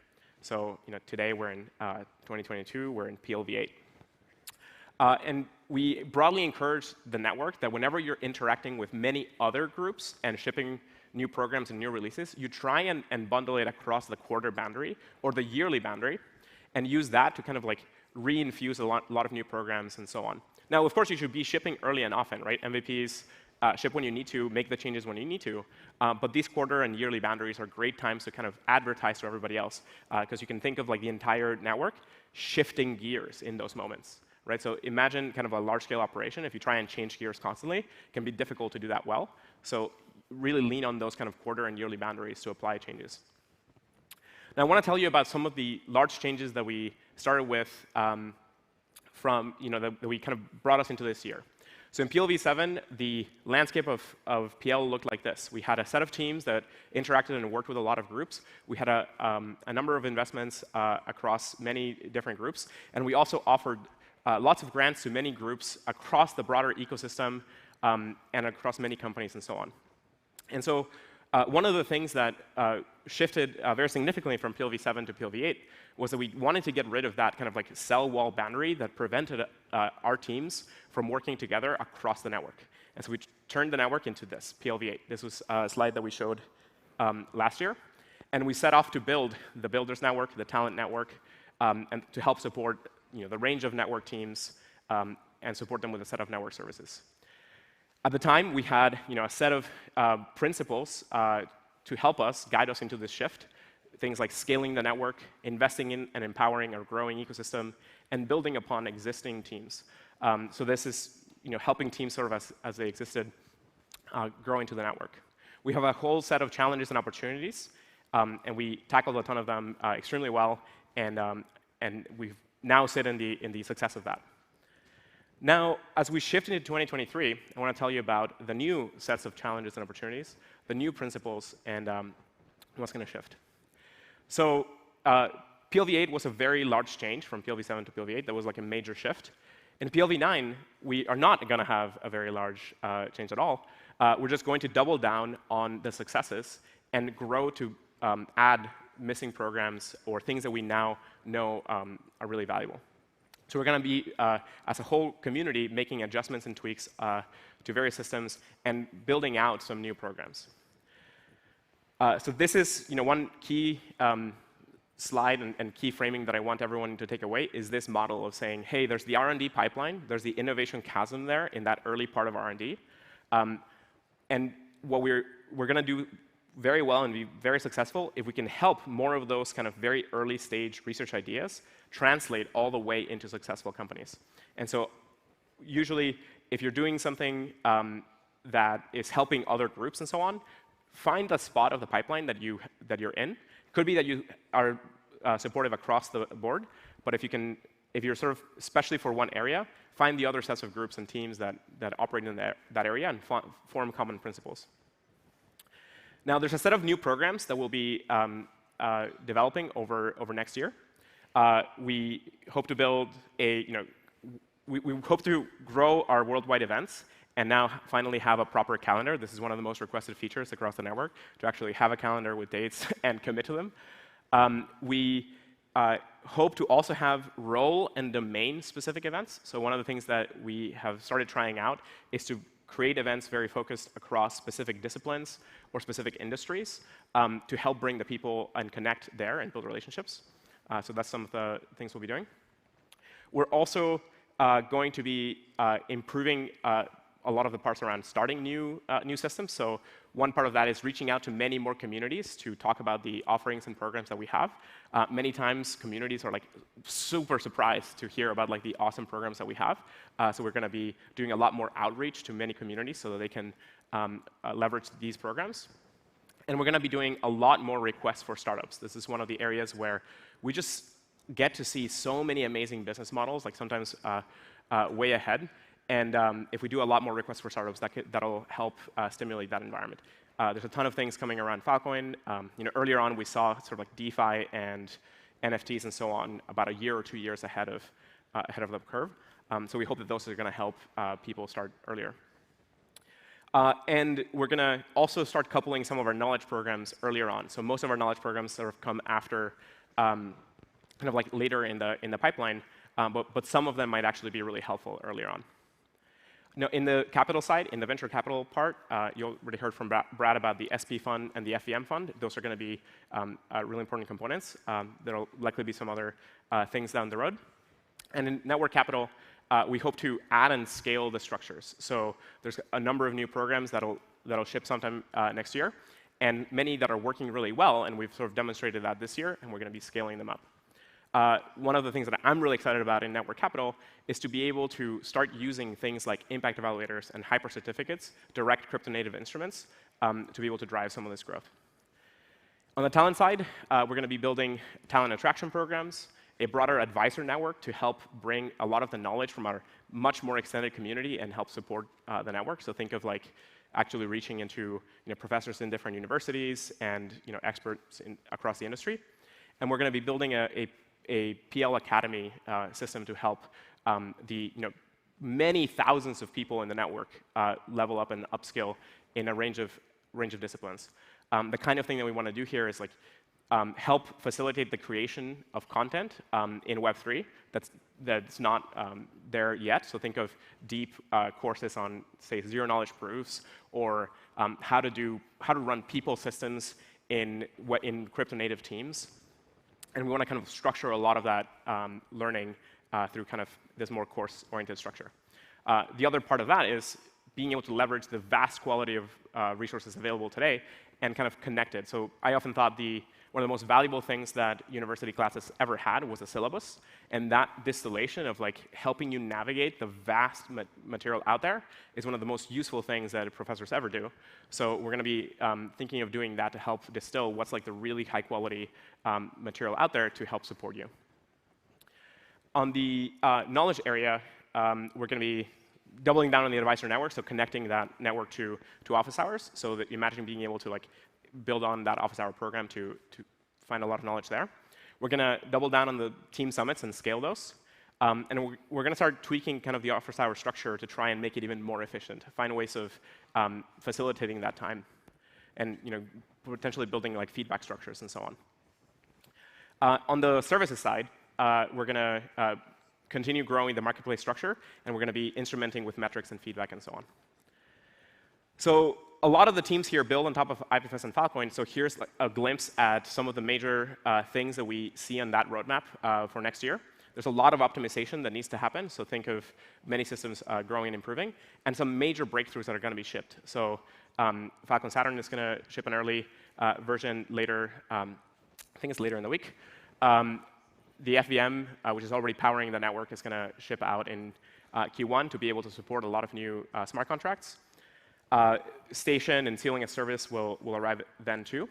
So today we're in 2022, we're in PLv8. And we broadly encourage the network that whenever you're interacting with many other groups and shipping new programs and new releases, you try and bundle it across the quarter boundary or the yearly boundary and use that to kind of like reinfuse a lot of new programs and so on. Now, of course, you should be shipping early and often, right? MVPs ship when you need to, make the changes when you need to. But these quarter and yearly boundaries are great times to kind of advertise to everybody else, because you can think of like the entire network shifting gears in those moments, right? So imagine kind of a large-scale operation. If you try and change gears constantly, it can be difficult to do that well. So really lean on those kind of quarter and yearly boundaries to apply changes. Now, I want to tell you about some of the large changes that we started with that we kind of brought us into this year. So in PLv7, the landscape of PL looked like this. We had a set of teams that interacted and worked with a lot of groups. We had a number of investments across many different groups. And we also offered lots of grants to many groups across the broader ecosystem and across many companies and so on. And so one of the things that shifted very significantly from PLv7 to PLv8 was that we wanted to get rid of that kind of like cell wall boundary that prevented our teams from working together across the network. And so we turned the network into this, PLv8. This was a slide that we showed last year. And we set off to build the Builders Network, the Talent Network, and to help support the range of network teams and support them with a set of network services. At the time, we had a set of principles to help us, guide us into this shift. Things like scaling the network, investing in and empowering our growing ecosystem, and building upon existing teams. So this is helping teams sort of as they existed grow into the network. We have a whole set of challenges and opportunities, and we tackled a ton of them extremely well, and we've now sit in the success of that. Now, as we shift into 2023, I want to tell you about the new sets of challenges and opportunities, the new principles, and what's going to shift. So PLv8 was a very large change from PLv7 to PLv8. That was like a major shift. In PLv9, we are not going to have a very large change at all. We're just going to double down on the successes and grow to add missing programs or things that we now know are really valuable. So we're going to be, as a whole community, making adjustments and tweaks to various systems and building out some new programs. So this is one key slide and key framing that I want everyone to take away is this model of saying, hey, there's the R&D pipeline, there's the innovation chasm there in that early part of R&D. And what we're going to do very well and be very successful if we can help more of those kind of very early stage research ideas translate all the way into successful companies. And so usually, if you're doing something that is helping other groups and so on, find the spot of the pipeline that you're in. It could be that you are supportive across the board, but if you're sort of, especially for one area, find the other sets of groups and teams that operate in that area and form common principles. Now, there's a set of new programs that we'll be developing over next year. We hope to build we hope to grow our worldwide events and now finally have a proper calendar. This is one of the most requested features across the network, to actually have a calendar with dates and commit to them. We hope to also have role and domain-specific events. So one of the things that we have started trying out is to create events very focused across specific disciplines or specific industries to help bring the people and connect there and build relationships. So that's some of the things we'll be doing. We're also going to be improving a lot of the parts around starting new systems. So one part of that is reaching out to many more communities to talk about the offerings and programs that we have. Many times, communities are like super surprised to hear about like the awesome programs that we have. So we're going to be doing a lot more outreach to many communities so that they can leverage these programs. And we're going to be doing a lot more requests for startups. This is one of the areas where we just get to see so many amazing business models, like sometimes way ahead. And if we do a lot more requests for startups, that'll help stimulate that environment. There's a ton of things coming around Filecoin. Earlier on, we saw sort of like DeFi and NFTs and so on about a year or 2 years ahead of the curve. So we hope that those are going to help people start earlier. And we're going to also start coupling some of our knowledge programs earlier on. So most of our knowledge programs sort of come after, kind of like later in the pipeline, but some of them might actually be really helpful earlier on. Now, in the capital side, in the venture capital part, you already heard from Brad about the SP fund and the FEM fund. Those are going to be really important components. There will likely be some other things down the road. And in network capital, we hope to add and scale the structures. So there's a number of new programs that'll ship sometime next year, and many that are working really well, and we've sort of demonstrated that this year, and we're going to be scaling them up. One of the things that I'm really excited about in network capital is to be able to start using things like impact evaluators and hyper certificates, direct crypto native instruments, to be able to drive some of this growth. On the talent side, we're going to be building talent attraction programs, a broader advisor network to help bring a lot of the knowledge from our much more extended community and help support the network. So think of like actually reaching into professors in different universities and experts across the industry. And we're going to be building a PL Academy system to help the many thousands of people in the network level up and upskill in a range of disciplines. The kind of thing that we want to do here is like help facilitate the creation of content in Web3 that's not there yet. So think of deep courses on, say, zero-knowledge proofs, or how to run people systems in crypto-native teams. And we want to kind of structure a lot of that learning through kind of this more course-oriented structure. The other part of that is being able to leverage the vast quality of resources available today and kind of connect it. So I often thought one of the most valuable things that university classes ever had was a syllabus, and that distillation of like helping you navigate the vast material out there is one of the most useful things that professors ever do. So we're going to be thinking of doing that to help distill what's like the really high quality material out there to help support you. On the knowledge area, we're going to be doubling down on the advisor network, so connecting that network to office hours, so that imagine being able to like build on that office hour program to find a lot of knowledge there. We're going to double down on the team summits and scale those. And we're going to start tweaking kind of the office hour structure to try and make it even more efficient, find ways of facilitating that time, and potentially building like feedback structures and so on. On the services side, we're going to continue growing the marketplace structure, and we're going to be instrumenting with metrics and feedback and so on. So a lot of the teams here build on top of IPFS and Filecoin, so here's a glimpse at some of the major things that we see on that roadmap for next year. There's a lot of optimization that needs to happen, so think of many systems growing and improving, and some major breakthroughs that are going to be shipped. So Falcon Saturn is going to ship an early version later, I think it's later in the week. The FVM, which is already powering the network, is going to ship out in Q1 to be able to support a lot of new smart contracts. Station and sealing as service will arrive then too.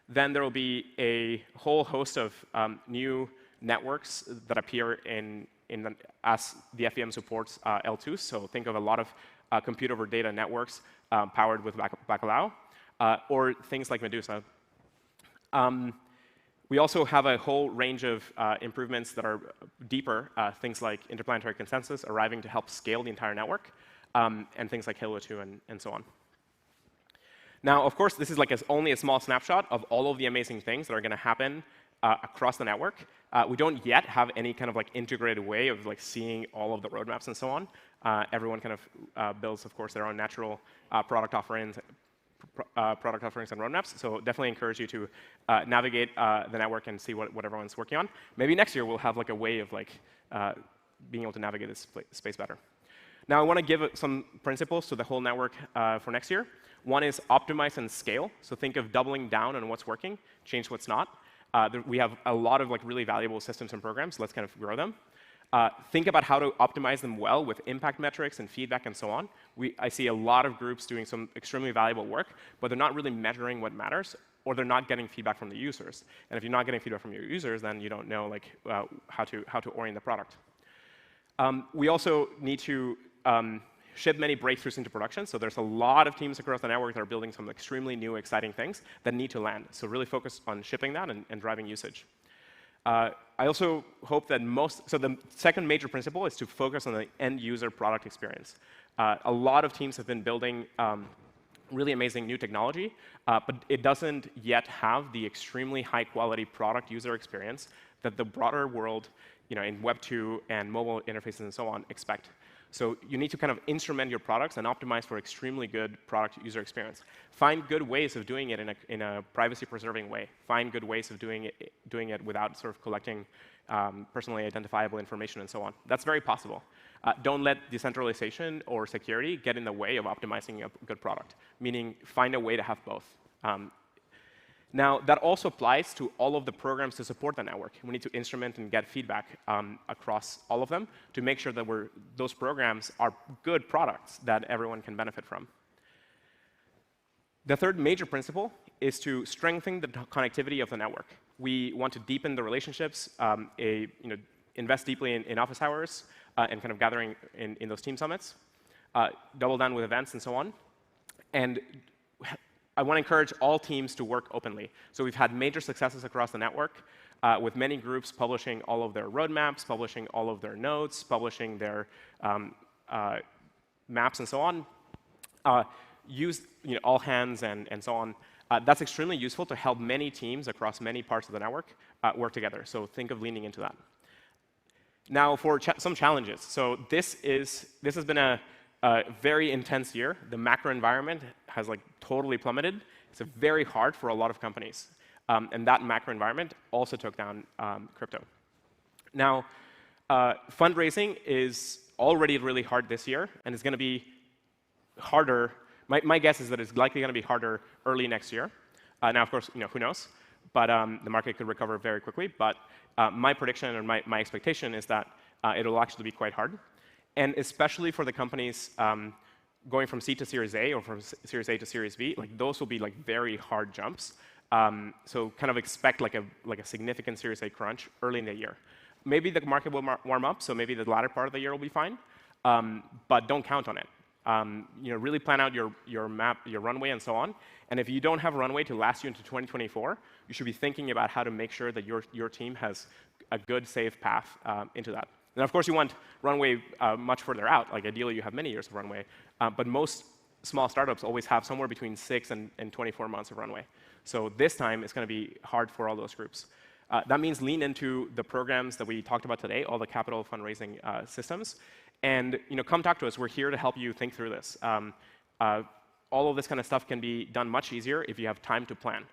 Then there will be a whole host of new networks that appear as the FVM supports L2. So think of a lot of compute over data networks powered with Bacalhau, or things like Medusa. We also have a whole range of improvements that are deeper, things like interplanetary consensus arriving to help scale the entire network, and things like Halo 2 and so on. Now, of course, this is like only a small snapshot of all of the amazing things that are going to happen across the network. We don't yet have any kind of like integrated way of like seeing all of the roadmaps and so on. Everyone kind of builds, of course, their own natural product offerings and roadmaps. So definitely encourage you to navigate the network and see what everyone's working on. Maybe next year we'll have like a way of like being able to navigate this space better. Now I want to give some principles to the whole network for next year. One is optimize and scale. So think of doubling down on what's working, change what's not. We have a lot of like really valuable systems and programs. Let's kind of grow them. Think about how to optimize them well with impact metrics and feedback and so on. I see a lot of groups doing some extremely valuable work, but they're not really measuring what matters, or they're not getting feedback from the users. And if you're not getting feedback from your users, then you don't know like how to orient the product. We also need to ship many breakthroughs into production. So there's a lot of teams across the network that are building some extremely new, exciting things that need to land. So really focus on shipping that and driving usage. I also hope that so the second major principle is to focus on the end user product experience. A lot of teams have been building really amazing new technology, but it doesn't yet have the extremely high quality product user experience that the broader world, in Web 2 and mobile interfaces and so on expect. So you need to kind of instrument your products and optimize for extremely good product user experience. Find good ways of doing it in a privacy-preserving way. Find good ways of doing it without sort of collecting personally identifiable information and so on. That's very possible. Don't let decentralization or security get in the way of optimizing a good product, meaning find a way to have both. Now, that also applies to all of the programs to support the network. We need to instrument and get feedback across all of them to make sure that those programs are good products that everyone can benefit from. The third major principle is to strengthen the connectivity of the network. We want to deepen the relationships, invest deeply in office hours and kind of gathering in those team summits, double down with events and so on. And I want to encourage all teams to work openly. So we've had major successes across the network with many groups publishing all of their roadmaps, publishing all of their notes, publishing their maps and so on. Use all hands and so on. That's extremely useful to help many teams across many parts of the network work together. So think of leaning into that. Now for some challenges. So this has been a very intense year. The macro environment has totally plummeted. It's very hard for a lot of companies. And that macro environment also took down crypto. Now, fundraising is already really hard this year, and it's going to be harder. My guess is that it's likely going to be harder early next year. Now, of course, who knows? But the market could recover very quickly. But my prediction or my expectation is that it'll actually be quite hard. And especially for the companies going from seed to Series A or from Series A to Series B, those will be very hard jumps. So kind of expect a significant Series A crunch early in the year. Maybe the market will warm up, so maybe the latter part of the year will be fine. But don't count on it. Really plan out your map, your runway, and so on. And if you don't have a runway to last you into 2024, you should be thinking about how to make sure that your team has a good, safe path into that. And of course, you want runway much further out. Ideally, you have many years of runway. But most small startups always have somewhere between 6 and 24 months of runway. So this time, it's going to be hard for all those groups. That means lean into the programs that we talked about today, all the capital fundraising systems. And come talk to us. We're here to help you think through this. All of this kind of stuff can be done much easier if you have time to plan.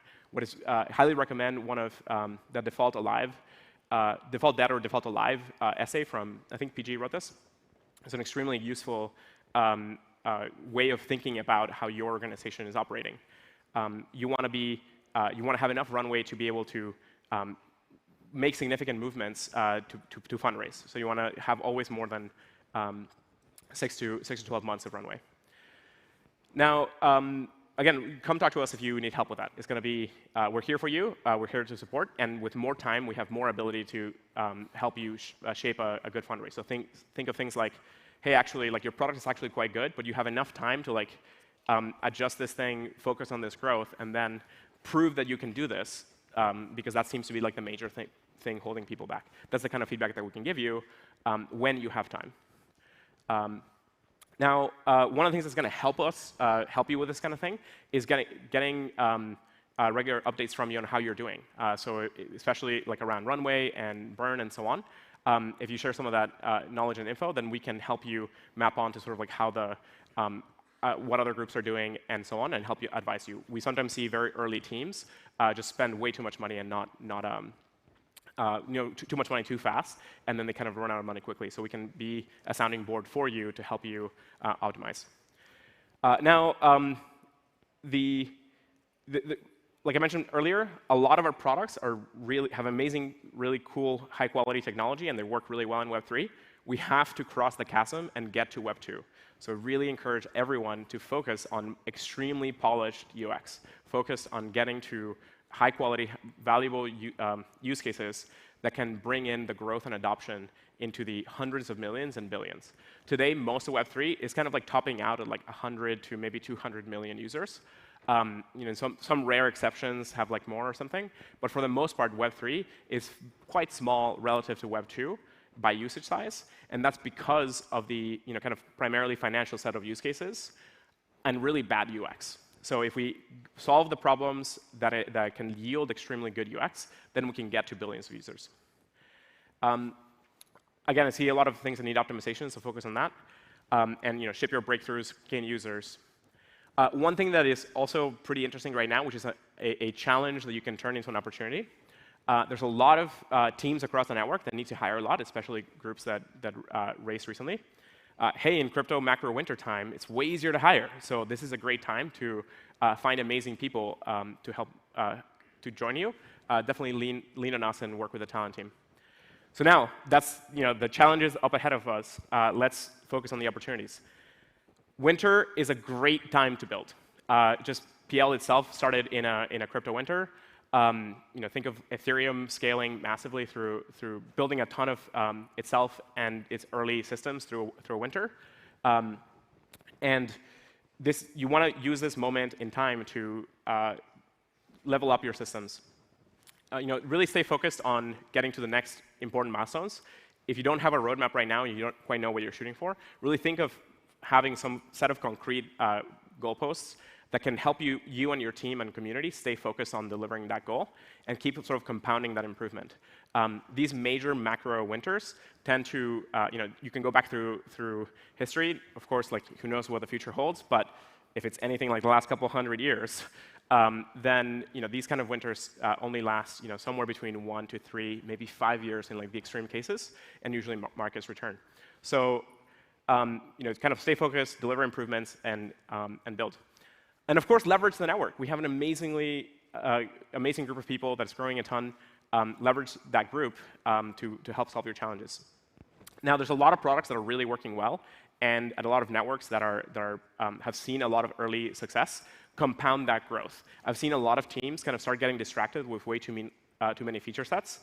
Highly recommend one of the Default Data or Default Alive essay from, I think PG wrote this. It's an extremely useful way of thinking about how your organization is operating. You want to have enough runway to be able to make significant movements to fundraise. So you want to have always more than 6 to 12 months of runway. Now, again, come talk to us if you need help with that. It's going to be, we're here for you. We're here to support. And with more time, we have more ability to help you shape a good fundraise. So think of things like, hey, actually, your product is actually quite good, but you have enough time to adjust this thing, focus on this growth, and then prove that you can do this, because that seems to be the major thing holding people back. That's the kind of feedback that we can give you when you have time. Now, one of the things that's going to help you with this kind of thing is getting regular updates from you on how you're doing. So especially around runway and burn and so on. If you share some of that knowledge and info, then we can help you map on to sort of how the what other groups are doing and so on, and help you advise you. We sometimes see very early teams just spend way too much money and too much money too fast, and then they kind of run out of money quickly. So we can be a sounding board for you to help you optimize. Now, like I mentioned earlier, a lot of our products have amazing, really cool, high-quality technology, and they work really well in Web3. We have to cross the chasm and get to Web2. So really encourage everyone to focus on extremely polished UX. Focus on getting to high-quality, valuable use cases that can bring in the growth and adoption into the hundreds of millions and billions. Today, most of Web3 is kind of topping out at 100 to maybe 200 million users. Some rare exceptions have more or something, but for the most part, Web3 is quite small relative to Web2 by usage size, and that's because of the kind of primarily financial set of use cases and really bad UX. So if we solve the problems that can yield extremely good UX, then we can get to billions of users. Again, I see a lot of things that need optimization, so focus on that, and ship your breakthroughs, gain users. One thing that is also pretty interesting right now, which is a challenge that you can turn into an opportunity. There's a lot of teams across the network that need to hire a lot, especially groups that raised recently. Hey, in crypto macro winter time, it's way easier to hire. So this is a great time to find amazing people to help to join you. Definitely lean on us and work with the talent team. So now that's the challenges up ahead of us. Let's focus on the opportunities. Winter is a great time to build. Just PL itself started in a crypto winter. Think of Ethereum scaling massively through building a ton of itself and its early systems through a winter. And you want to use this moment in time to level up your systems. Really stay focused on getting to the next important milestones. If you don't have a roadmap right now and you don't quite know what you're shooting for, really think of having some set of concrete goalposts that can help you and your team and community stay focused on delivering that goal and keep sort of compounding that improvement. These major macro winters tend to, you can go back through history. Of course, like who knows what the future holds, but if it's anything like the last couple hundred years, then these kind of winters only last somewhere between 1 to 3, maybe 5 years in like the extreme cases, and usually markets return. So kind of stay focused, deliver improvements, and build. And of course, leverage the network. We have an amazing group of people that's growing a ton. Leverage that group to help solve your challenges. Now, there's a lot of products that are really working well, and a lot of networks that have seen a lot of early success. Compound that growth. I've seen a lot of teams kind of start getting distracted with way too many feature sets.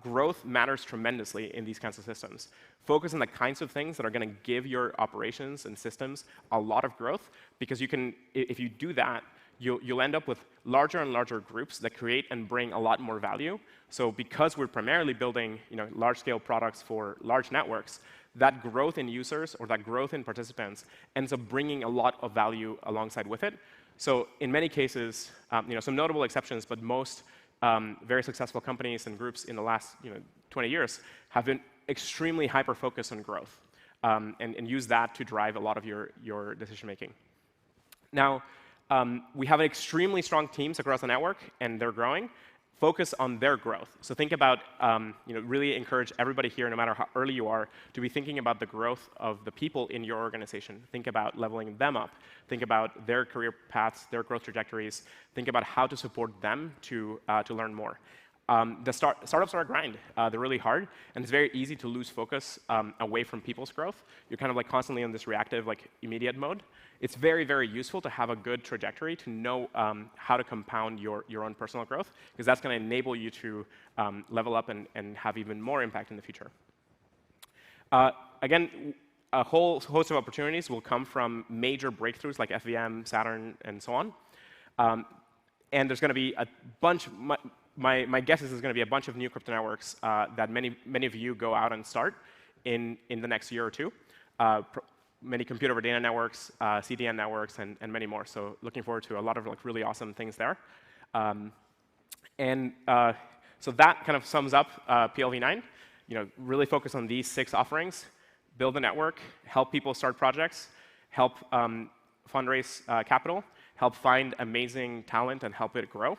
Growth matters tremendously in these kinds of systems. Focus on the kinds of things that are going to give your operations and systems a lot of growth, because if you do that, you'll end up with larger and larger groups that create and bring a lot more value. So because we're primarily building large-scale products for large networks, that growth in users or that growth in participants ends up bringing a lot of value alongside with it. So in many cases, some notable exceptions, but most very successful companies and groups in the last 20 years have been extremely hyper-focused on growth and use that to drive a lot of your decision-making. Now, we have extremely strong teams across the network, and they're growing. Focus on their growth. So think about, really encourage everybody here, no matter how early you are, to be thinking about the growth of the people in your organization. Think about leveling them up. Think about their career paths, their growth trajectories. Think about how to support them to learn more. The startups are a grind. They're really hard, and it's very easy to lose focus away from people's growth. You're kind of like constantly in this reactive, immediate mode. It's very, very useful to have a good trajectory to know how to compound your own personal growth, because that's going to enable you to level up and have even more impact in the future. Again, a whole host of opportunities will come from major breakthroughs like FVM, Saturn, and so on. And there's going to be a bunch. My guess is there's going to be a bunch of new crypto networks that many of you go out and start in the next year or two. Many compute over data networks, CDN networks, and many more. So looking forward to a lot of really awesome things there. So that kind of sums up PLv9. Really focus on these 6 offerings: build a network, help people start projects, help fundraise capital, help find amazing talent and help it grow,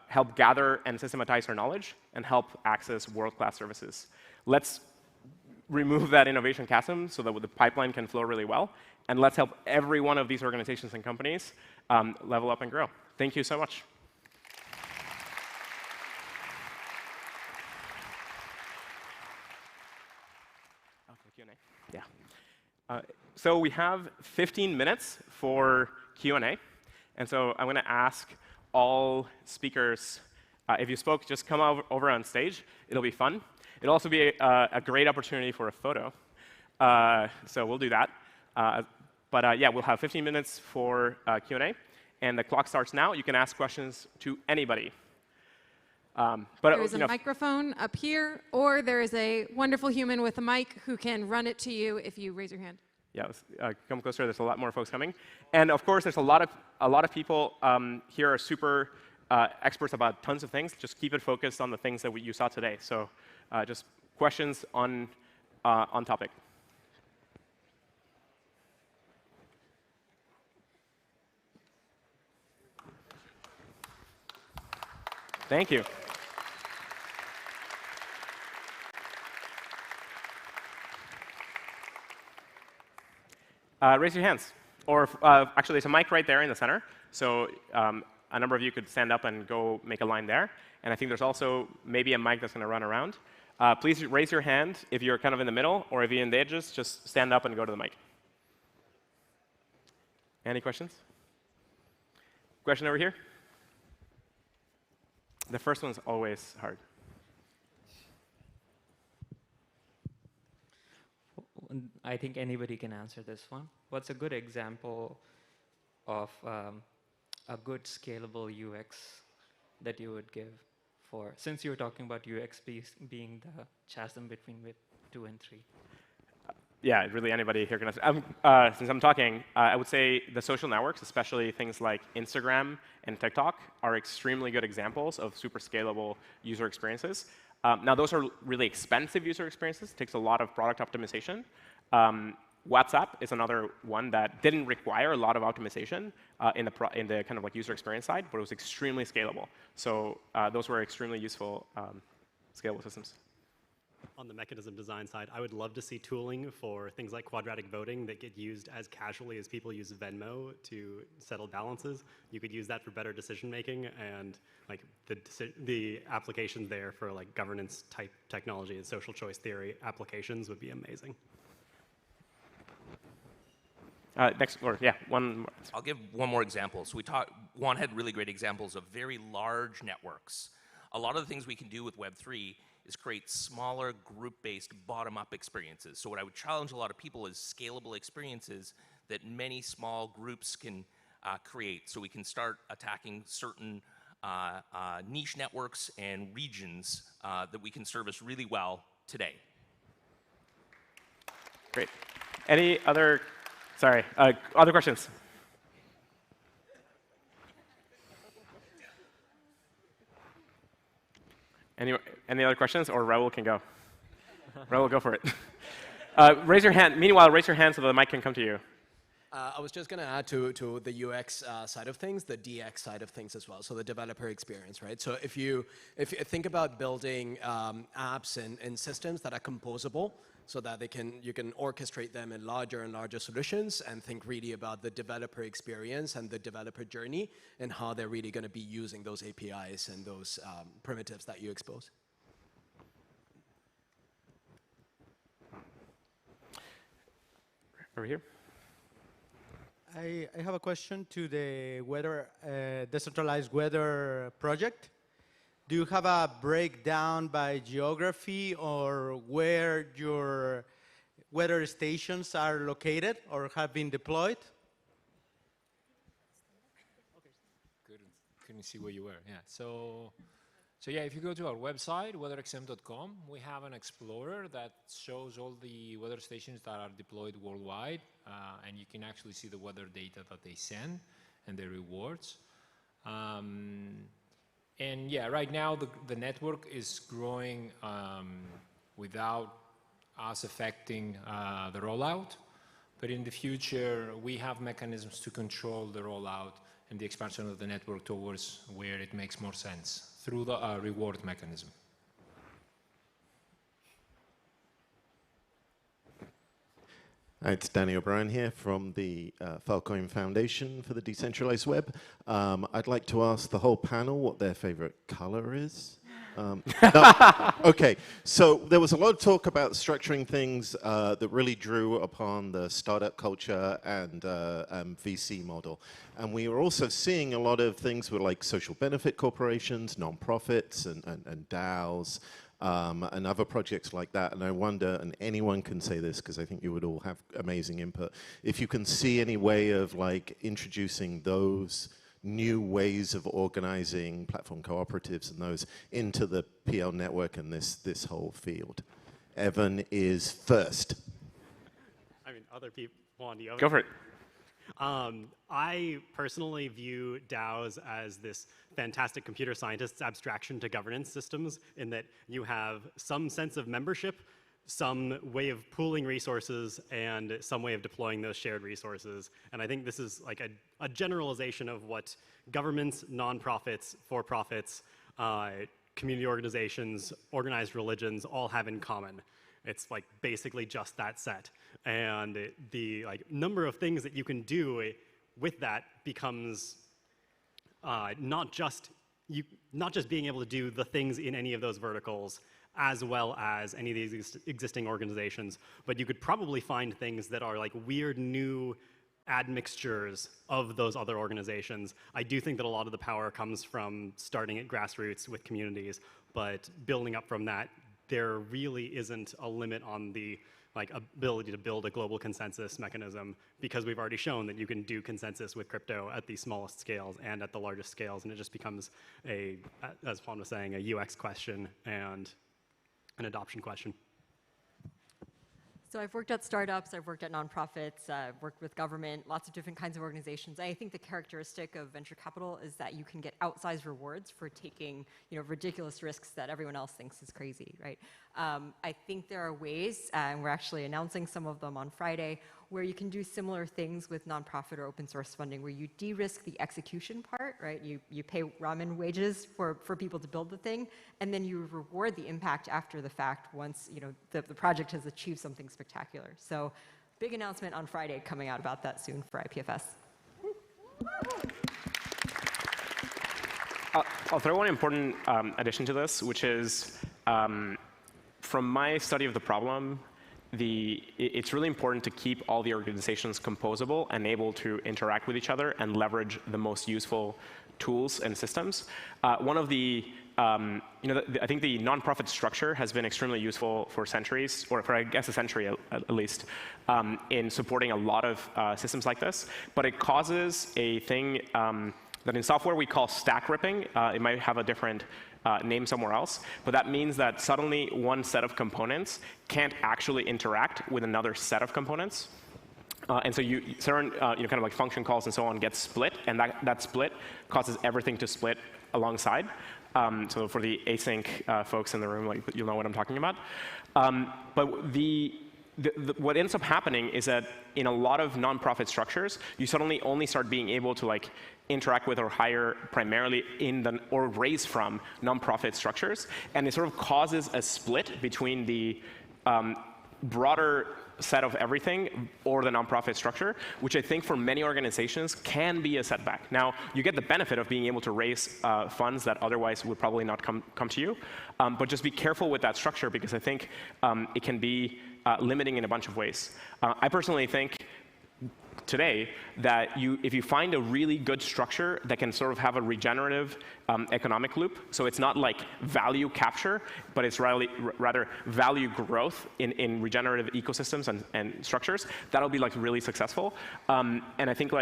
help gather and systematize our knowledge, and help access world-class services. Let's remove that innovation chasm so that the pipeline can flow really well, and let's help every one of these organizations and companies level up and grow. Thank you so much. Q&A? Yeah. So we have 15 minutes for Q&A, and so I'm going to ask all speakers, if you spoke, just come over on stage. It'll be fun. It'll also be a great opportunity for a photo. So we'll do that. But yeah, we'll have 15 minutes for Q&A, and the clock starts now. You can ask questions to anybody. There's a microphone up here, or there is a wonderful human with a mic who can run it to you if you raise your hand. Yeah, come closer. There's a lot more folks coming, and of course, there's a lot of people here are super experts about tons of things. Just keep it focused on the things that you saw today. So just questions on topic. Thank you. Raise your hands. Or actually, there's a mic right there in the center. So a number of you could stand up and go make a line there. And I think there's also maybe a mic that's going to run around. Please raise your hand if you're kind of in the middle, or if you're in the edges, just stand up and go to the mic. Any questions? Question over here? The first one's always hard. I think anybody can answer this one. What's a good example of a good scalable UX that you would give for, since you're talking about UX being the chasm between Web 2 and 3? Yeah, really anybody here can answer. Since I'm talking, I would say the social networks, especially things like Instagram and TikTok, are extremely good examples of super scalable user experiences. Now, those are really expensive user experiences. It takes a lot of product optimization. WhatsApp is another one that didn't require a lot of optimization in the kind of like user experience side, but it was extremely scalable. So those were extremely useful scalable systems. On the mechanism design side, I would love to see tooling for things like quadratic voting that get used as casually as people use Venmo to settle balances. You could use that for better decision making, and like the applications there for like governance type technology and social choice theory applications would be amazing. Next, or yeah, one more. I'll give one more example. So Juan had really great examples of very large networks. A lot of the things we can do with Web3 is create smaller group-based bottom-up experiences. So what I would challenge a lot of people is scalable experiences that many small groups can create. So we can start attacking certain niche networks and regions that we can service really well today. Great. Any other, sorry, other questions? Any other questions, or Raul can go? Raul, go for it. Raise your hand. Meanwhile, raise your hand so the mic can come to you. I was just going to add to the UX side of things, the DX side of things as well, so the developer experience, right? So if you think about building apps and systems that are composable, so that you can orchestrate them in larger and larger solutions, and think really about the developer experience and the developer journey and how they're really going to be using those APIs and those primitives that you expose. Over here. I have a question to the decentralized weather project. Do you have a breakdown by geography or where your weather stations are located or have been deployed? Couldn't see where you were. Yeah. So yeah, if you go to our website, WeatherXM.com, we have an explorer that shows all the weather stations that are deployed worldwide, and you can actually see the weather data that they send and the rewards. And yeah, right now the network is growing without us affecting the rollout. But in the future, we have mechanisms to control the rollout and the expansion of the network towards where it makes more sense through the reward mechanism. It's Danny O'Brien here from the Filecoin Foundation for the Decentralized Web. I'd like to ask the whole panel what their favorite color is. No. Okay, so there was a lot of talk about structuring things that really drew upon the startup culture and VC model. And we were also seeing a lot of things with like social benefit corporations, nonprofits, and DAOs. And other projects like that, and I wonder, and anyone can say this because I think you would all have amazing input, if you can see any way of like introducing those new ways of organizing platform cooperatives and those into the PL network and this whole field. Evan is first. I mean, other people want to go for it. I personally view DAOs as this fantastic computer scientist's abstraction to governance systems, in that you have some sense of membership, some way of pooling resources, and some way of deploying those shared resources. And I think this is like a generalization of what governments, nonprofits, for-profits, community organizations, organized religions all have in common. It's like basically just that set. And the like number of things that you can do with that becomes not just being able to do the things in any of those verticals as well as any of these existing organizations, but you could probably find things that are like weird new admixtures of those other organizations. I do think that a lot of the power comes from starting at grassroots with communities, but building up from that, there really isn't a limit on the ability to build a global consensus mechanism, because we've already shown that you can do consensus with crypto at the smallest scales and at the largest scales, and it just becomes as Juan was saying, a UX question and an adoption question. So I've worked at startups, I've worked at nonprofits, I've worked with government, lots of different kinds of organizations. I think the characteristic of venture capital is that you can get outsized rewards for taking, ridiculous risks that everyone else thinks is crazy, right? I think there are ways, and we're actually announcing some of them on Friday, where you can do similar things with nonprofit or open source funding, where you de-risk the execution part, right? You pay ramen wages for people to build the thing, and then you reward the impact after the fact once the project has achieved something spectacular. So big announcement on Friday coming out about that soon for IPFS. I'll throw one important addition to this, which is from my study of the problem, it's really important to keep all the organizations composable and able to interact with each other and leverage the most useful tools and systems. One of the, I think the nonprofit structure has been extremely useful for centuries, or for I guess a century at least, in supporting a lot of systems like this. But it causes a thing that in software we call stack ripping. It might have a different name somewhere else, but that means that suddenly one set of components can't actually interact with another set of components. And so certain kind of like function calls and so on get split, and that split causes everything to split alongside. So for the async folks in the room, you'll know what I'm talking about. But what ends up happening is that in a lot of nonprofit structures, you suddenly only start being able to interact with or hire primarily or raise from nonprofit structures, and it sort of causes a split between the broader set of everything or the nonprofit structure, which I think for many organizations can be a setback. Now, you get the benefit of being able to raise funds that otherwise would probably not come to you, but just be careful with that structure, because I think it can be limiting in a bunch of ways. I personally think today that if you find a really good structure that can sort of have a regenerative economic loop, so it's not like value capture, but it's rather value growth in regenerative ecosystems and structures, that'll be really successful. And I think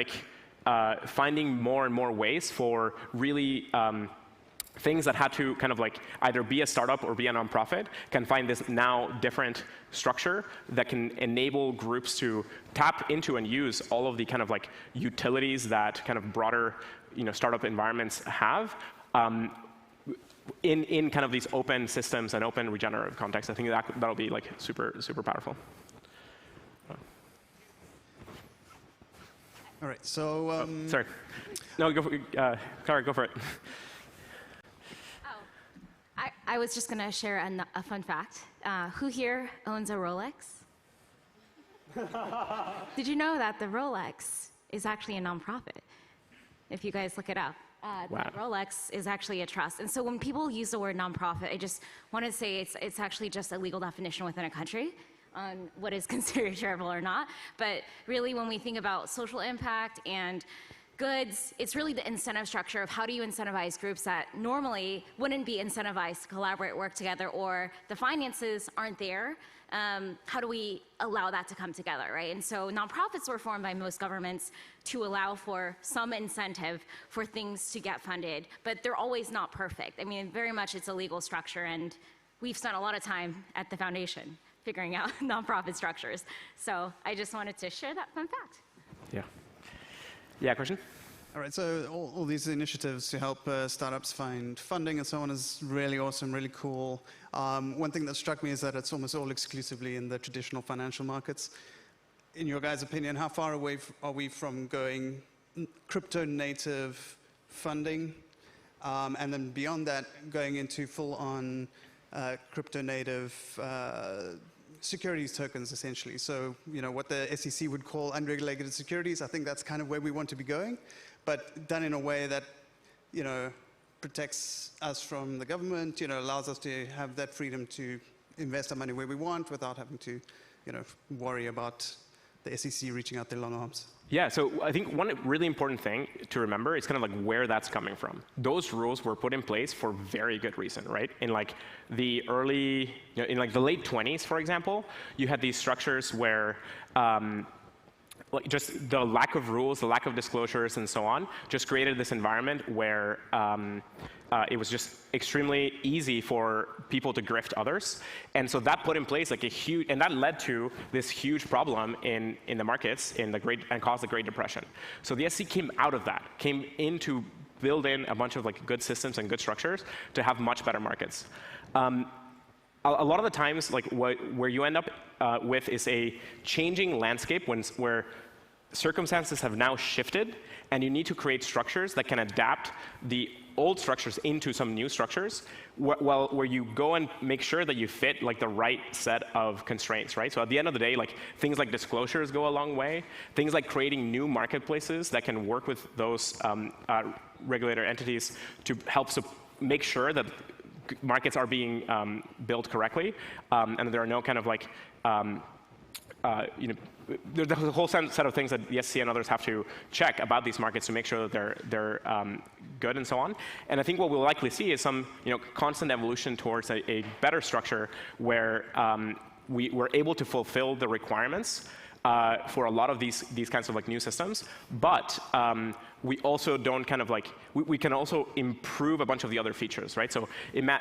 finding more and more ways for really things that had to kind of either be a startup or be a nonprofit can find this now different structure that can enable groups to tap into and use all of the kind of utilities that kind of broader startup environments have in kind of these open systems and open regenerative contexts. I think that'll be super, super powerful. All right, so sorry. No, go for it. I was just going to share a fun fact. Who here owns a Rolex? Did you know that the Rolex is actually a nonprofit? If you guys look it up. Wow. Rolex is actually a trust. And so when people use the word nonprofit, I just want to say it's actually just a legal definition within a country on what is considered charitable or not. But really, when we think about social impact and goods, it's really the incentive structure of how do you incentivize groups that normally wouldn't be incentivized to collaborate, work together, or the finances aren't there. How do we allow that to come together, right? And so nonprofits were formed by most governments to allow for some incentive for things to get funded, but they're always not perfect. I mean, very much it's a legal structure, and we've spent a lot of time at the foundation figuring out nonprofit structures. So I just wanted to share that fun fact. Yeah. Yeah, question? All right, so all these initiatives to help startups find funding and so on is really awesome, really cool. One thing that struck me is that it's almost all exclusively in the traditional financial markets. In your guys' opinion, how far away are we from going crypto native funding? And then beyond that, going into full-on crypto native securities tokens, essentially. So, what the SEC would call unregulated securities, I think that's kind of where we want to be going, but done in a way that, protects us from the government, allows us to have that freedom to invest our money where we want without having to, worry about the SEC reaching out their long arms? Yeah, so I think one really important thing to remember is kind of like where that's coming from. Those rules were put in place for very good reason, right? In like the early, in like the late 20s, for example, you had these structures where like just the lack of rules, the lack of disclosures, and so on, just created this environment where it was just extremely easy for people to grift others. And so that put in place like a huge, and that led to this huge problem in the markets and caused the Great Depression. So the SEC came out of that, came in to build in a bunch of like good systems and good structures to have much better markets. A lot of the times, like where you end up with is a changing landscape where circumstances have now shifted, and you need to create structures that can adapt the old structures into some new structures, where you go and make sure that you fit like the right set of constraints, right? So at the end of the day, like things like disclosures go a long way. Things like creating new marketplaces that can work with those regulator entities to help make sure that markets are being built correctly, and there are no kind of like, there's a whole set of things that the SEC and others have to check about these markets to make sure that they're good and so on. And I think what we'll likely see is some constant evolution towards a better structure where we're able to fulfill the requirements for a lot of these kinds of like new systems, but we also don't kind of like, we can also improve a bunch of the other features, right? So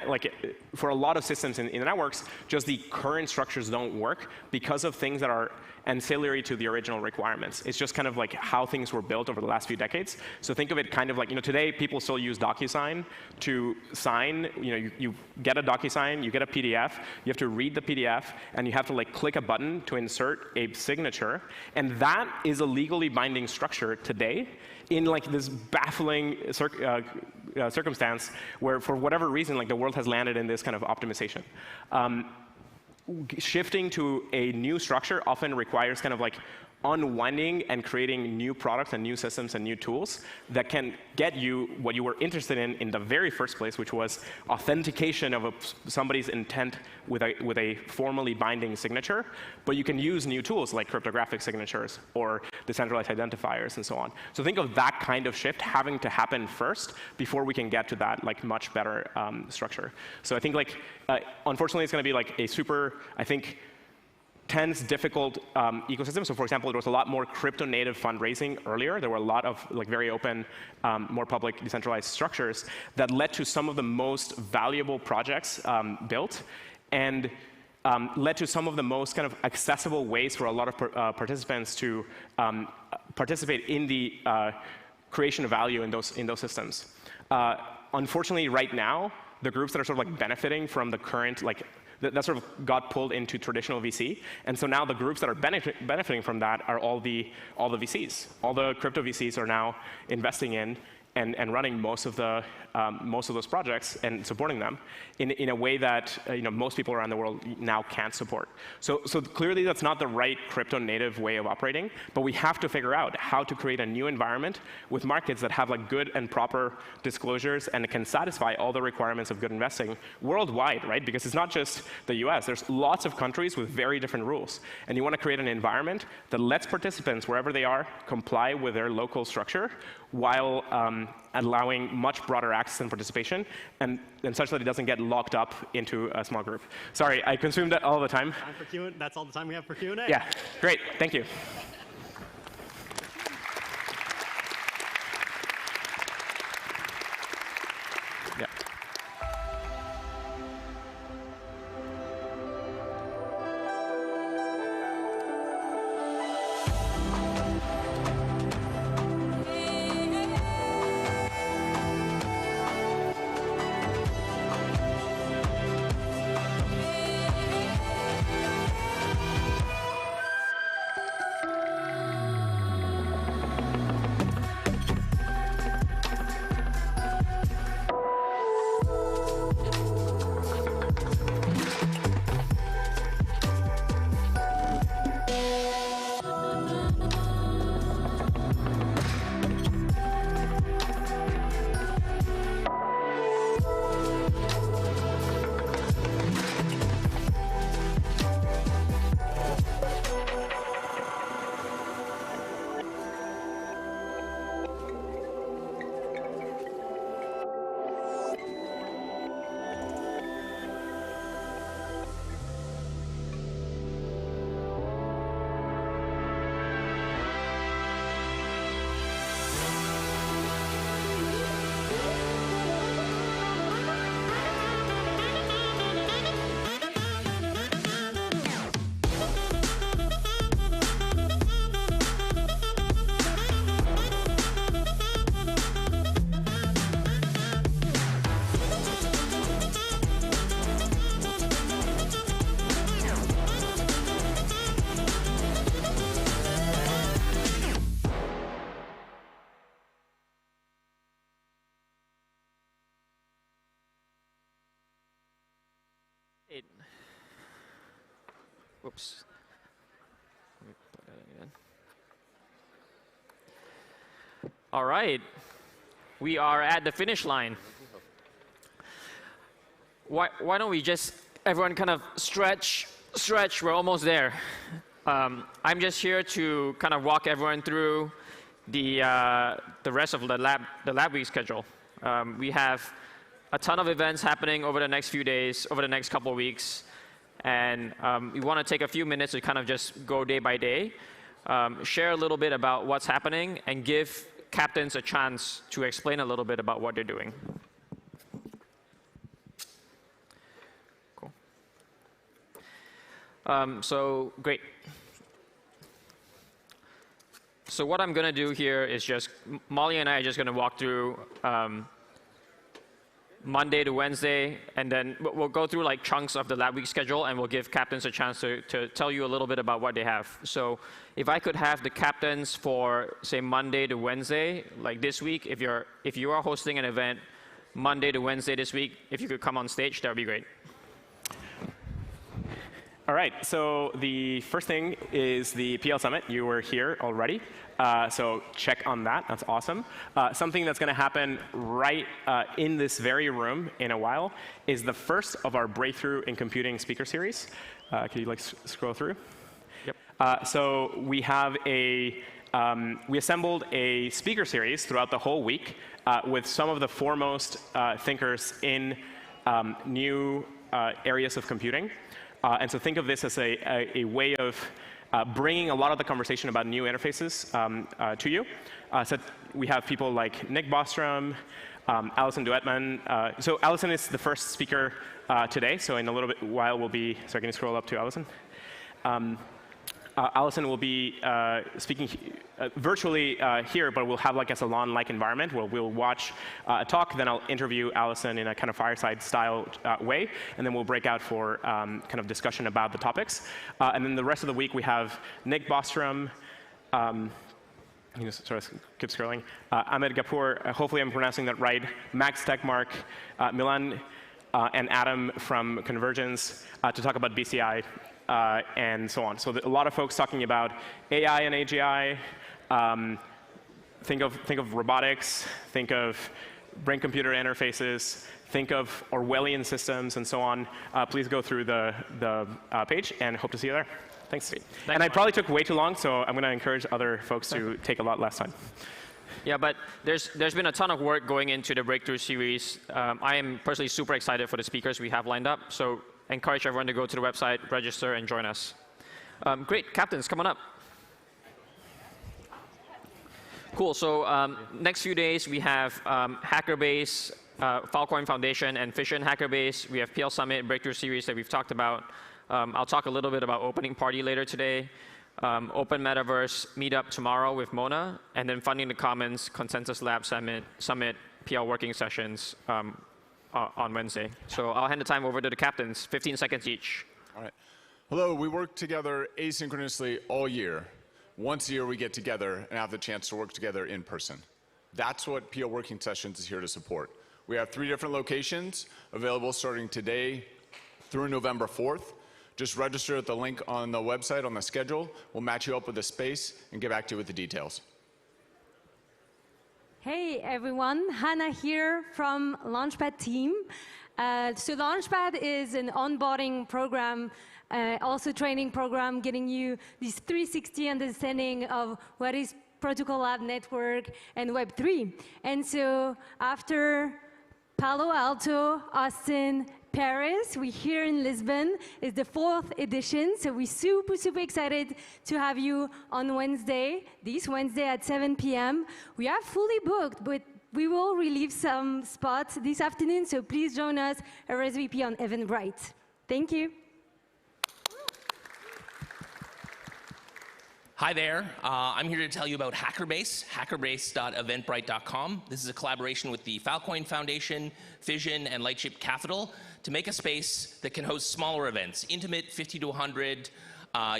like for a lot of systems in the networks, just the current structures don't work because of things that are ancillary to the original requirements. It's just kind of like how things were built over the last few decades. So think of it kind of like, today people still use DocuSign to sign. You get a DocuSign, you get a PDF, you have to read the PDF, and you have to like click a button to insert a signature. And that is a legally binding structure today in like this baffling circumstance where for whatever reason, like the world has landed in this kind of optimization. Shifting to a new structure often requires kind of like unwinding and creating new products and new systems and new tools that can get you what you were interested in the very first place, which was authentication of somebody's intent with a formally binding signature. But you can use new tools like cryptographic signatures or decentralized identifiers and so on. So think of that kind of shift having to happen first before we can get to that like much better structure. So I think like unfortunately it's going to be like a super, I think, tense, difficult ecosystem. So for example, there was a lot more crypto native fundraising earlier. There were a lot of like very open, more public decentralized structures that led to some of the most valuable projects built and led to some of the most kind of accessible ways for a lot of participants to participate in the creation of value in those systems. Unfortunately, right now, the groups that are sort of like benefiting from the current like that sort of got pulled into traditional VC. And so now the groups that are benefiting from that are all the VCs. All the crypto VCs are now investing in and running most of those projects and supporting them in a way that most people around the world now can't support. So clearly that's not the right crypto native way of operating, but we have to figure out how to create a new environment with markets that have like good and proper disclosures and can satisfy all the requirements of good investing worldwide, right? Because it's not just the US. There's lots of countries with very different rules. And you want to create an environment that lets participants, wherever they are, comply with their local structure while allowing much broader access and participation, and such that it doesn't get locked up into a small group. Sorry, I consumed that all the time. Time for Q&A. That's all the time we have for Q&A. Yeah, great, thank you. Yeah. Oops. Let me put that in again. All right. We are at the finish line. Why don't we just, everyone kind of stretch, we're almost there. I'm just here to kind of walk everyone through the rest of the lab week schedule. We have a ton of events happening over the next few days, over the next couple of weeks. And we want to take a few minutes to kind of just go day by day, share a little bit about what's happening, and give captains a chance to explain a little bit about what they're doing. Cool. So great. So what I'm going to do here is just, Molly and I are just going to walk through Monday to Wednesday, and then we'll go through like chunks of the lab week schedule, and we'll give captains a chance to tell you a little bit about what they have. So if I could have the captains for, say, Monday to Wednesday, like this week, if you are hosting an event Monday to Wednesday this week, if you could come on stage, that would be great. All right, so the first thing is the PL Summit. You were here already, so check on that. That's awesome. Something that's going to happen right in this very room in a while is the first of our Breakthrough in Computing speaker series. Can you like scroll through? Yep. So we have we assembled a speaker series throughout the whole week with some of the foremost thinkers in new areas of computing. And so think of this as a way of bringing a lot of the conversation about new interfaces to you. So we have people like Nick Bostrom, Alison Duetman. So Alison is the first speaker today. So in a little bit while we'll be, sorry, can you scroll up to Alison? Alison will be speaking virtually here, but we'll have like a salon-like environment where we'll watch a talk, then I'll interview Alison in a kind of fireside-style way, and then we'll break out for kind of discussion about the topics. And then the rest of the week we have Nick Bostrom, you can sort of keep scrolling, Ahmed Ghapoor, hopefully I'm pronouncing that right, Max Techmark, Milan, and Adam from Convergence to talk about BCI. And so on. So a lot of folks talking about AI and AGI. Think of robotics. Think of brain-computer interfaces. Think of Orwellian systems and so on. Please go through the page and hope to see you there. Thanks. And I probably took way too long, so I'm going to encourage other folks to take a lot less time. Yeah, but there's been a ton of work going into the Breakthrough series. I am personally super excited for the speakers we have lined up. So encourage everyone to go to the website, register, and join us. Great, captains, come on up. Cool, so next few days we have Hackerbase, Filecoin Foundation, and FISSION Hackerbase. We have PL Summit, Breakthrough Series that we've talked about. I'll talk a little bit about Opening Party later today. Open Metaverse meetup tomorrow with Mona, and then Funding the Commons, ConsensusLab Summit, PL working sessions on Wednesday. So I'll hand the time over to the captains, 15 seconds each. All right. Hello, we work together asynchronously all year. Once a year we get together and have the chance to work together in person. That's what PL Working Sessions is here to support. We have 3 different locations available starting today through November 4th. Just register at the link on the website on the schedule. We'll match you up with a space and get back to you with the details. Hey everyone, Hannah here from Launchpad team. So Launchpad is an onboarding program, also training program, getting you this 360 understanding of what is Protocol Lab Network and Web3. And so after Palo Alto, Austin, Paris, we're here in Lisbon. It's the 4th edition, so we're super, super excited to have you on Wednesday, this Wednesday at 7 p.m. We are fully booked, but we will relieve some spots this afternoon, so please join us RSVP on Eventbrite. Thank you. Hi there. I'm here to tell you about Hackerbase, hackerbase.eventbrite.com. This is a collaboration with the Filecoin Foundation, FISSION, and Lightship Capital to make a space that can host smaller events, intimate 50 to 100.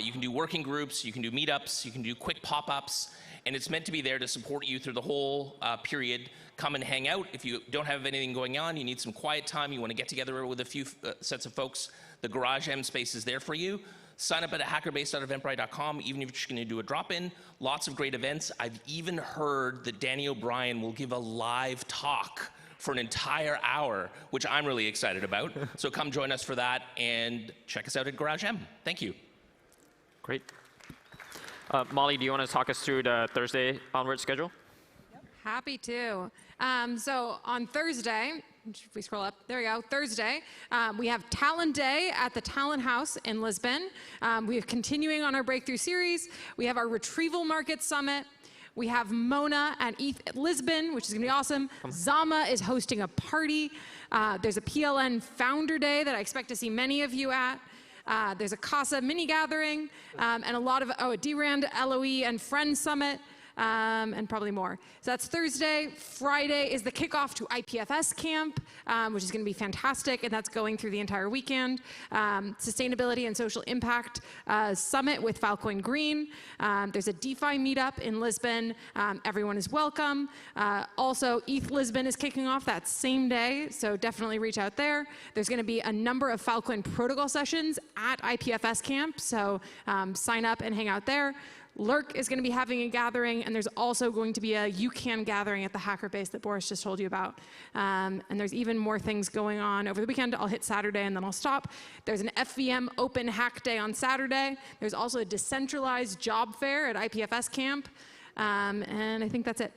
You can do working groups, you can do meetups, you can do quick pop-ups, and it's meant to be there to support you through the whole period. Come and hang out. If you don't have anything going on, you need some quiet time, you want to get together with a few sets of folks, The GarageM space is there for you. Sign up at hackerbase.eventbrite.com, even if you're just going to do a drop-in. Lots of great events. I've even heard that Danny O'Brien will give a live talk for an entire hour, which I'm really excited about. So come join us for that and check us out at GarageM. Thank you. Great. Molly, do you want to talk us through the Thursday onward schedule? Happy to. So on Thursday, if we scroll up, there we go, Thursday, we have Talent Day at the Talent House in Lisbon. We are continuing on our Breakthrough series. We have our Retrieval Market Summit. We have Mona at ETH at Lisbon, which is going to be awesome. Zama is hosting a party. There's a PLN Founder Day that I expect to see many of you at. There's a CASA mini gathering, and a lot of, a DRAND, LOE, and Friends Summit. And probably more. So that's Thursday. Friday is the kickoff to IPFS camp, which is going to be fantastic, and that's going through the entire weekend. Sustainability and Social Impact Summit with Filecoin Green. There's a DeFi meetup in Lisbon. Everyone is welcome. Also, ETH Lisbon is kicking off that same day, so definitely reach out there. There's going to be a number of Filecoin protocol sessions at IPFS camp, so sign up and hang out there. Lurk is going to be having a gathering, and there's also going to be a UCAN gathering at the Hackerbase that Boris just told you about. And there's even more things going on over the weekend. I'll hit Saturday, and then I'll stop. There's an FVM Open Hack Day on Saturday. There's also a decentralized job fair at IPFS camp. And I think that's it.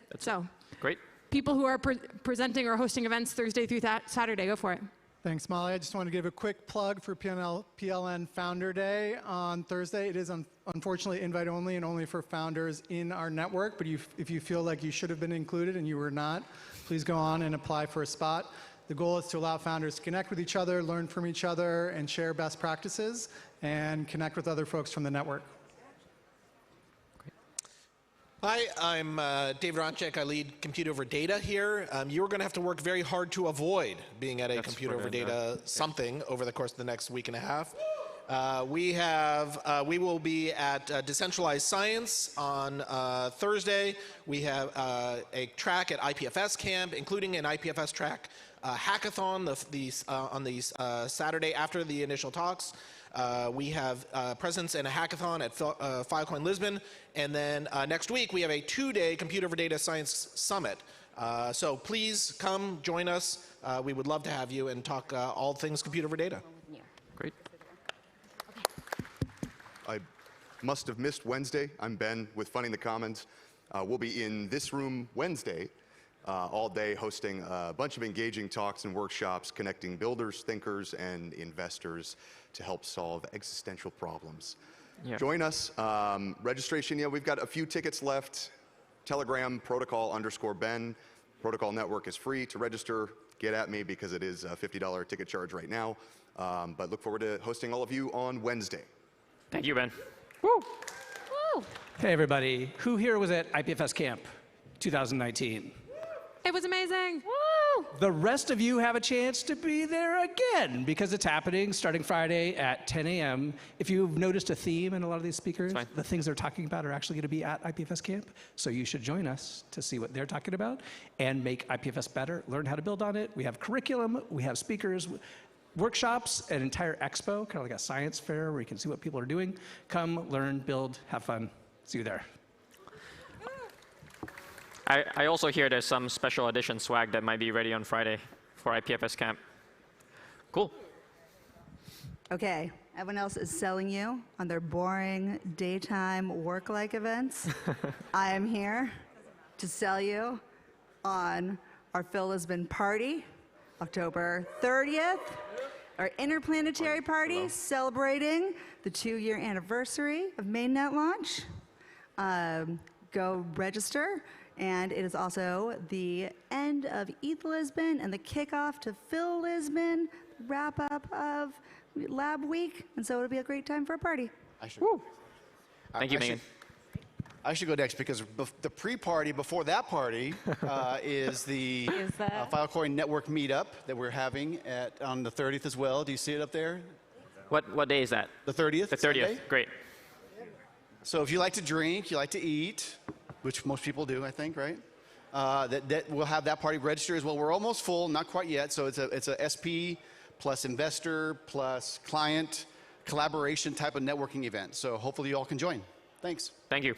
Great. People who are presenting or hosting events Thursday through Saturday, go for it. Thanks, Molly. I just want to give a quick plug for PLN Founder Day on Thursday. It is unfortunately invite only and only for founders in our network, but if you feel like you should have been included and you were not, please go on and apply for a spot. The goal is to allow founders to connect with each other, learn from each other, and share best practices, and connect with other folks from the network. Hi, I'm Dave Ronchek. I lead Compute Over Data here. You're going to have to work very hard to avoid being at a Compute Over Data something over the course of the next week and a half. We will be at Decentralized Science on Thursday. We have a track at IPFS Camp, including an IPFS track hackathon on these Saturday after the initial talks. We have presence in a hackathon at Filecoin Lisbon. And then next week, we have a 2-day Compute Over Data Science Summit. So please come join us. We would love to have you and talk all things Compute Over Data. Great. I must have missed Wednesday. I'm Ben with Funding the Commons. We'll be in this room Wednesday all day hosting a bunch of engaging talks and workshops connecting builders, thinkers, and investors to help solve existential problems. Yeah. Join us. Registration, we've got a few tickets left. Telegram, protocol_Ben. Protocol Network is free to register. Get at me because it is a $50 ticket charge right now. But look forward to hosting all of you on Wednesday. Thank you, Ben. Woo! Woo! Hey, everybody. Who here was at IPFS Camp 2019? It was amazing. Woo! The rest of you have a chance to be there again because it's happening starting Friday at 10 a.m. If you've noticed a theme in a lot of these speakers, the things they're talking about are actually going to be at IPFS Camp. So you should join us to see what they're talking about and make IPFS better, learn how to build on it. We have curriculum, we have speakers, workshops, an entire expo, kind of like a science fair where you can see what people are doing. Come, learn, build, have fun. See you there. I also hear there's some special edition swag that might be ready on Friday for IPFS Camp. Cool. Okay, everyone else is selling you on their boring daytime work-like events. I am here to sell you on our Phil Lisbon party, October 30th, our interplanetary party celebrating the 2-year anniversary of mainnet launch. Go register. And it is also the end of ETH Lisbon and the kickoff to Phil Lisbon, wrap up of Lab Week. And so it'll be a great time for a party. Thank you, Megan. I should go next because the pre-party before that party is the Filecoin Network meetup that we're having on the 30th as well. Do you see it up there? What day is that? The 30th. The 30th. Sunday. Great. So if you like to drink, you like to eat, which most people do, I think, right? That we'll have that party registered as well. We're almost full, not quite yet. So it's a SP plus investor, plus client, collaboration type of networking event. So hopefully you all can join. Thanks. Thank you.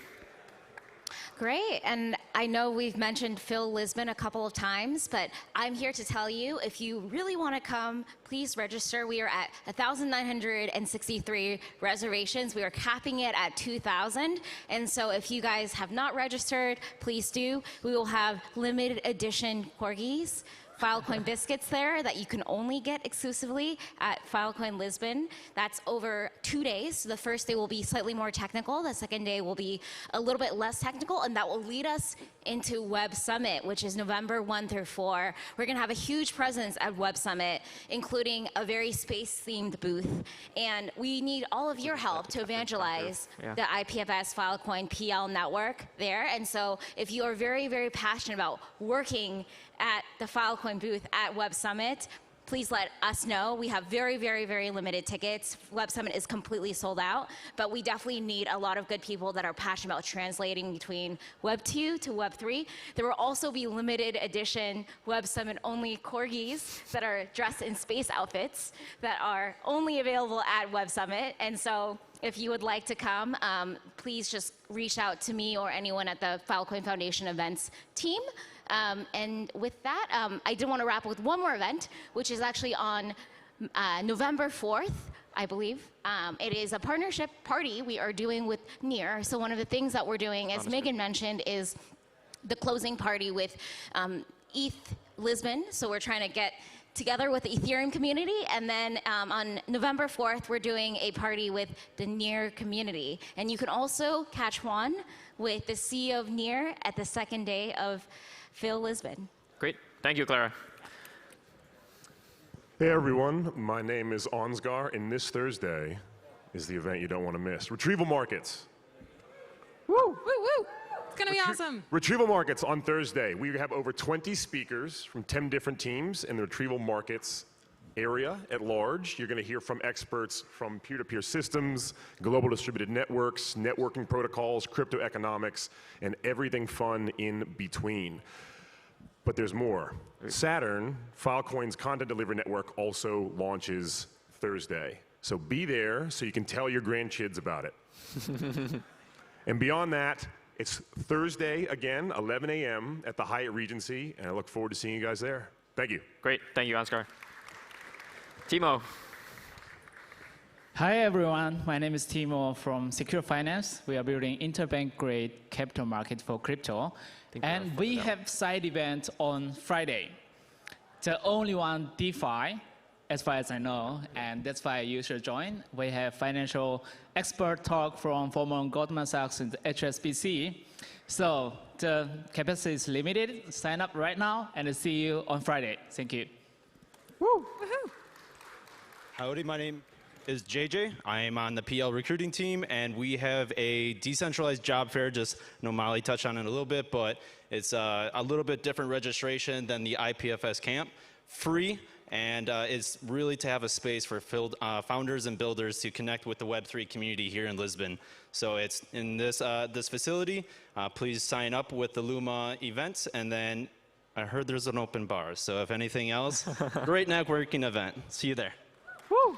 Great, and I know we've mentioned Phil Lisbon a couple of times, but I'm here to tell you, if you really want to come, please register. We are at 1,963 reservations. We are capping it at 2,000, and so if you guys have not registered, please do. We will have limited edition corgis, Filecoin biscuits there that you can only get exclusively at Filecoin Lisbon. That's over 2 days. So the first day will be slightly more technical. The second day will be a little bit less technical, and that will lead us into Web Summit, which is November 1 through 4. We're going to have a huge presence at Web Summit, including a very space-themed booth. And we need all of your help to evangelize the IPFS Filecoin PL network there. And so if you are very, very passionate about working at the Filecoin booth at Web Summit, please let us know. We have very, very, very limited tickets. Web Summit is completely sold out, but we definitely need a lot of good people that are passionate about translating between Web 2 to Web 3. There will also be limited edition Web Summit only corgis that are dressed in space outfits that are only available at Web Summit. And so if you would like to come, please just reach out to me or anyone at the Filecoin Foundation events team. And with that, I did want to wrap up with one more event, which is actually on November 4th, I believe. It is a partnership party we are doing with NEAR. So one of the things that we're doing, as Megan mentioned, is the closing party with ETH Lisbon. So we're trying to get together with the Ethereum community, and then on November 4th, we're doing a party with the NEAR community. And you can also catch Juan with the CEO of NEAR at the second day of Phil Lisbon. Great. Thank you, Clara. Hey, everyone. My name is Ansgar, and this Thursday is the event you don't want to miss. Retrieval Markets. Woo! Woo, woo! It's going to be awesome. Retrieval Markets on Thursday. We have over 20 speakers from 10 different teams in the Retrieval Markets area at large. You're going to hear from experts from peer-to-peer systems, global distributed networks, networking protocols, crypto economics, and everything fun in between. But there's more. Saturn, Filecoin's content delivery network, also launches Thursday. So be there so you can tell your grandkids about it. And beyond that, it's Thursday again, 11 a.m. at the Hyatt Regency, and I look forward to seeing you guys there. Thank you. Great. Thank you, Ansgar. Timo. Hi, everyone. My name is Timo from Secure Finance. We are building interbank-grade capital market for crypto. And we have side event on Friday. The only one DeFi, as far as I know, and that's why you should join. We have financial expert talk from former Goldman Sachs and HSBC. So the capacity is limited. Sign up right now, and I'll see you on Friday. Thank you. Woo! Woohoo! Howdy, my name is JJ. I am on the PL recruiting team, and we have a decentralized job fair. Just, Molly touched on it a little bit, but it's a little bit different registration than the IPFS camp. Free, and it's really to have a space for founders and builders to connect with the Web3 community here in Lisbon. So it's in this facility. Please sign up with the Luma events, and then I heard there's an open bar. So if anything else, great networking event. See you there. Woo!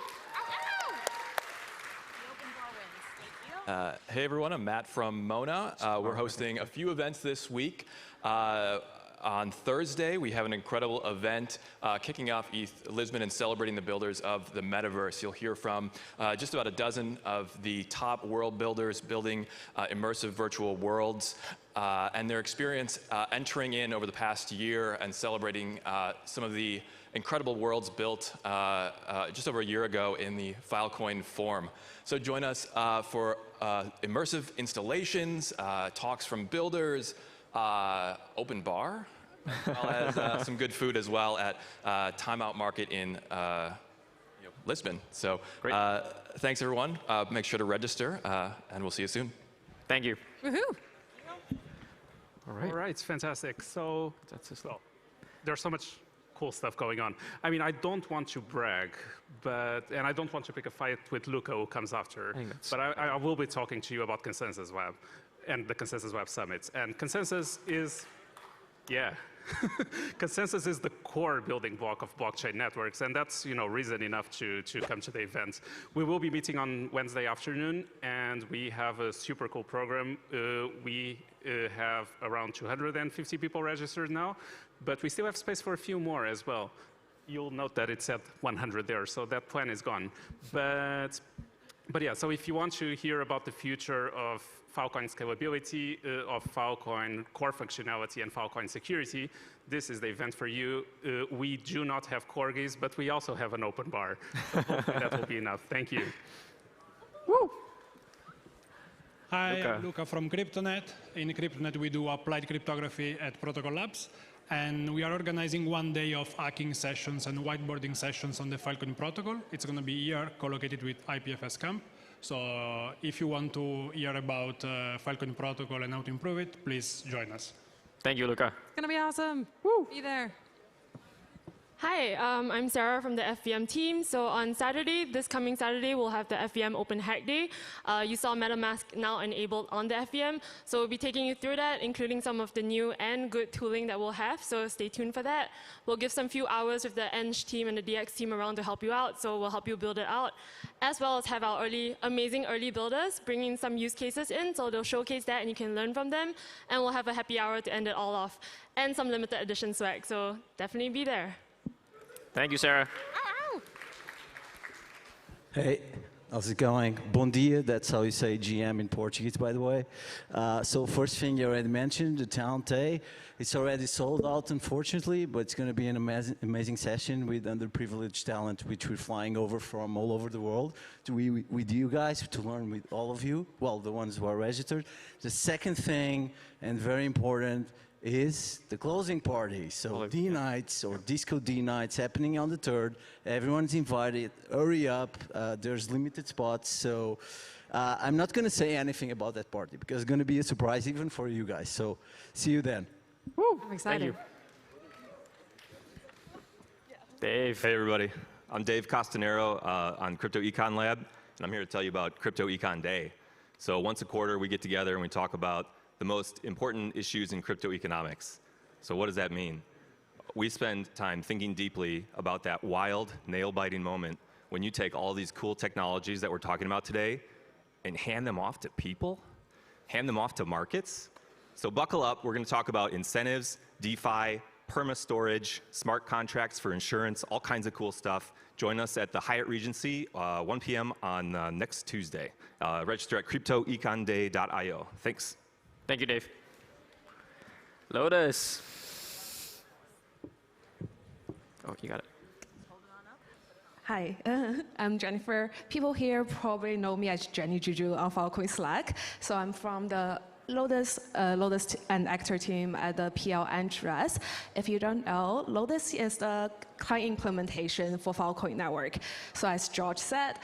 Hey everyone, I'm Matt from Mona. We're hosting a few events this week. On Thursday, we have an incredible event kicking off ETH Lisbon and celebrating the builders of the metaverse. You'll hear from just about a dozen of the top world builders building immersive virtual worlds and their experience entering in over the past year and celebrating some of the incredible worlds built just over a year ago in the Filecoin form. So join us for immersive installations, talks from builders, open bar, as well as some good food as well at Timeout Market in Lisbon. So thanks everyone. Make sure to register, and we'll see you soon. Thank you. Woohoo! All right, fantastic. So there's so much cool stuff going on. I mean, I don't want to brag, and I don't want to pick a fight with Luca who comes after, but I will be talking to you about ConsensusLab and the ConsensusLab summits. And Consensus is Yeah. Consensus is the core building block of blockchain networks, and that's reason enough to come to the event. We will be meeting on Wednesday afternoon, and we have a super cool program. We have around 250 people registered now, but we still have space for a few more as well. You'll note that it said 100 there, so that plan is gone. But yeah, so if you want to hear about the future of Filecoin scalability, of Filecoin core functionality, and Filecoin security, this is the event for you. We do not have corgis, but we also have an open bar. So hopefully that will be enough. Thank you. Woo. Hi, I'm Luca from Cryptonet. In Cryptonet, we do applied cryptography at Protocol Labs. And we are organizing one day of hacking sessions and whiteboarding sessions on the Filecoin protocol. It's going to be here, co-located with IPFS camp. So if you want to hear about Filecoin protocol and how to improve it, please join us. Thank you, Luca. It's going to be awesome. Woo. Be there. Hi, I'm Sarah from the FVM team. So on Saturday, this coming Saturday, we'll have the FVM Open Hack Day. You saw MetaMask now enabled on the FVM. So we'll be taking you through that, including some of the new and good tooling that we'll have. So stay tuned for that. We'll give some few hours with the Eng team and the DX team around to help you out. So we'll help you build it out, as well as have our amazing early builders bringing some use cases in. So they'll showcase that and you can learn from them. And we'll have a happy hour to end it all off, and some limited edition swag. So definitely be there. Thank you, Sarah. Hey, how's it going? Bom dia, that's how you say GM in Portuguese, by the way. So first thing you already mentioned, the Talent Day. It's already sold out, unfortunately, but it's going to be an amazing session with underprivileged talent, which we're flying over from all over the world with you guys to learn with all of you, well, the ones who are registered. The second thing, and very important, is the closing party. So D-Nights or Disco D-Nights happening on the 3rd. Everyone's invited. Hurry up. There's limited spots. So I'm not going to say anything about that party because it's going to be a surprise even for you guys. So see you then. Woo, I'm excited. Thank you. Dave. Hey, everybody. I'm Dave Costanero on Crypto Econ Lab, and I'm here to tell you about Crypto Econ Day. So once a quarter, we get together and we talk about the most important issues in crypto economics. So what does that mean? We spend time thinking deeply about that wild, nail-biting moment when you take all these cool technologies that we're talking about today and hand them off to people, hand them off to markets. So buckle up, we're gonna talk about incentives, DeFi, perma-storage, smart contracts for insurance, all kinds of cool stuff. Join us at the Hyatt Regency, 1 p.m. on next Tuesday. Register at cryptoeconday.io. Thanks. Thank you, Dave. Lotus. Oh, you got it. Hi, I'm Jennifer. People here probably know me as Jenny Juju on Filecoin Slack. So I'm from the Lotus and Actor team at the PL address. If you don't know, Lotus is the client implementation for Filecoin network. So as George said,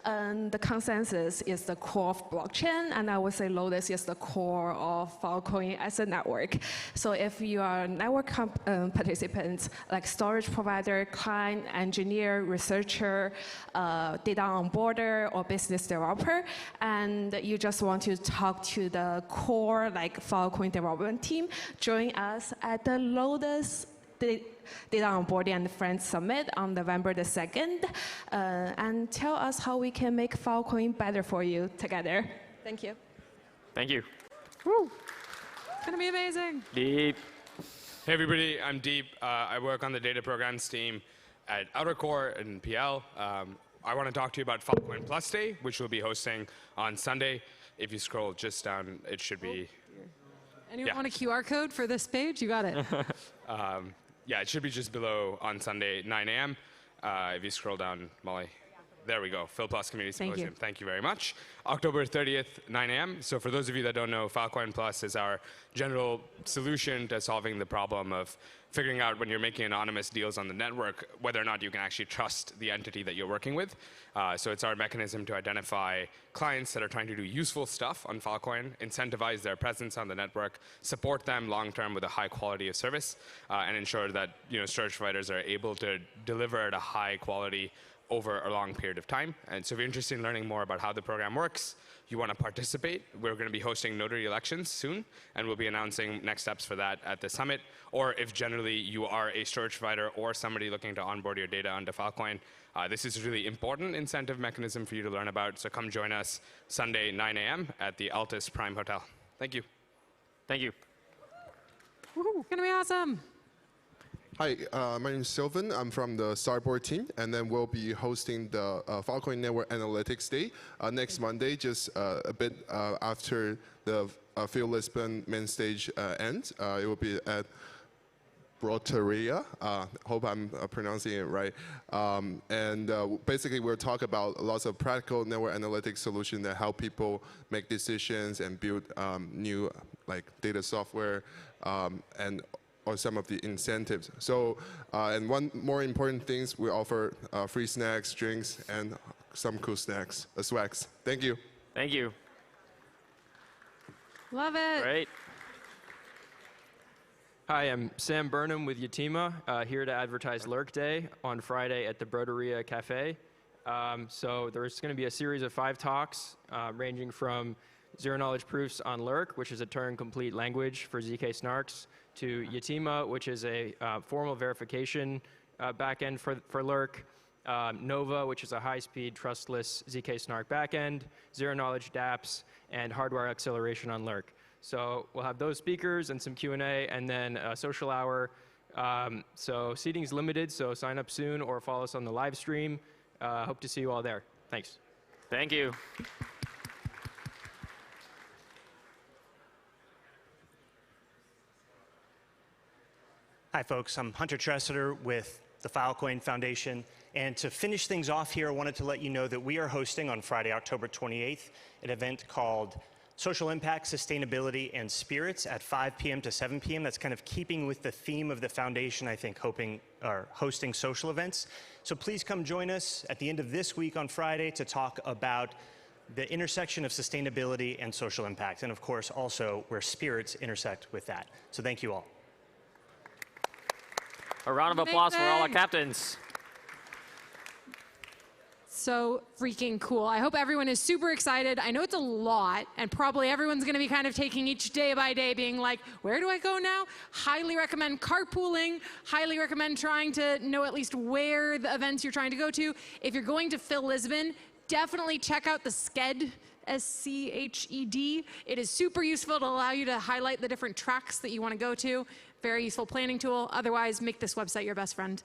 the consensus is the core of blockchain, and I would say Lotus is the core of Filecoin as a network. So if you are a network participant, like storage provider, client, engineer, researcher, data onboarder, or business developer, and you just want to talk to the core like Filecoin development team, join us at the Lotus Data Onboarding and Friends Summit on November the 2nd, and tell us how we can make Filecoin better for you together. Thank you. Thank you. Woo. It's going to be amazing. Deep. Hey, everybody. I'm Deep. I work on the data programs team at OuterCore and PL. I want to talk to you about Filecoin Plus Day, which we'll be hosting on Sunday. If you scroll just down, it should be. Anyone want a QR code for this page? You got it. Yeah, it should be just below on Sunday, 9 a.m. If you scroll down, Molly. There we go, Phil Plus Community Symposium. Thank you very much. October 30th, 9 a.m. So for those of you that don't know, Filecoin Plus is our general solution to solving the problem of figuring out when you're making anonymous deals on the network, whether or not you can actually trust the entity that you're working with. So it's our mechanism to identify clients that are trying to do useful stuff on Filecoin, incentivize their presence on the network, support them long-term with a high quality of service, and ensure that storage providers are able to deliver at a high quality over a long period of time. And so if you're interested in learning more about how the program works, you want to participate, we're going to be hosting notary elections soon, and we'll be announcing next steps for that at the summit. Or if generally you are a storage provider or somebody looking to onboard your data onto Filecoin, this is a really important incentive mechanism for you to learn about. So come join us Sunday, 9 a.m. at the Altus Prime Hotel. Thank you. Thank you. Woohoo, it's going to be awesome. Hi, my name is Sylvan. I'm from the Starboard team, and then we'll be hosting the Filecoin Network Analytics Day next Monday, just a bit after the Field Lisbon main stage ends. It will be at Rotaria. Hope I'm pronouncing it right. Basically, we'll talk about lots of practical network analytics solutions that help people make decisions and build new data software or some of the incentives. So, and one more important thing is we offer free snacks, drinks, and some cool snacks, swags. Thank you. Thank you. Love it. Great. Hi, I'm Sam Burnham with Yatima, here to advertise Lurk Day on Friday at the Broderia Cafe. So there's going to be a series of 5 talks ranging from zero-knowledge proofs on Lurk, which is a Turing-complete language for ZK snarks, to Yatima, which is a formal verification backend for Lurk, Nova, which is a high-speed, trustless ZK snark backend, zero-knowledge dApps, and hardware acceleration on Lurk. So we'll have those speakers and some Q&A, and then a social hour. So seating's limited, so sign up soon or follow us on the live stream. Hope to see you all there. Thanks. Thank you. Hi, folks. I'm Hunter Tressiter with the Filecoin Foundation. And to finish things off here, I wanted to let you know that we are hosting on Friday, October 28th, an event called Social Impact, Sustainability, and Spirits at 5 p.m. to 7 p.m. That's kind of keeping with the theme of the foundation, I think, hosting social events. So please come join us at the end of this week on Friday to talk about the intersection of sustainability and social impact. And of course, also where spirits intersect with that. So thank you all. A round of applause for all our captains. So freaking cool. I hope everyone is super excited. I know it's a lot, and probably everyone's going to be kind of taking each day by day, being like, where do I go now? Highly recommend carpooling. Highly recommend trying to know at least where the events you're trying to go to. If you're going to Phil Lisbon, definitely check out the SCHED, S-C-H-E-D. It is super useful to allow you to highlight the different tracks that you want to go to. Very useful planning tool. Otherwise, make this website your best friend.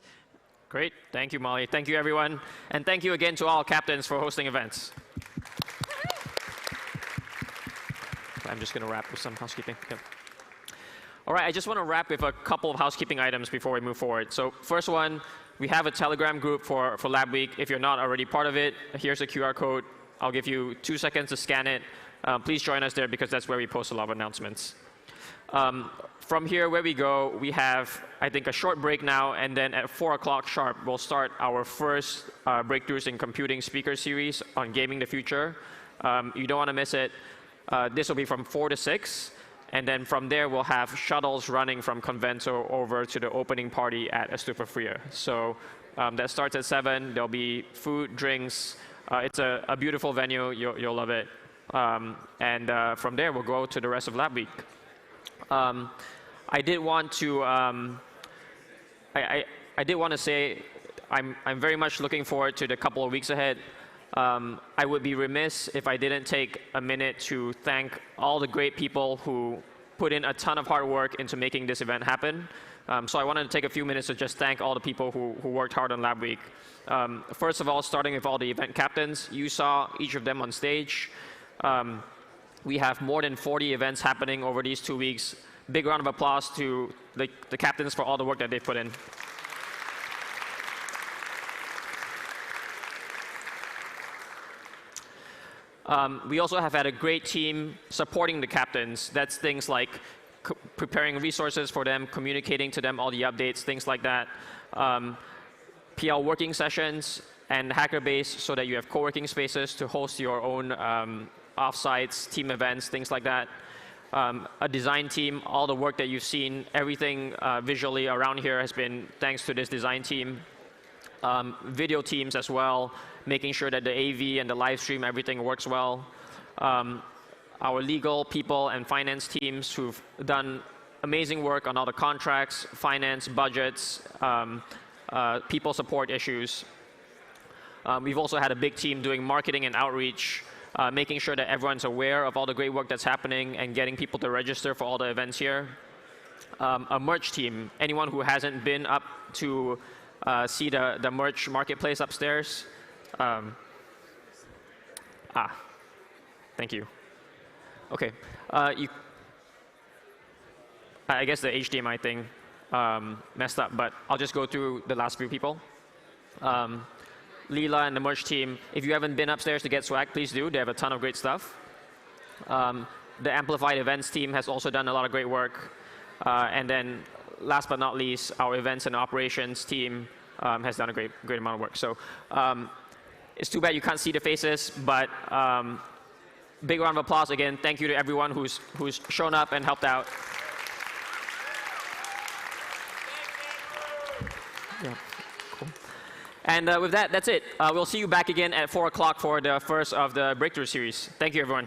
Great. Thank you, Molly. Thank you, everyone. And thank you again to all captains for hosting events. I'm just going to wrap with some housekeeping. Yep. All right, I just want to wrap with a couple of housekeeping items before we move forward. So first one, we have a Telegram group for Lab Week. If you're not already part of it, here's a QR code. I'll give you 2 seconds to scan it. Please join us there because that's where we post a lot of announcements. From here, where we go, we have, I think, a short break now, and then at 4 o'clock sharp, we'll start our first Breakthroughs in Computing speaker series on Gaming the Future. You don't want to miss it. This will be from 4 to 6, and then from there, we'll have shuttles running from Convento over to the opening party at Estufa Fria. So that starts at 7. There'll be food, drinks. It's a beautiful venue. You'll love it. And from there, we'll go to the rest of Lab Week. I did want to say I'm very much looking forward to the couple of weeks ahead. I would be remiss if I didn't take a minute to thank all the great people who put in a ton of hard work into making this event happen. So I wanted to take a few minutes to just thank all the people who worked hard on Lab Week. First of all, starting with all the event captains, you saw each of them on stage. We have more than 40 events happening over these 2 weeks. Big round of applause to the captains for all the work that they've put in. We also have had a great team supporting the captains. That's things like preparing resources for them, communicating to them all the updates, things like that. PL working sessions and Hackerbase so that you have co-working spaces to host your own offsites, team events, things like that. A design team, all the work that you've seen, everything visually around here has been thanks to this design team. video teams as well, making sure that the AV and the live stream, everything works well. Our legal people and finance teams who've done amazing work on all the contracts, finance, budgets, people support issues. We've also had a big team doing marketing and outreach, making sure that everyone's aware of all the great work that's happening and getting people to register for all the events here. A merch team, anyone who hasn't been up to see the merch marketplace upstairs. Thank you. Okay, I guess the HDMI thing messed up, but I'll just go through the last few people. Leela and the merch team, if you haven't been upstairs to get swag, please do. They have a ton of great stuff. The Amplified Events team has also done a lot of great work. And then last but not least, our events and operations team has done a great amount of work. So it's too bad you can't see the faces, but big round of applause again. Thank you to everyone who's shown up and helped out. Yeah, cool. And with that, that's it. We'll see you back again at 4 o'clock for the first of the Breakthrough series. Thank you, everyone.